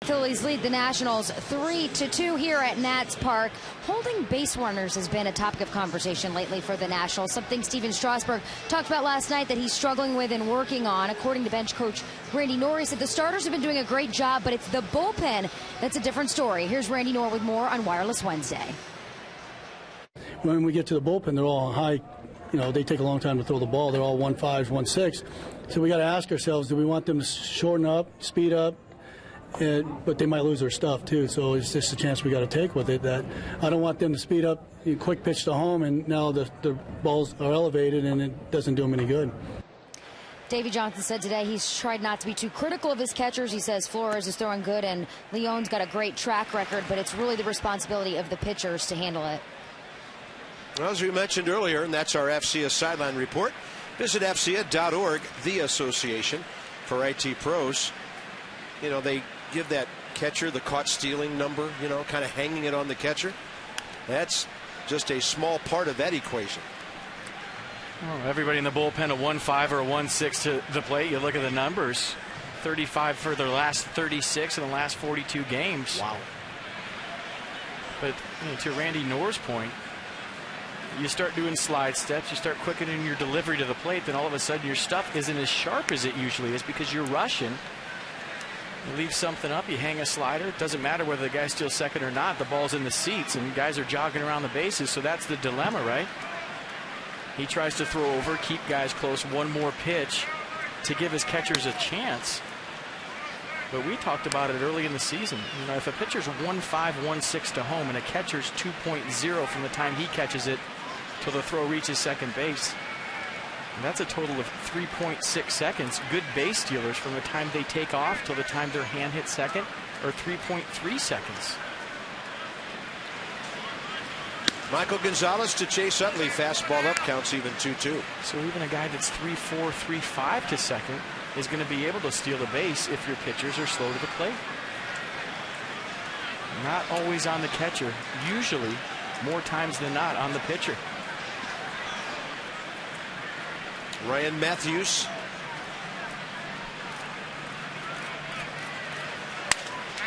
Phillies lead the Nationals 3-2 here at Nats Park. Holding base runners has been a topic of conversation lately for the Nationals, something Steven Strasburg talked about last night that he's struggling with and working on. According to bench coach Randy Knorr, he said the starters have been doing a great job, but it's the bullpen that's a different story. Here's Randy Knorr with more on Wireless Wednesday. When we get to the bullpen, they're all high. You know, they take a long time to throw the ball. They're all 1.5s, 1.6. So we got to ask ourselves, do we want them to shorten up, speed up? But they might lose their stuff too, so it's just a chance we got to take with it. That I don't want them to speed up, quick pitch to home, and now the balls are elevated and it doesn't do them any good. Davey Johnson said today he's tried not to be too critical of his catchers. He says Flores is throwing good and Leon's got a great track record, but it's really the responsibility of the pitchers to handle it. Well, as we mentioned earlier, and that's our FCA sideline report. Visit FCA.org, the association for IT pros. You know, they give that catcher the caught stealing number, you know, kind of hanging it on the catcher. That's just a small part of that equation. Well, everybody in the bullpen, a 1.5 or a 1.6 to the plate. You look at the numbers, 35 for their last 36 in the last 42 games. Wow. But you know, to Randy Knorr's point, you start doing slide steps, you start quickening your delivery to the plate, then all of a sudden your stuff isn't as sharp as it usually is because you're rushing. You leave something up, you hang a slider. It doesn't matter whether the guy steals second or not. The ball's in the seats and guys are jogging around the bases. So that's the dilemma, right? He tries to throw over, keep guys close, one more pitch to give his catchers a chance. But we talked about it early in the season. You know, if a pitcher's 1.5, 1.6 to home and a catcher's 2.0 from the time he catches it till the throw reaches second base, and that's a total of 3.6 seconds. Good base stealers from the time they take off till the time their hand hits second, or 3.3 seconds. Michael Gonzalez to Chase Utley. Fastball up, counts even 2-2. So even a guy that's 3.4, 3.5 to second is going to be able to steal a base if your pitchers are slow to the plate. Not always on the catcher. Usually, more times than not, on the pitcher. Ryan Matthews.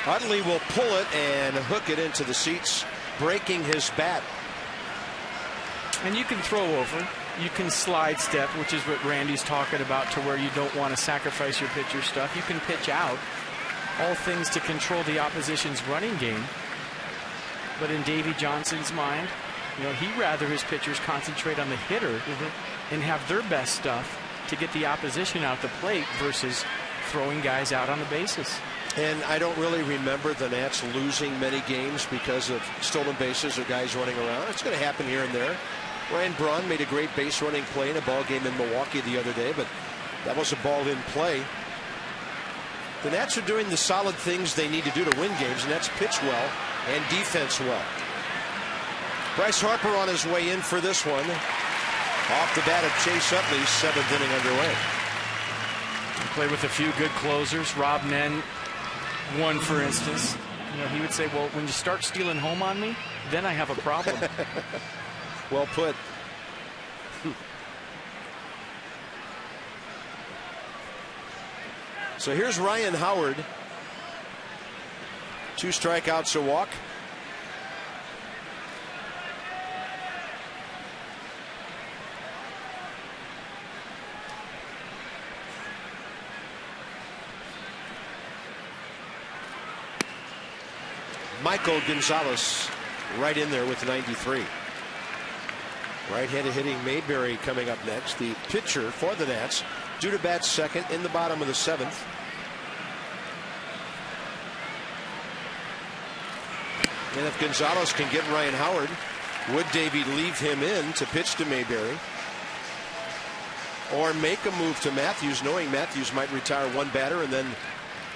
Utley will pull it and hook it into the seats, breaking his bat. And you can throw over. You can slide step, which is what Randy's talking about, to where you don't want to sacrifice your pitcher stuff. You can pitch out. All things to control the opposition's running game. But in Davey Johnson's mind, You know, he'd rather his pitchers concentrate on the hitter and have their best stuff to get the opposition out the plate versus throwing guys out on the bases. And I don't really remember the Nats losing many games because of stolen bases or guys running around. It's going to happen here and there. Ryan Braun made a great base running play in a ball game in Milwaukee the other day, but that was a ball in play. The Nats are doing the solid things they need to do to win games, and that's pitch well and defense well. Bryce Harper on his way in for this one. Off the bat of Chase Utley's 7th inning underway. Play with a few good closers. Rob Nen, one for instance. You know, he would say, well, when you start stealing home on me, then I have a problem. Well put. So here's Ryan Howard. 2 strikeouts, a walk. Michael Gonzalez right in there with 93. Right-handed hitting Mayberry coming up next. The pitcher for the Nats due to bat second in the bottom of the 7th. And if Gonzalez can get Ryan Howard, would Davey leave him in to pitch to Mayberry? Or make a move to Matthews, knowing Matthews might retire one batter and then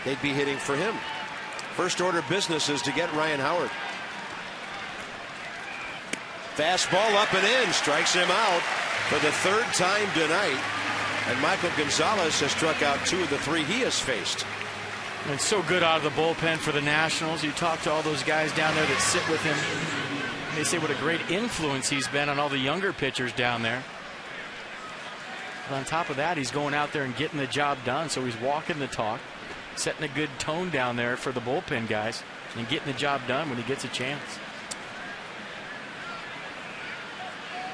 they'd be hitting for him? First order business is to get Ryan Howard. Fastball up and in, strikes him out for the 3rd time tonight. And Michael Gonzalez has struck out 2 of the 3 he has faced. And so good out of the bullpen for the Nationals. You talk to all those guys down there that sit with him. They say what a great influence he's been on all the younger pitchers down there. But on top of that, he's going out there and getting the job done. So he's walking the talk, setting a good tone down there for the bullpen guys, and getting the job done when he gets a chance.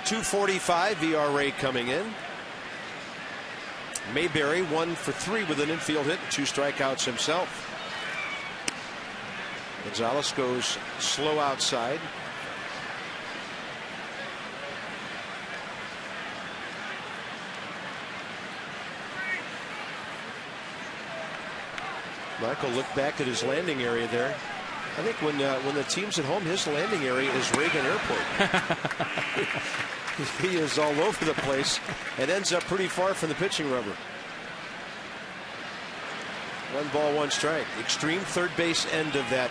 2.45 ERA coming in. Mayberry 1 for 3 with an infield hit, 2 strikeouts himself. Gonzalez goes slow outside. Michael looked back at his landing area there. I think when the team's at home, his landing area is Reagan Airport. He is all over the place and ends up pretty far from the pitching rubber. 1 ball, 1 strike. Extreme third base end of that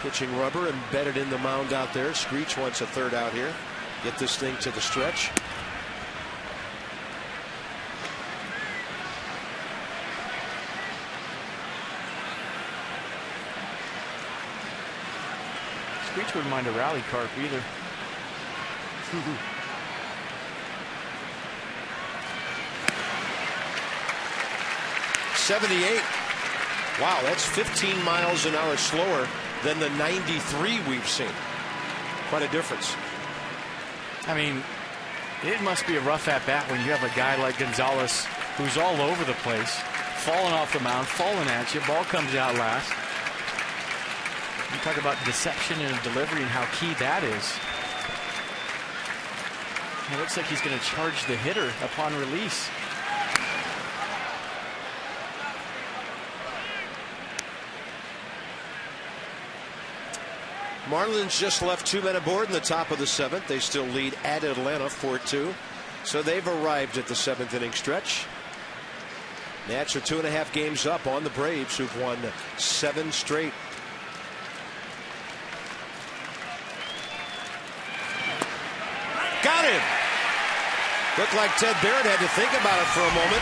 pitching rubber embedded in the mound out there. Screech wants a third out here. Get this thing to the stretch. Screech wouldn't mind a rally carp either. 78. Wow, that's 15 miles an hour slower than the 93 we've seen. Quite a difference. I mean, it must be a rough at bat when you have a guy like Gonzalez who's all over the place, falling off the mound, falling at you, ball comes out last. You talk about deception and delivery and how key that is. It looks like he's going to charge the hitter upon release. Marlins just left 2 men aboard in the top of the 7th. They still lead at Atlanta 4-2. So they've arrived at the 7th inning stretch. Nats are 2.5 games up on the Braves, who've won 7 straight. Got him. Looked like Ted Barrett had to think about it for a moment.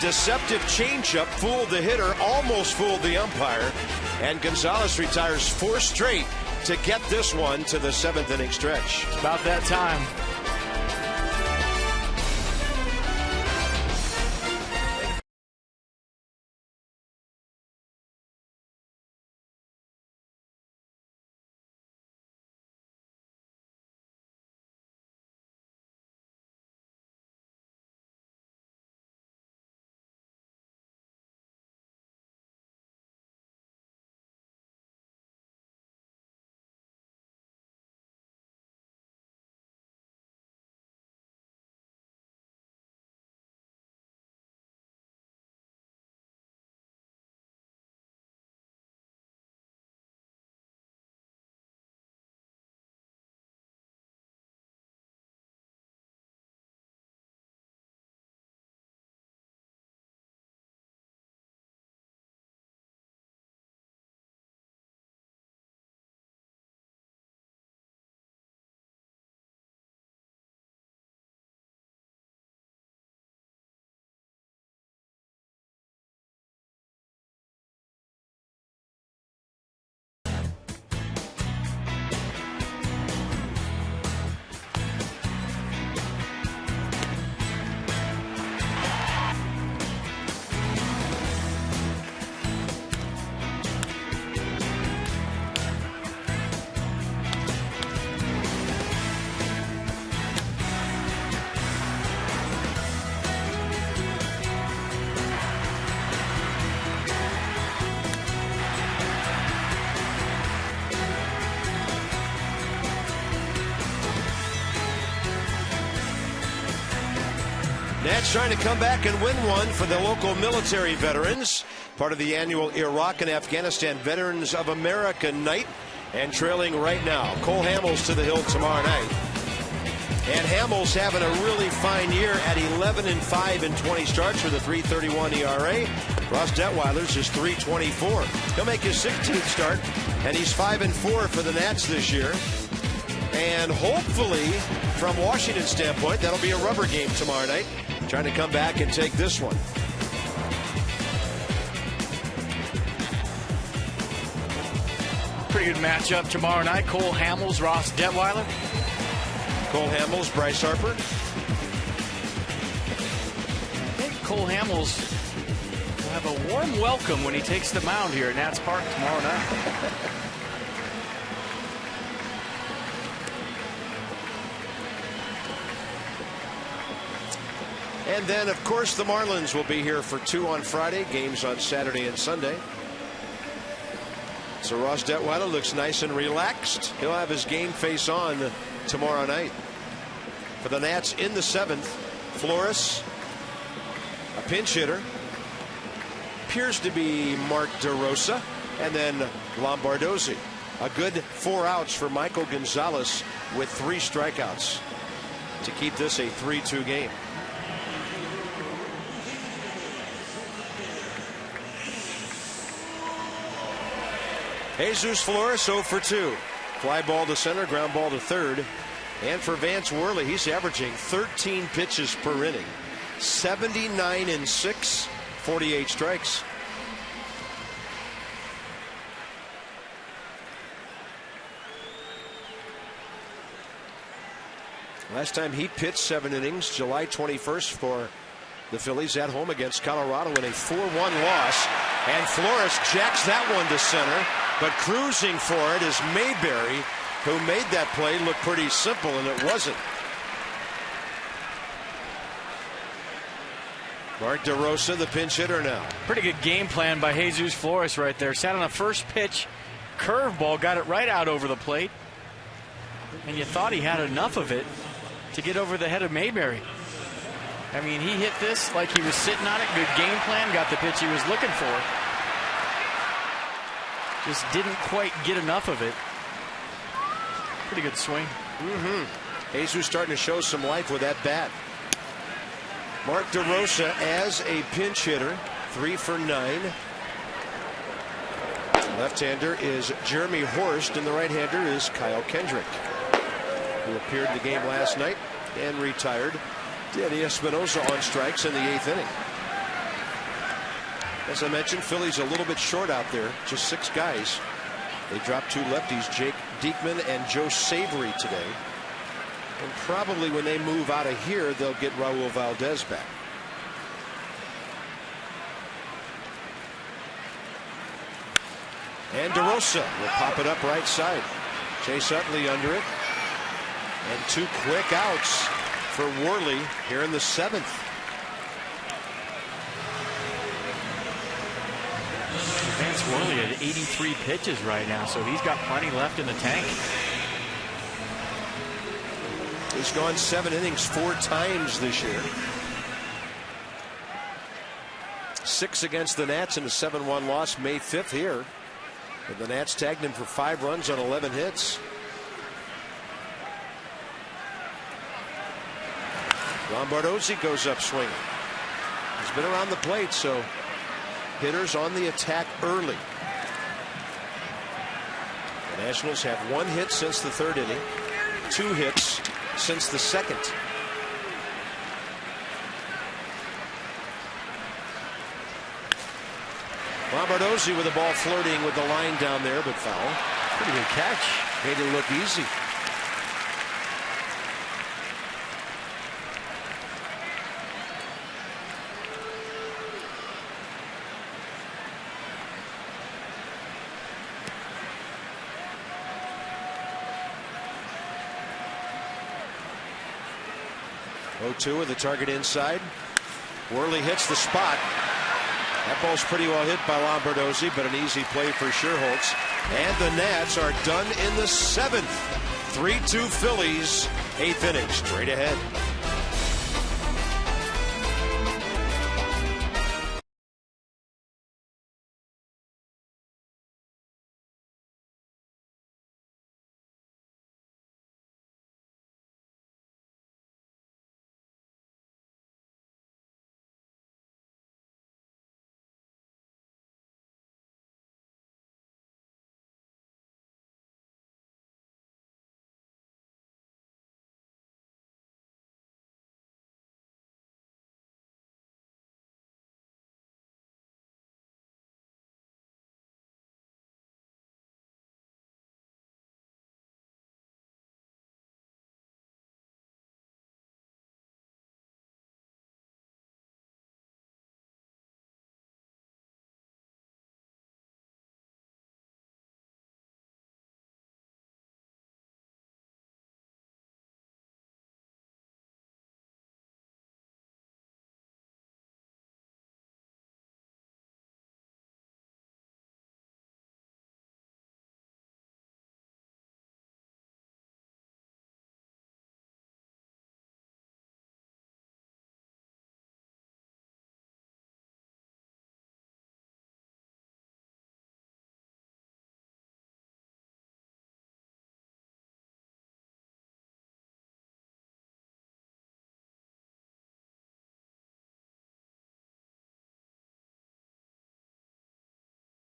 Deceptive changeup fooled the hitter, almost fooled the umpire. And Gonzalez retires 4 straight to get this one to the 7th inning stretch. It's about that time. Nats trying to come back and win one for the local military veterans. Part of the annual Iraq and Afghanistan Veterans of America night. And trailing right now, Cole Hamels to the hill tomorrow night. And Hamels having a really fine year at 11-5 in 20 starts with a 3.31 ERA. Ross Detweiler's is 3.24. He'll make his 16th start, and he's 5-4 for the Nats this year. And hopefully, from Washington's standpoint, that'll be a rubber game tomorrow night. Trying to come back and take this one. Pretty good matchup tomorrow night. Cole Hamels, Ross Detweiler. Cole Hamels, Bryce Harper. I think Cole Hamels will have a warm welcome when he takes the mound here at Nats Park tomorrow night. And then, of course, the Marlins will be here for 2 on Friday, games on Saturday and Sunday. So Ross Detweiler looks nice and relaxed. He'll have his game face on tomorrow night. For the Nats in the 7th, Flores, a pinch hitter, appears to be Mark DeRosa, and then Lombardozzi. A good 4 outs for Michael Gonzalez with 3 strikeouts to keep this a 3-2 game. Jesus Flores 0 for 2. Fly ball to center, ground ball to third. And for Vance Worley, he's averaging 13 pitches per inning. 79-6, 48 strikes. Last time he pitched 7 innings, July 21st for the Phillies at home against Colorado in a 4-1 loss. And Flores jacks that one to center. But cruising for it is Mayberry, who made that play look pretty simple, and it wasn't. Mark DeRosa, the pinch hitter now. Pretty good game plan by Jesus Flores right there. Sat on a first pitch curveball, got it right out over the plate. And you thought he had enough of it to get over the head of Mayberry. I mean, he hit this like he was sitting on it. Good game plan, got the pitch he was looking for. Just didn't quite get enough of it. Pretty good swing. Jesus starting to show some life with that bat. Mark DeRosa as a pinch hitter, 3 for 9. Left-hander is Jeremy Horst, and the right-hander is Kyle Kendrick, who appeared in the game last night and retired. Danny Espinosa on strikes in the 8th inning. As I mentioned, Philly's a little bit short out there, just 6 guys. They dropped 2 lefties, Jake Diekman and Joe Savory today. And probably when they move out of here, they'll get Raul Valdez back. And DeRosa will pop it up right side. Chase Utley under it. And 2 quick outs for Worley here in the 7th. Vance Worley at 83 pitches right now, so he's got plenty left in the tank. He's gone 7 innings 4 times this year. 6 against the Nats in a 7-1 loss May 5th here. And the Nats tagged him for 5 runs on 11 hits. Lombardozzi goes up swinging. He's been around the plate, so hitters on the attack early. The Nationals have 1 hit since the 3rd inning, 2 hits since the 2nd. Lombardozzi with the ball flirting with the line down there, but foul. Pretty good catch. Made it look easy. Two with the target inside. Worley hits the spot. That ball's pretty well hit by Lombardozzi, but an easy play for Scherholtz. And the Nats are done in the 7th. 3-2 Phillies, 8th inning, straight ahead.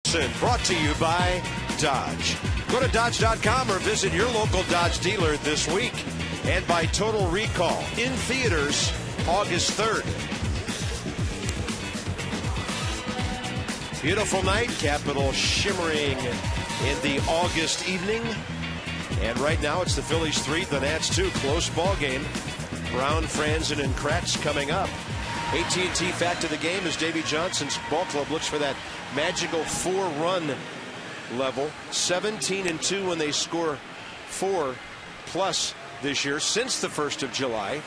Jackson, brought to you by Dodge. Go to Dodge.com or visit your local Dodge dealer this week. And by Total Recall, in theaters August 3rd. Beautiful night, Capitol shimmering in the August evening. And right now it's the Phillies 3, the Nats 2. Close ball game. Brown, Franzen, and Kratz coming up. AT&T fact of the game is Davey Johnson's ball club looks for that magical 4-run level. 17-2 when they score 4+ this year since the 1st of July.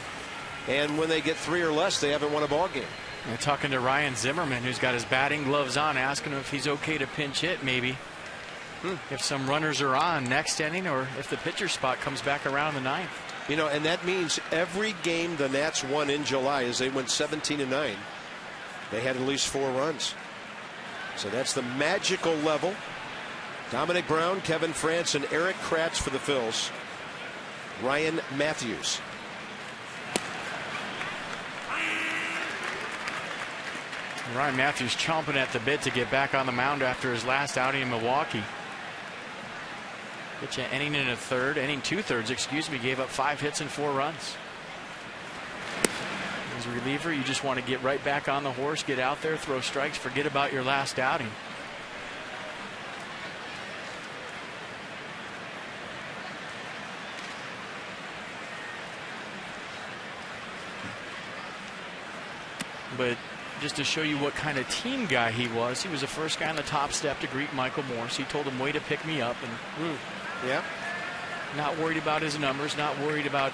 And when they get 3 or less, they haven't won a ball game. And talking to Ryan Zimmerman, who's got his batting gloves on, asking him if he's okay to pinch hit, maybe. If some runners are on next inning, or if the pitcher spot comes back around the 9th. You know, and that means every game the Nats won in July, as they went 17-9, they had at least 4 runs. So that's the magical level. Dominic Brown, Kevin France, and Eric Kratz for the Phils. Ryan Matthews. Ryan Matthews chomping at the bit to get back on the mound after his last outing in Milwaukee. Get you an inning and a third, inning 2/3, excuse me, gave up 5 hits and 4 runs. As a reliever, you just want to get right back on the horse, get out there, throw strikes, forget about your last outing. But just to show you what kind of team guy he was the first guy on the top step to greet Michael Morse. He told him, way to pick me up. And yeah, not worried about his numbers, not worried about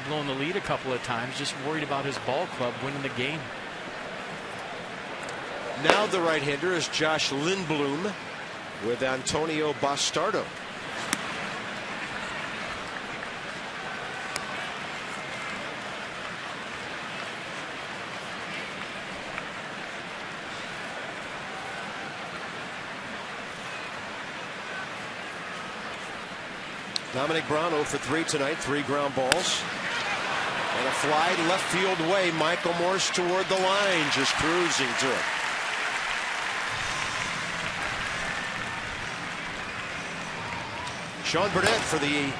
blowing the lead a couple of times, just worried about his ball club winning the game. Now the right-hander is Josh Lindblom with Antonio Bastardo. Dominic Brown 0 for 3 tonight, 3 ground balls. And a fly left field way. Michael Morse toward the line, just cruising to it. Sean Burnett for the,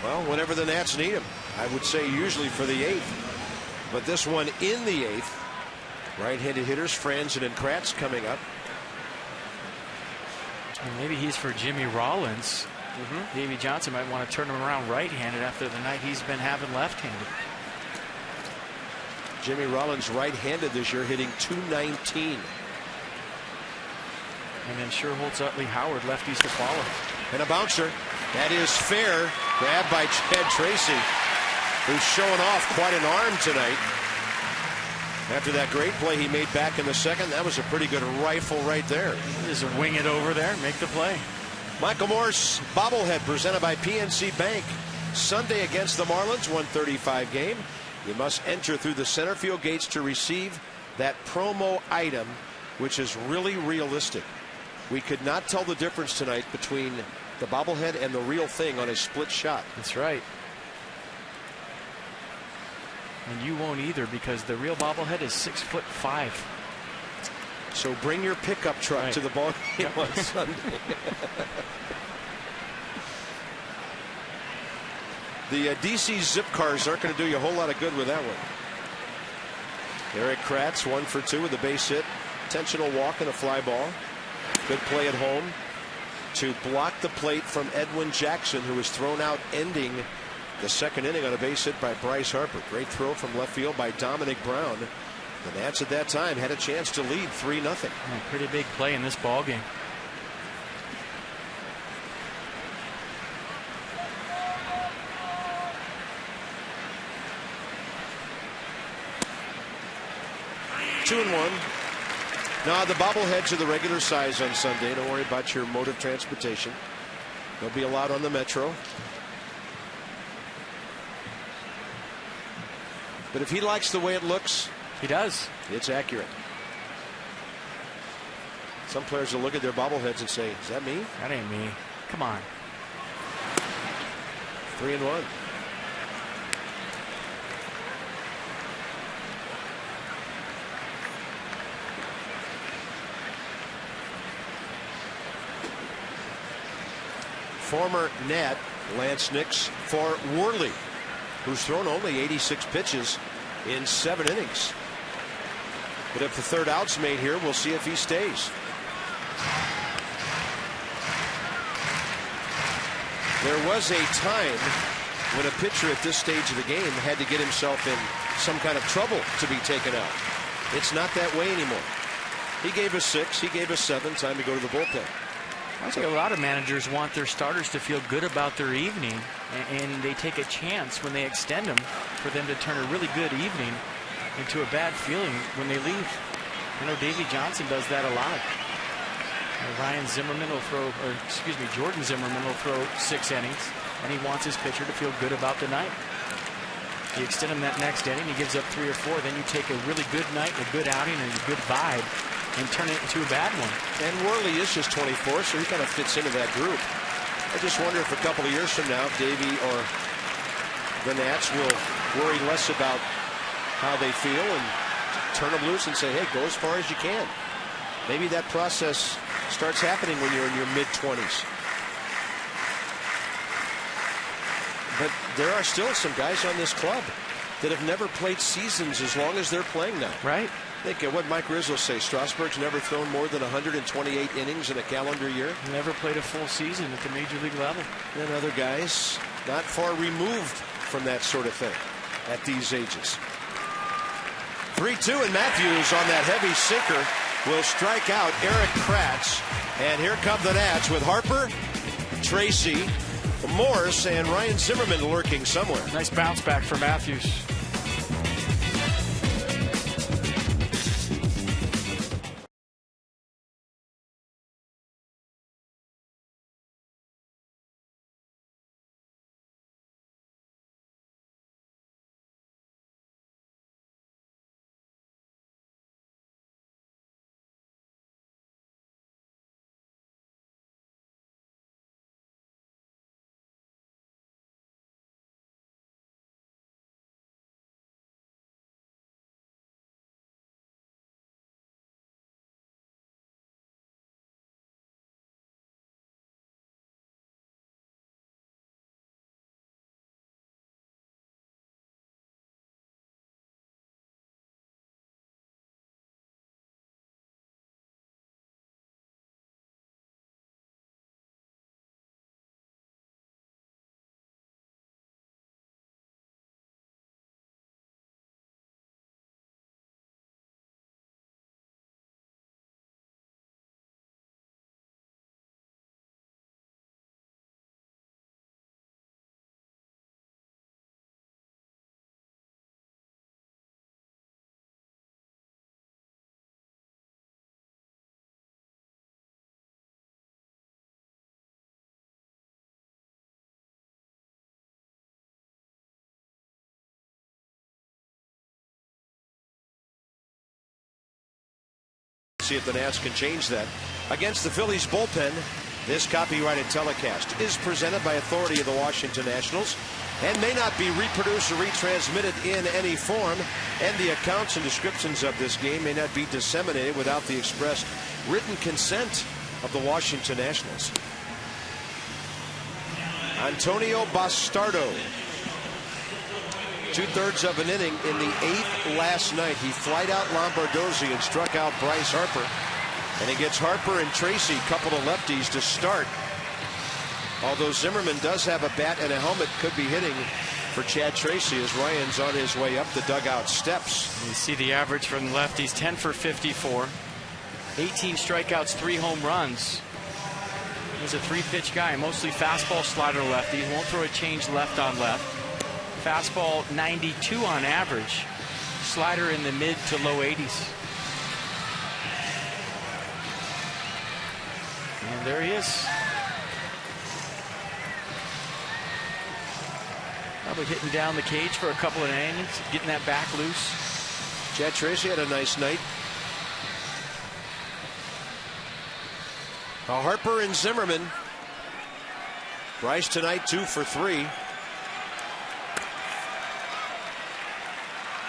well, whenever the Nats need him. I would say usually for the 8th. But this one in the 8th. Right-handed hitters, Franzen and Kratz coming up. And maybe he's for Jimmy Rollins. Davey Johnson might want to turn him around right-handed after the night he's been having left-handed. Jimmy Rollins right-handed this year, hitting .219. And then Sherholtz, Utley, Howard, lefties to follow. And a bouncer. That is fair. Grabbed by Chad Tracy, who's showing off quite an arm tonight. After that great play he made back in the 2nd, that was a pretty good rifle right there. Just wing it over there, make the play. Michael Morse bobblehead presented by PNC Bank. Sunday against the Marlins, 1:35 game. You must enter through the center field gates to receive that promo item, which is really realistic. We could not tell the difference tonight between the bobblehead and the real thing on a split shot. That's right. And you won't either, because the real bobblehead is 6'5". So bring your pickup truck to the ball game on Sunday. The DC zip cars aren't going to do you a whole lot of good with that one. Eric Kratz 1 for 2 with a base hit, intentional walk and a fly ball. Good play at home to block the plate from Edwin Jackson, who was thrown out ending the 2nd inning on a base hit by Bryce Harper. Great throw from left field by Dominic Brown. The Nats at that time had a chance to lead 3-0. Pretty big play in this ball game. Two and one. Now the bobbleheads are the regular size on Sunday. Don't worry about your mode of transportation. They'll be allowed on the Metro. But if he likes the way it looks, he does. It's accurate. Some players will look at their bobbleheads and say, is that me? That ain't me. Come on. 3-1. former Nat Lance Nix for Worley, who's thrown only 86 pitches in 7 innings. But if the third out's made here, we'll see if he stays. There was a time when a pitcher at this stage of the game had to get himself in some kind of trouble to be taken out. It's not that way anymore. He gave us 6, he gave us 7, time to go to the bullpen. I think a lot of managers want their starters to feel good about their evening, and they take a chance when they extend them for them to turn a really good evening into a bad feeling when they leave. You know, Davey Johnson does that a lot. Jordan Zimmerman will throw 6 innings, and he wants his pitcher to feel good about the night. You extend him that next inning, he gives up 3 or 4, then you take a really good night, a good outing, and a good vibe, and turn it into a bad one. And Worley is just 24, so he kind of fits into that group. I just wonder if a couple of years from now, Davey or the Nats will worry less about how they feel and turn them loose and say, hey, go as far as you can. Maybe that process starts happening when you're in your mid-20s. But there are still some guys on this club that have never played seasons as long as they're playing now. Right. Think of what Mike Rizzo say. Strasburg's never thrown more than 128 innings in a calendar year. Never played a full season at the major league level. And other guys not far removed from that sort of thing at these ages. 3-2, and Matthews on that heavy sinker will strike out Eric Kratz. And here come the Nats with Harper, Tracy, Morse, and Ryan Zimmerman lurking somewhere. Nice bounce back for Matthews. See if the Nats can change that. Against the Phillies bullpen, this copyrighted telecast is presented by authority of the Washington Nationals and may not be reproduced or retransmitted in any form, and the accounts and descriptions of this game may not be disseminated without the express written consent of the Washington Nationals. Antonio Bastardo, 2/3 of an inning in the 8th last night. He flied out Lombardozzi and struck out Bryce Harper. And he gets Harper and Tracy, couple of lefties, to start. Although Zimmerman does have a bat and a helmet, could be hitting for Chad Tracy as Ryan's on his way up the dugout steps. You see the average from the lefties, 10 for 54. 18 strikeouts, 3 home runs. He's a 3-pitch guy, mostly fastball, slider, lefty. He won't throw a change left on left. Fastball 92 on average. Slider in the mid to low 80s. And there he is. Probably hitting down the cage for a couple of innings, getting that back loose. Chad Tracy had a nice night. Harper and Zimmerman. Bryce tonight 2 for 3.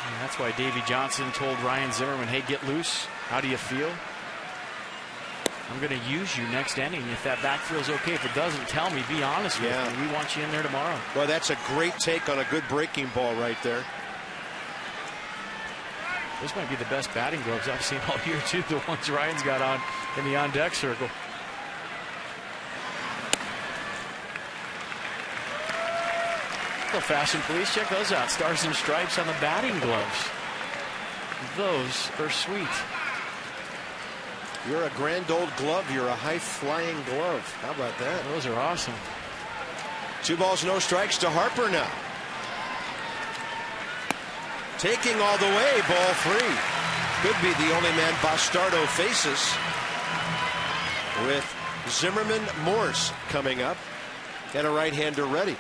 And that's why Davey Johnson told Ryan Zimmerman, hey, get loose. How do you feel? I'm going to use you next inning. If that back feels okay, if it doesn't, tell me. Be honest with me. We want you in there tomorrow. Well, that's a great take on a good breaking ball right there. This might be the best batting gloves I've seen all year, too. The ones Ryan's got on in the on-deck circle. The fashion police, check those out. Stars and stripes on the batting gloves. Those are sweet. You're a grand old glove. You're a high-flying glove. How about that? Those are awesome. 2 balls, no strikes to Harper now. Taking all the way, ball 3. Could be the only man Bastardo faces. With Zimmerman, Morse coming up, and a right-hander ready.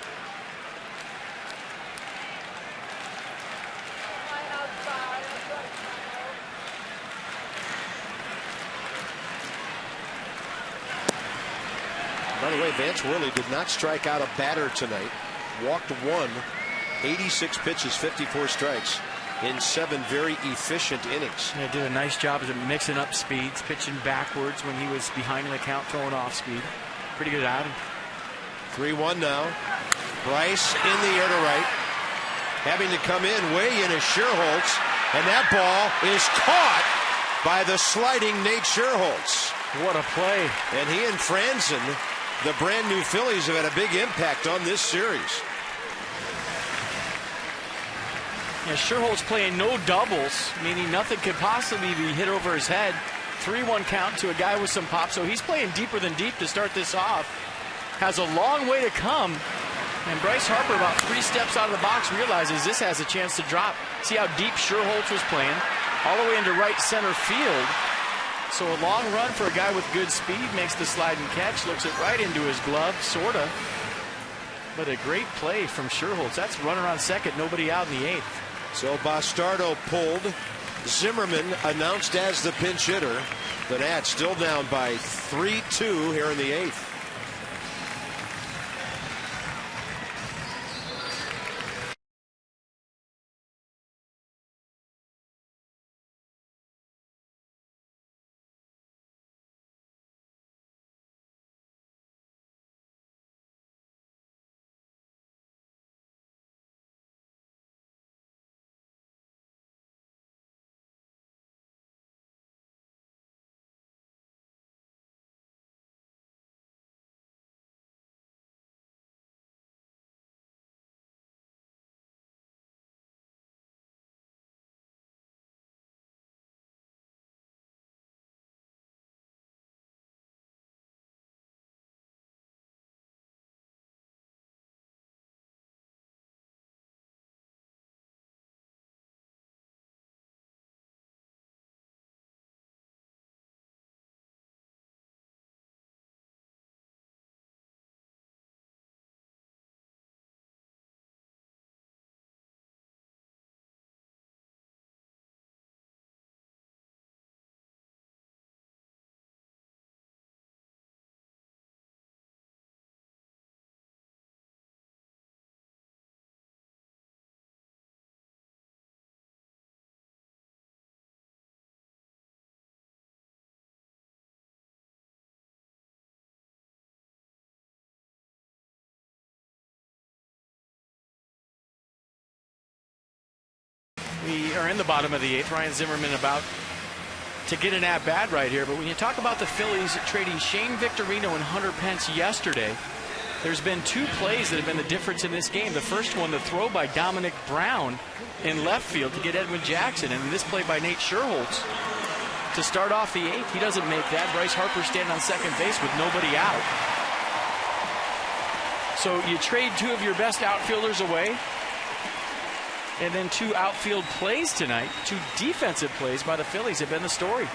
By the way, Vance Worley did not strike out a batter tonight. Walked 1, 86 pitches, 54 strikes in 7 very efficient innings. Yeah, did a nice job of mixing up speeds, pitching backwards when he was behind in the count, throwing off speed. Pretty good outing. 3-1 now. Bryce in the air to right. Having to come in, way in is Sherholtz, and that ball is caught by the sliding Nate Sherholtz. What a play. And he and Franzen, the brand new Phillies, have had a big impact on this series. Yeah, Sherholtz playing no doubles, meaning nothing could possibly be hit over his head. 3-1 count to a guy with some pop, so he's playing deeper than deep to start this off. Has a long way to come, and Bryce Harper, about 3 steps out of the box, realizes this has a chance to drop. See how deep Sherholtz was playing, all the way into right center field. So a long run for a guy with good speed, makes the slide and catch, looks it right into his glove, sorta. But a great play from Sherholtz. That's runner on second, nobody out in the 8th. So Bastardo pulled. Zimmerman announced as the pinch hitter. The Nats still down by 3-2 here in the 8th. We are in the bottom of the 8th. Ryan Zimmerman about to get an at-bat right here. But when you talk about the Phillies trading Shane Victorino and Hunter Pence yesterday, there's been 2 plays that have been the difference in this game. The first one, the throw by Dominic Brown in left field to get Edwin Jackson. And this play by Nate Sherholtz to start off the 8th. He doesn't make that. Bryce Harper standing on second base with nobody out. So you trade 2 of your best outfielders away. And then 2 outfield plays tonight. 2 defensive plays by the Phillies have been the story.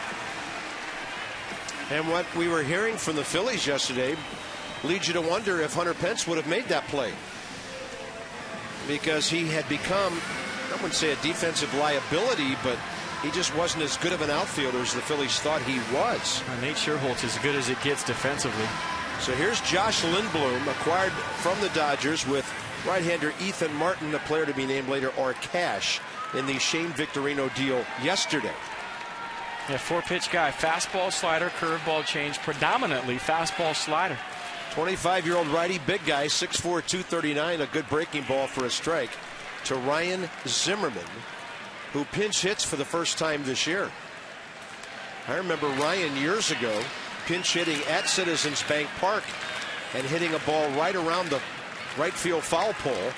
And what we were hearing from the Phillies yesterday leads you to wonder if Hunter Pence would have made that play. Because he had become, I wouldn't say a defensive liability, but he just wasn't as good of an outfielder as the Phillies thought he was. Nate Sherholtz is as good as it gets defensively. So here's Josh Lindblom, acquired from the Dodgers with right-hander Ethan Martin, a player to be named later, or cash in the Shane Victorino deal yesterday. Yeah, 4-pitch guy. Fastball, slider, curveball change. Predominantly fastball, slider. 25-year-old righty, big guy, 6'4", 239. A good breaking ball for a strike to Ryan Zimmerman, who pinch hits for the first time this year. I remember Ryan years ago pinch hitting at Citizens Bank Park and hitting a ball right around the right field foul pole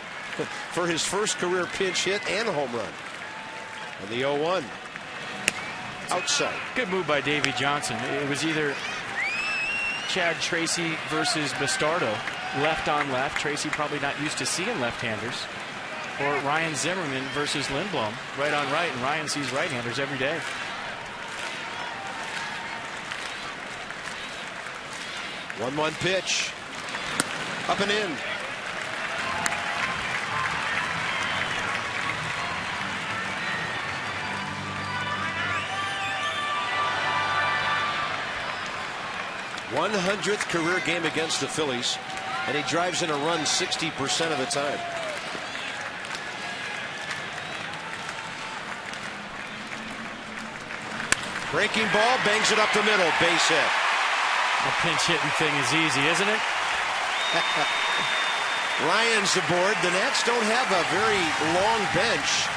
for his first career pinch hit and home run. And the 0-1 outside. Good move by Davey Johnson. It was either Chad Tracy versus Bastardo, left on left. Tracy probably not used to seeing left-handers. Or Ryan Zimmerman versus Lindblom, right on right. And Ryan sees right-handers every day. One pitch. Up and in. th career game against the Phillies, and he drives in a run 60% of the time. Breaking ball, bangs it up the middle, base hit. The pinch hitting thing is easy, isn't it? Ryan's aboard. The Nats don't have a very long bench,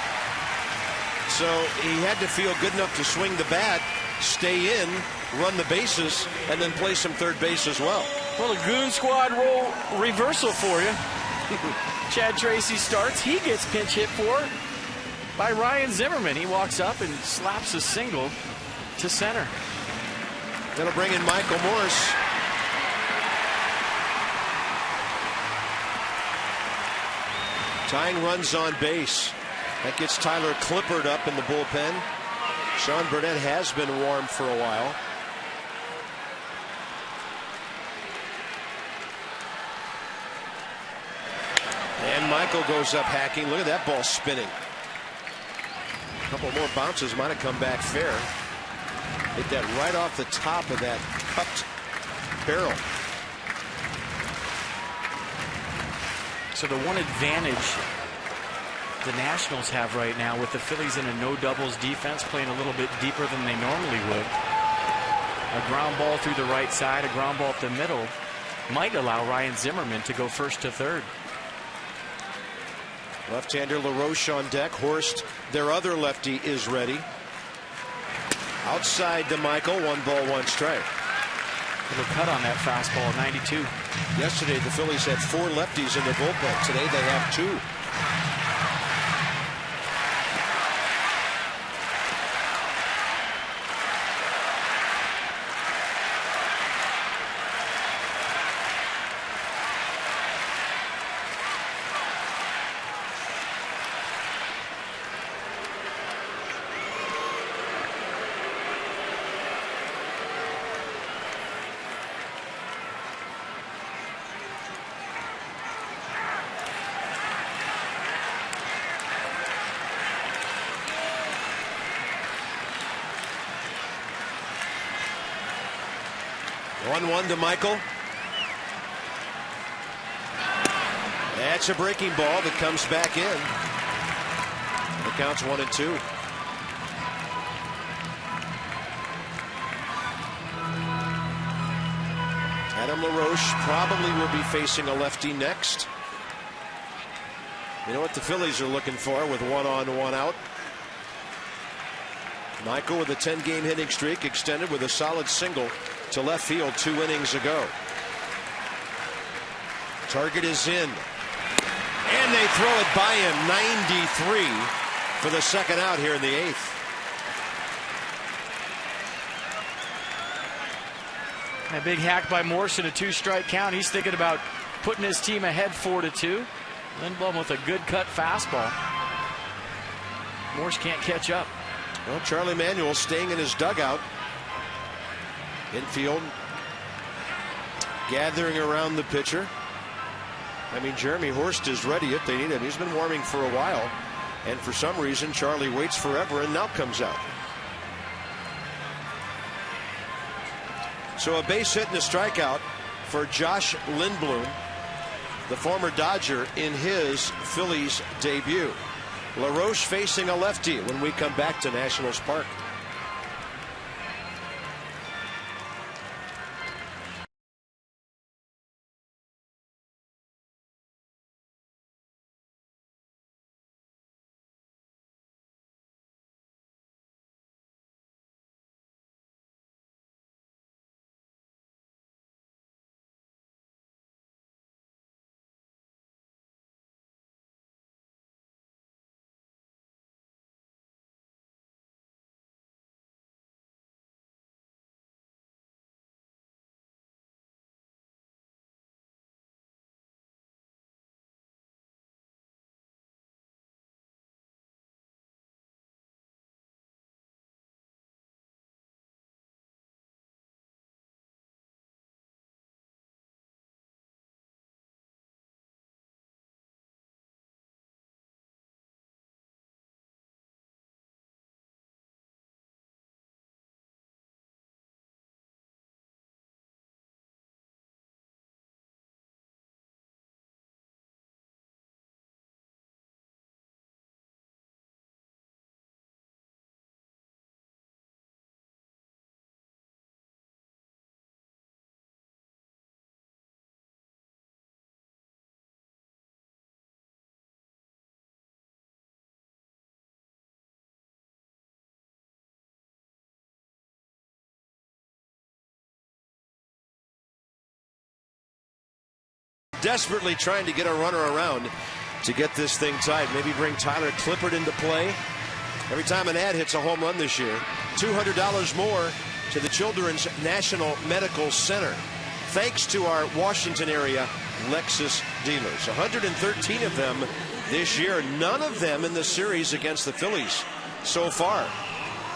so he had to feel good enough to swing the bat, stay in, run the bases, and then play some third base as well. Well, a goon squad role reversal for you. Chad Tracy starts. He gets pinch hit for by Ryan Zimmerman. He walks up and slaps a single to center. That'll bring in Michael Morse. Tying runs on base. That gets Tyler Clippard up in the bullpen. Sean Burnett has been warm for a while. And Michael goes up hacking. Look at that ball spinning. A couple more bounces might have come back fair. Hit that right off the top of that cupped barrel. So the one advantage the Nationals have right now, with the Phillies in a no doubles defense, playing a little bit deeper than they normally would. A ground ball through the right side, a ground ball up the middle might allow Ryan Zimmerman to go first to third. Left-hander LaRoche on deck. Horst, their other lefty, is ready. Outside to Michael. 1 ball, 1 strike. Little cut on that fastball, 92. Yesterday, the Phillies had 4 lefties in their bullpen. Today, they have 2. One to Michael. That's a breaking ball that comes back in. The count's 1-2. Adam LaRoche probably will be facing a lefty next. You know what the Phillies are looking for with 1 on, 1 out. Michael with a 10-game hitting streak extended with a solid single to left field 2 innings ago. Target is in. And they throw it by him. 93 for the second out here in the 8th. A big hack by Morse in a 2-strike count. He's thinking about putting his team ahead 4-2. Lindblom with a good cut fastball. Morse can't catch up. Well, Charlie Manuel staying in his dugout. Infield gathering around the pitcher. I mean, Jeremy Horst is ready if they need him. He's been warming for a while, and for some reason Charlie waits forever and now comes out. So a base hit and a strikeout for Josh Lindblom, the former Dodger, in his Phillies debut. LaRoche facing a lefty when we come back to Nationals Park. desperately trying to get a runner around to get this thing tied. Maybe bring Tyler Clippard into play. Every time an ad hits a home run this year, $200 more to the Children's National Medical Center, thanks to our Washington area Lexus dealers. 113 of them this year, none of them in the series against the Phillies so far.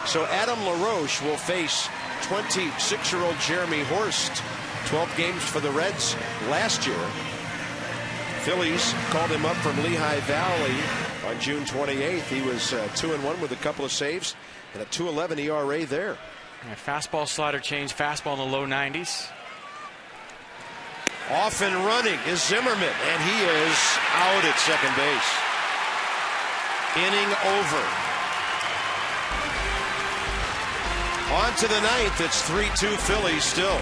So Adam LaRoche will face 26-year-old Jeremy Horst. 12 games for the Reds last year. Phillies called him up from Lehigh Valley on June 28th. He was 2-1 with a couple of saves and a 2.11 ERA there. Yeah, fastball slider change, fastball in the low 90s. Off and running is Zimmerman, and he is out at second base. Inning over. On to the ninth. It's 3-2 Phillies still.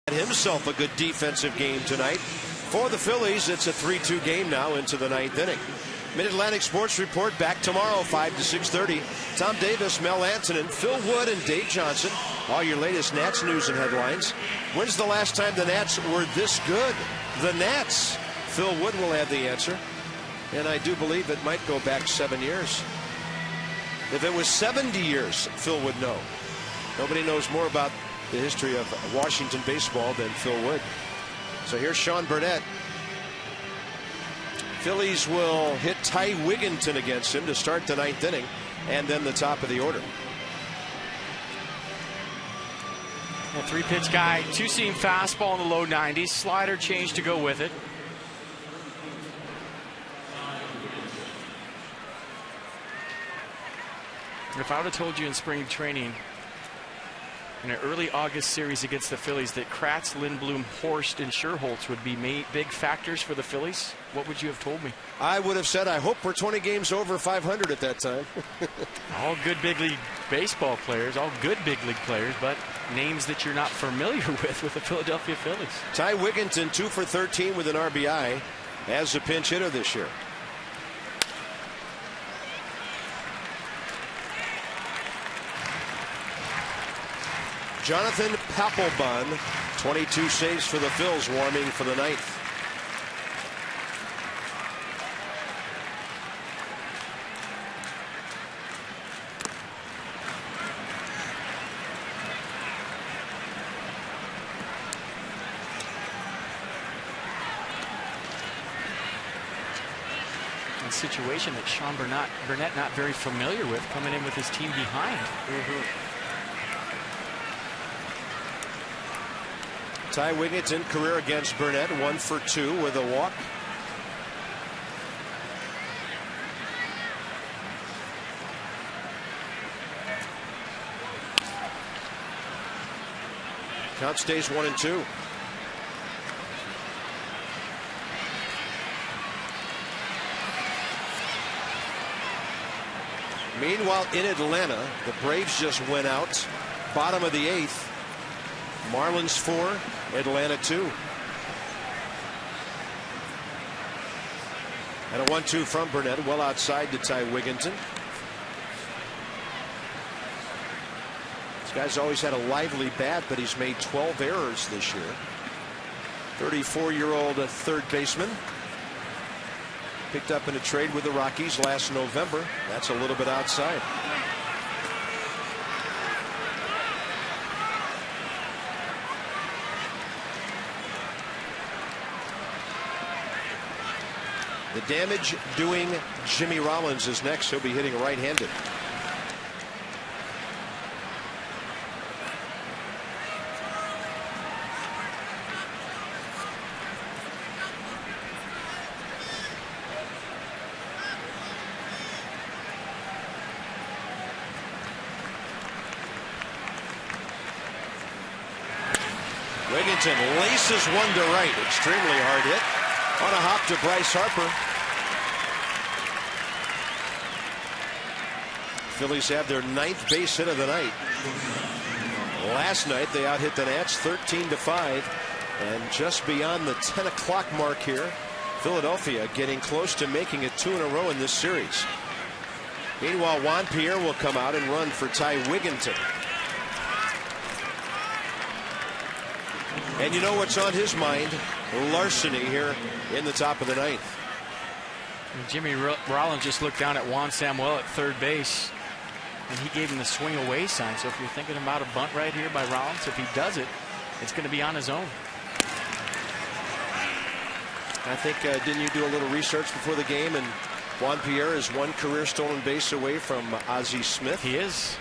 Himself a good defensive game tonight. For the Phillies, it's a 3-2 game now into the ninth inning. Mid-Atlantic Sports Report back tomorrow, 5 to 6:30. Tom Davis, Mel Antonin, Phil Wood, and Dave Johnson. All your latest Nats news and headlines. When's the last time the Nats were this good? The Nats. Phil Wood will have the answer. And I do believe it might go back 7 years. If it was 70 years, Phil would know. Nobody knows more about the history of Washington baseball than Phil Wood. So here's Sean Burnett. Phillies will hit Ty Wigginton against him to start the ninth inning, and then the top of the order. A three-pitch guy, two-seam fastball in the low 90s, slider change to go with it. If I would have told you in spring training, in an early August series against the Phillies, that Kratz, Lindblom, Horst, and Scherholtz would be big factors for the Phillies, what would you have told me? I would have said, I hope we're 20 games over 500 at that time. All good big league baseball players, all good big league players, but names that you're not familiar with the Philadelphia Phillies. Ty Wigginton, 2 for 13 with an RBI as a pinch hitter this year. Jonathan Papelbon, 22 saves for the Phils, warming for the ninth. A situation that Sean Burnett not very familiar with, coming in with his team behind. Ty Wigginton, career against Burnett, 1 for 2 with a walk. Count stays 1-2. Meanwhile, in Atlanta, the Braves just went out. Bottom of the 8th. Marlins 4, Atlanta 2. And a 1-2 from Burnett, well outside to Ty Wigginton. This guy's always had a lively bat, but he's made 12 errors this year. 34-year-old third baseman. Picked up in a trade with the Rockies last November. That's a little bit outside. The damage doing Jimmy Rollins is next. He'll be hitting right-handed. Wigginton laces one to right. Extremely hard hit. On a hop to Bryce Harper. Phillies have their 9th base hit of the night. Last night they out hit the Nats 13-5. And just beyond the 10 o'clock mark here, Philadelphia getting close to making it 2 in a row in this series. Meanwhile, Juan Pierre will come out and run for Ty Wigginton. And you know what's on his mind? Larceny here in the top of the 9th. And Jimmy Rollins just looked down at Juan Samuel at third base, and he gave him the swing away sign. So if you're thinking about a bunt right here by Rollins, if he does it, it's going to be on his own. I think, didn't you do a little research before the game? And Juan Pierre is one career stolen base away from Ozzie Smith. He is.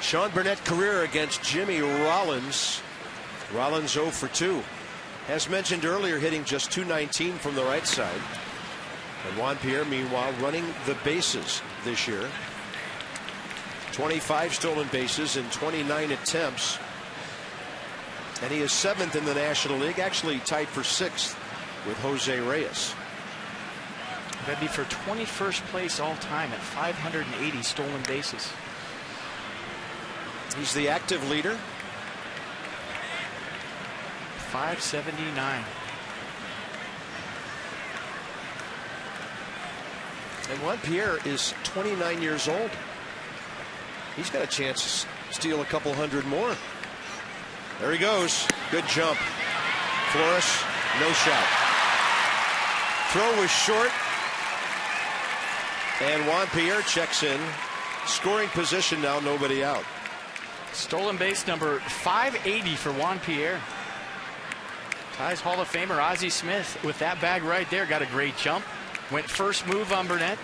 Sean Burnett career against Jimmy Rollins. Rollins 0 for 2. As mentioned earlier, hitting just .219 from the right side. And Juan Pierre, meanwhile, running the bases this year. 25 stolen bases in 29 attempts. And he is 7th in the National League, actually tied for 6th with Jose Reyes. That'd be for 21st place all time at 580 stolen bases. He's the active leader. 579. And Juan Pierre is 29 years old. He's got a chance to steal a couple hundred more. There he goes. Good jump. Flores, no shot. Throw was short. And Juan Pierre checks in. Scoring position now, nobody out. Stolen base number 580 for Juan Pierre. Ties Hall of Famer Ozzie Smith with that bag right there. Got a great jump. Went first move on Burnett.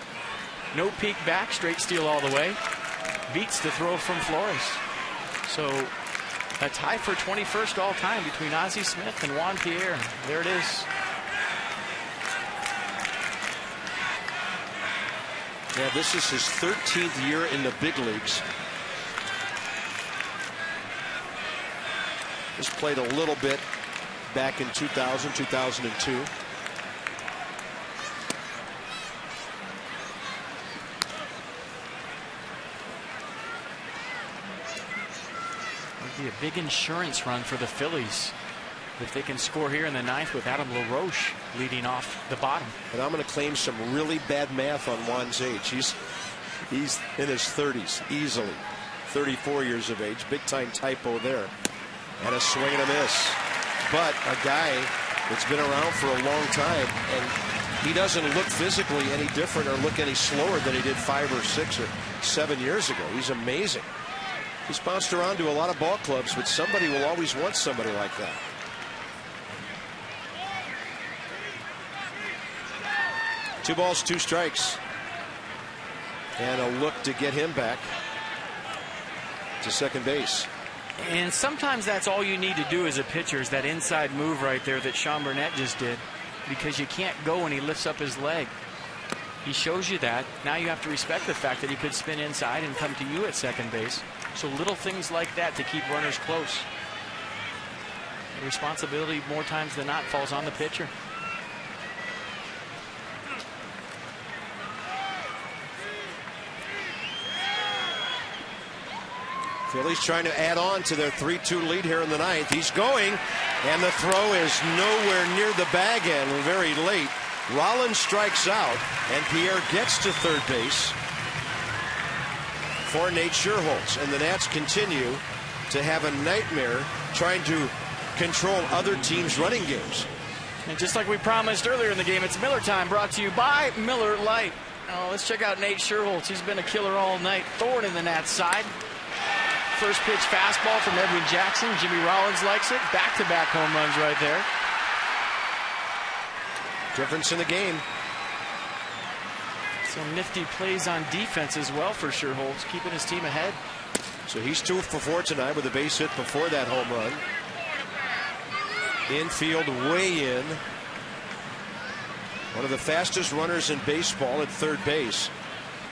No peek back. Straight steal all the way. Beats the throw from Flores. So a tie for 21st all time between Ozzie Smith and Juan Pierre. There it is. Yeah, this is his 13th year in the big leagues. He's played a little bit back in 2000, 2002. It'd be a big insurance run for the Phillies if they can score here in the 9th with Adam LaRoche leading off the bottom. And I'm going to claim some really bad math on Juan's age. He's in his 30s easily. 34 years of age. Big time typo there. And a swing and a miss. But a guy that's been around for a long time, and he doesn't look physically any different or look any slower than he did 5 or 6 or 7 years ago. He's amazing. He's bounced around to a lot of ball clubs, but somebody will always want somebody like that. Two balls, 2 strikes. And a look to get him back to second base. And sometimes that's all you need to do as a pitcher is that inside move right there that Sean Burnett just did, because you can't go when he lifts up his leg. He shows you that. Now you have to respect the fact that he could spin inside and come to you at second base. So little things like that to keep runners close. The responsibility more times than not falls on the pitcher. Phillies trying to add on to their 3-2 lead here in the ninth. He's going, and the throw is nowhere near the bag end, very late. Rollins strikes out, and Pierre gets to third base for Nate Scherholz. And the Nats continue to have a nightmare trying to control other teams' running games. And just like we promised earlier in the game, it's Miller time, brought to you by Miller Lite. Oh, let's check out Nate Scherholz. He's been a killer all night. Thorn in the Nats side. First pitch fastball from Edwin Jackson. Jimmy Rollins likes it. Back-to-back home runs right there. Difference in the game. Some nifty plays on defense as well for Scherholz, keeping his team ahead. So he's 2 for 4 tonight with a base hit before that home run. Infield way in. One of the fastest runners in baseball at third base.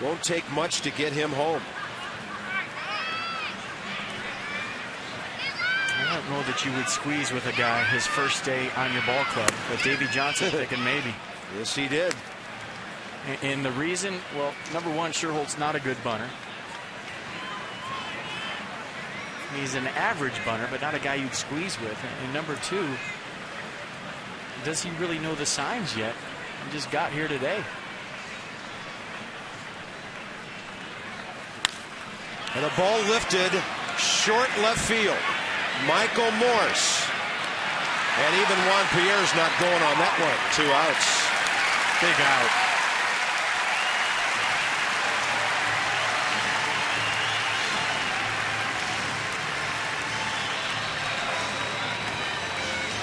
Won't take much to get him home. I don't know that you would squeeze with a guy his first day on your ball club, but Davey Johnson thinking maybe. Yes, he did. And the reason, well, number one, Scherholz not a good bunter. He's an average bunter, but not a guy you'd squeeze with. And number two, does he really know the signs yet? He just got here today. And a ball lifted short left field. Michael Morse. And even Juan Pierre's not going on that one. 2 outs. Big out.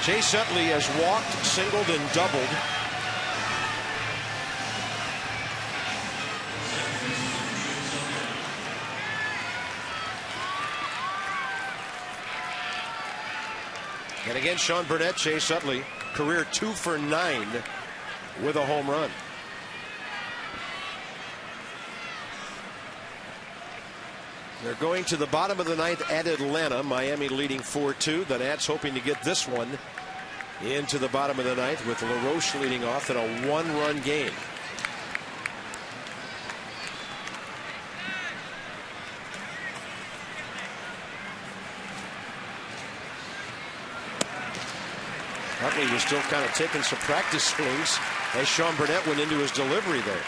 Chase Utley has walked, singled, and doubled. And again, Sean Burnett, Chase Utley, career 2 for 9 with a home run. They're going to the bottom of the ninth at Atlanta. Miami leading 4-2. The Nats hoping to get this one into the bottom of the ninth with LaRoche leading off in a 1-run game. Utley was still kind of taking some practice swings as Sean Burnett went into his delivery there.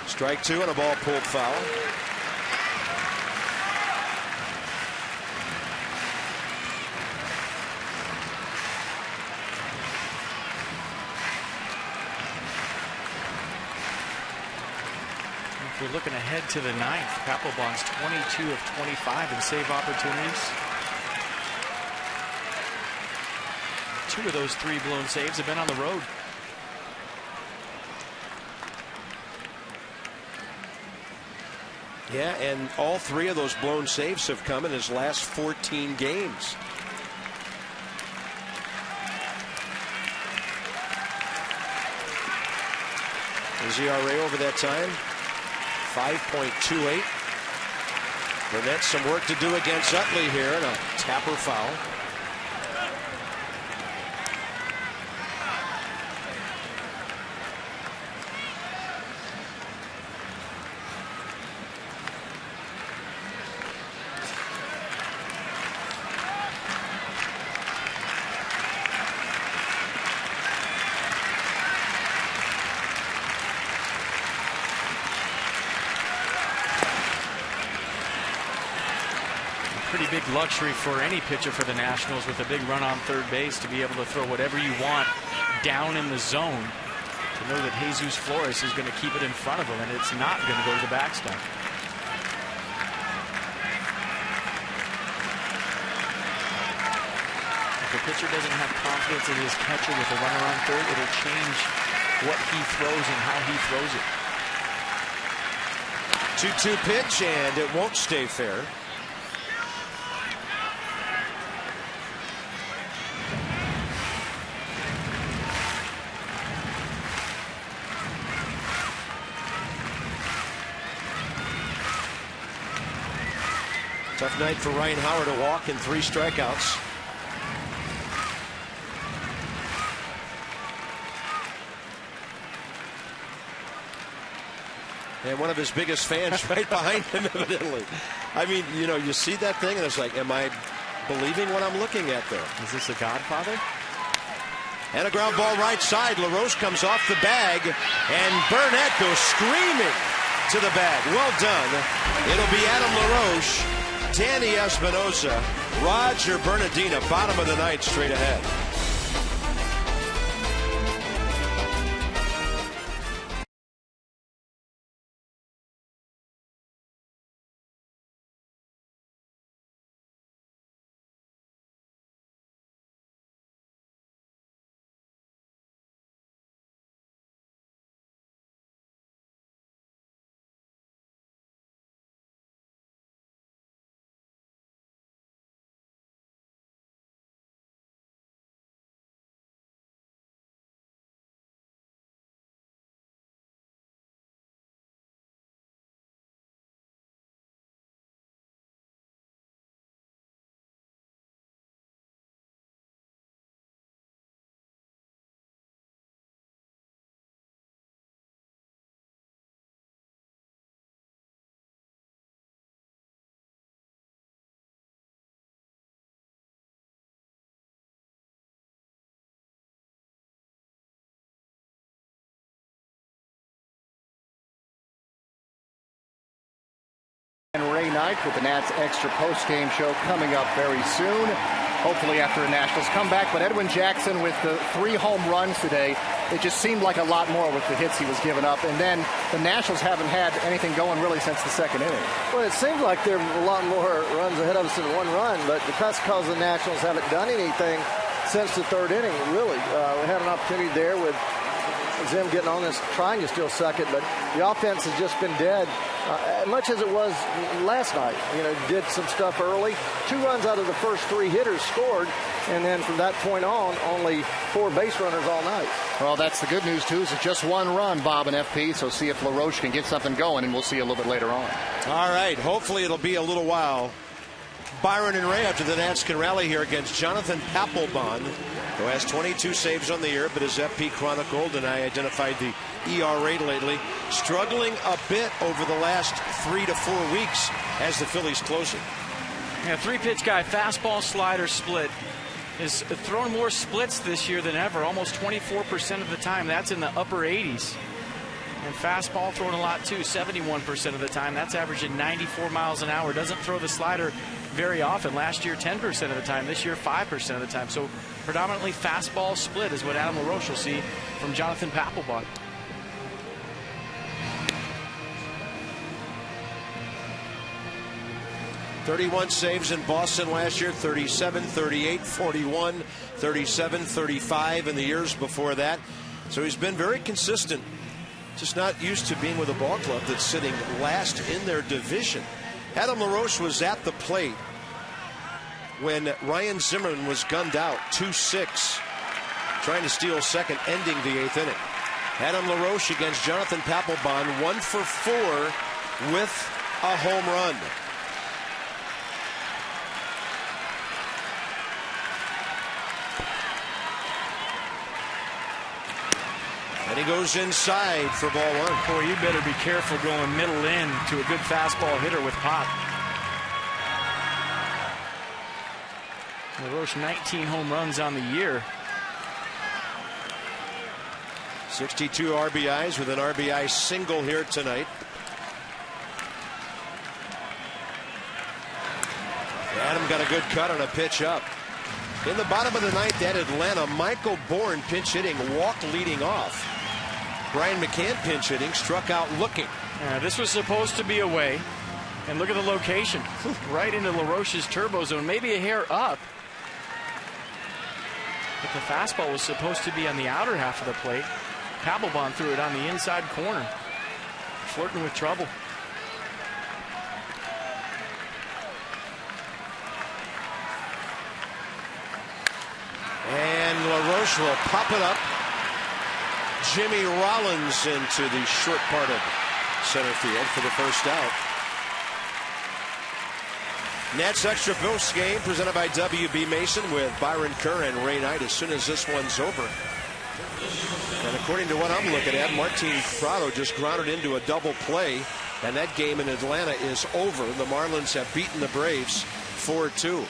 Strike 2 and a ball pulled foul. If we're looking ahead to the ninth, Papelbon's 22 of 25 in save opportunities. 2 of those 3 blown saves have been on the road. Yeah, and all 3 of those blown saves have come in his last 14 games. His ERA over that time, 5.28. Burnett some work to do against Utley here, and a tapper foul. Pretty big luxury for any pitcher for the Nationals with a big run on third base to be able to throw whatever you want down in the zone, to know that Jesus Flores is going to keep it in front of him and it's not going to go to the backstop. If a pitcher doesn't have confidence in his catcher with a runner on third, it'll change what he throws and how he throws it. 2-2 pitch, and it won't stay fair. Tough night for Ryan Howard, a walk and 3 strikeouts. And one of his biggest fans right behind him, evidently. I mean, you know, you see that thing and it's like, am I believing what I'm looking at there? Is this a Godfather? And a ground ball right side. LaRoche comes off the bag, and Burnett goes screaming to the bag. Well done. It'll be Adam LaRoche, Danny Espinosa, Roger Bernardina, bottom of the ninth, straight ahead. And Ray Knight with the Nats Extra post-game show coming up very soon, hopefully after the Nationals come back. But Edwin Jackson with the 3 home runs today, it just seemed like a lot more with the hits he was giving up. And then the Nationals haven't had anything going really since the 2nd inning. Well, it seems like there are a lot more runs ahead of us than 1 run, but that's because the Nationals haven't done anything since the 3rd inning, really. We had an opportunity there with Zim getting on this, trying to steal second, but the offense has just been dead, much as it was last night. You know, did some stuff early. 2 runs out of the first 3 hitters scored, and then from that point on, only 4 base runners all night. Well, that's the good news, too. It's just 1 run, Bob and FP, so see if LaRoche can get something going, and we'll see a little bit later on. All right, hopefully it'll be a little while. Byron and Ray after the Nats can rally here against Jonathan Papelbon, who has 22 saves on the year, but as FP chronicled, and I identified the ERA lately, struggling a bit over the last 3 to 4 weeks as the Phillies close it. Yeah, 3-pitch guy, fastball, slider, split. Is throwing more splits this year than ever, almost 24% of the time. That's in the upper 80s. And fastball throwing a lot too, 71% of the time. That's averaging 94 miles an hour. Doesn't throw the slider very often. Last year 10% of the time. This year 5% of the time. So predominantly fastball split is what Adam LaRoche will see from Jonathan Papelbon. .31 saves in Boston last year, 37, 38, 41, 37, 35 in the years before that. So he's been very consistent. Just not used to being with a ball club that's sitting last in their division. Adam LaRoche was at the plate when Ryan Zimmerman was gunned out 2-6, trying to steal second, ending the 8th inning. Adam LaRoche against Jonathan Papelbon, 1 for 4 with a home run. And he goes inside for ball 1. Boy, you better be careful going middle in to a good fastball hitter with pop. LaRoche 19 home runs on the year. 62 RBIs with an RBI single here tonight. Adam got a good cut on a pitch up. In the bottom of the 9th at Atlanta, Michael Bourne pinch hitting, walk leading off. Brian McCann pinch hitting, struck out looking. This was supposed to be away. And look at the location. Right into LaRoche's turbo zone. Maybe a hair up. But the fastball was supposed to be on the outer half of the plate. Papelbon threw it on the inside corner. Flirting with trouble. And LaRoche will pop it up. Jimmy Rollins into the short part of center field for the first out. Nats Extra Post game presented by WB Mason with Byron Kerr and Ray Knight as soon as this one's over. And according to what I'm looking at, Martin Prado just grounded into a double play, and that game in Atlanta is over. The Marlins have beaten the Braves 4-2.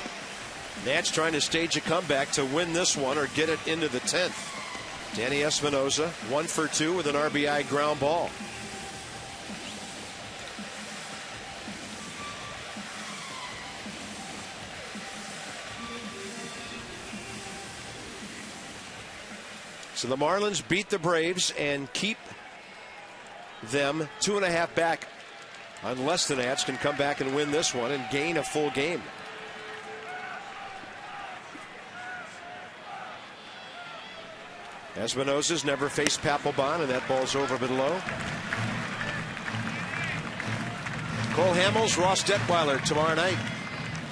Nats trying to stage a comeback to win this one or get it into the 10th. Danny Espinosa 1 for 2 with an RBI ground ball. So the Marlins beat the Braves and keep them 2.5 back, unless the Nats can come back and win this one and gain a full game. Espinosa's never faced Papelbon, and that ball's over but low. Cole Hamels, Ross Detweiler tomorrow night.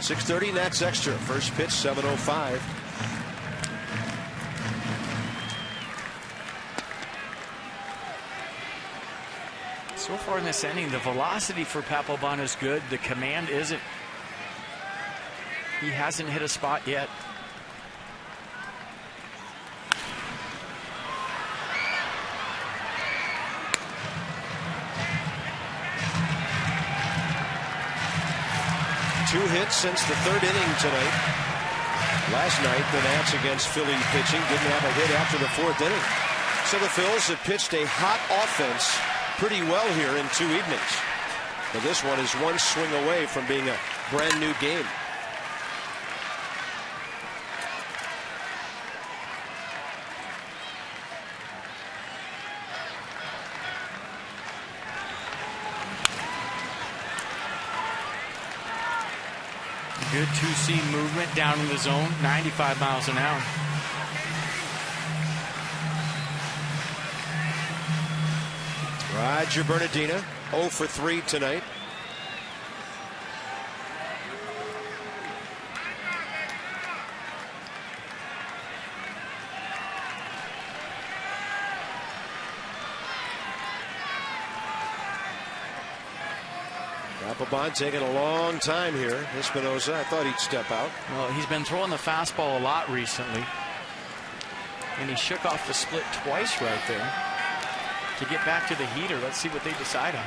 6:30 Nats Extra. First pitch 7:05. So far in this inning, the velocity for Papelbon is good. The command isn't. He hasn't hit a spot yet. Two hits since the third inning tonight. Last night, the Nats against Philly pitching didn't have a hit after the fourth inning. So the Phils have pitched a hot offense pretty well here in 2 evenings. But this one is one swing away from being a brand new game. Good two-seam movement down in the zone, 95 miles an hour. Roger Bernardina 0 for 3 tonight. Papelbon taking a long time here. Espinosa, I thought he'd step out. Well, he's been throwing the fastball a lot recently. And he shook off the split twice right there to get back to the heater. Let's see what they decide on.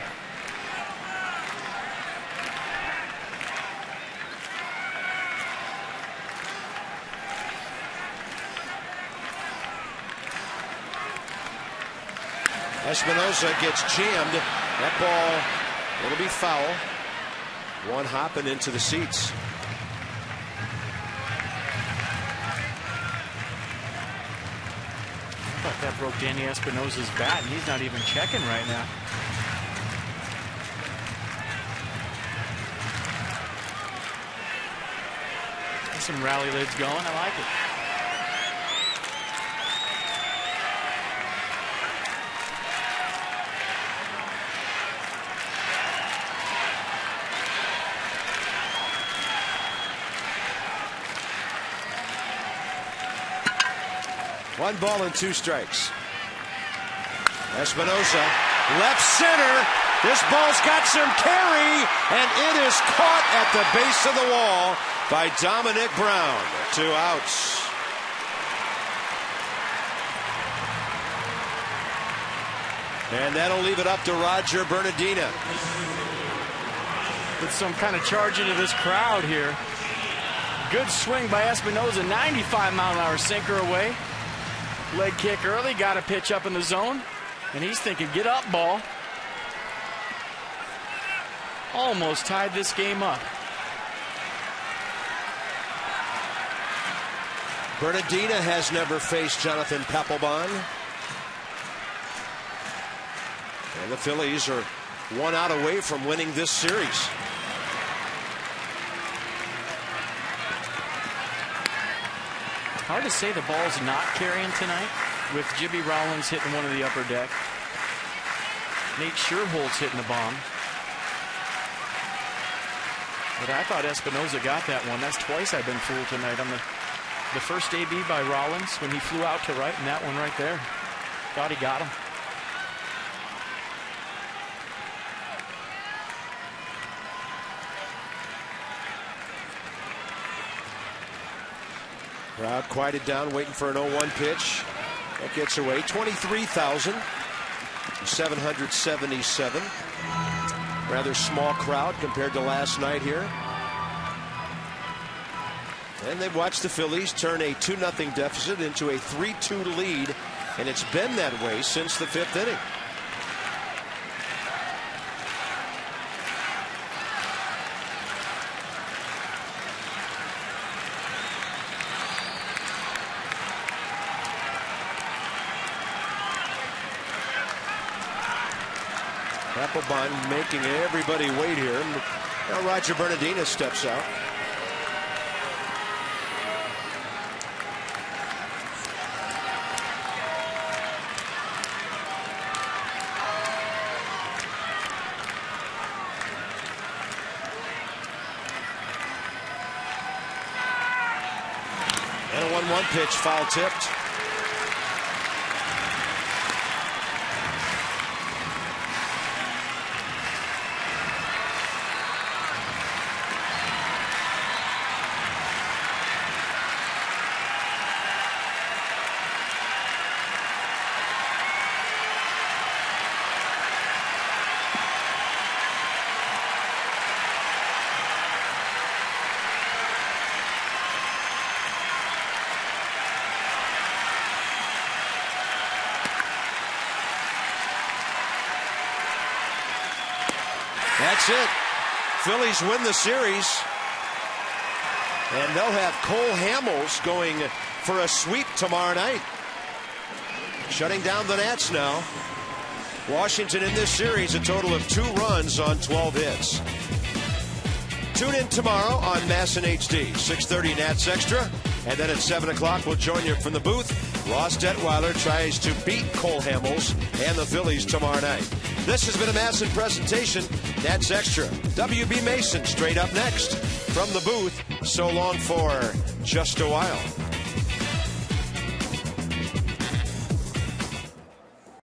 Espinosa gets jammed. That ball, it'll be foul. One hopping into the seats. I thought that broke Danny Espinosa's bat, and he's not even checking right now. There's some rally lids going. I like it. One ball and 2 strikes. Espinosa, left center. This ball's got some carry, and it is caught at the base of the wall by Dominic Brown. 2 outs. And that'll leave it up to Roger Bernardina. With some kind of charge into this crowd here. Good swing by Espinosa, 95-mile-an-hour sinker away. Leg kick early, got a pitch up in the zone, and he's thinking, get up, ball. Almost tied this game up. Bernardina has never faced Jonathan Papelbon. And the Phillies are 1 out away from winning this series. Hard to say the ball's not carrying tonight with Jimmy Rollins hitting one of the upper deck. Nate Scherholtz hitting the bomb. But I thought Espinosa got that one. That's twice I've been fooled tonight on the first AB by Rollins when he flew out to right, and that one right there. Thought he got him. Crowd quieted down, waiting for an 0-1 pitch. That gets away. 23,777. Rather small crowd compared to last night here. And they've watched the Phillies turn a 2-0 deficit into a 3-2 lead, and it's been that way since the 5th inning. Applebaum making everybody wait here. Now Roger Bernardino steps out. And a 1-1 pitch, foul tipped. That's it. Phillies win the series. And they'll have Cole Hamels going for a sweep tomorrow night. Shutting down the Nats now. Washington in this series, a total of 2 runs on 12 hits. Tune in tomorrow on MASN HD, 6:30 Nats Extra. And then at 7 o'clock, we'll join you from the booth. Ross Detweiler tries to beat Cole Hamels and the Phillies tomorrow night. This has been a MASN presentation. Nats Extra. WB Mason straight up next from the booth. So long for just a while.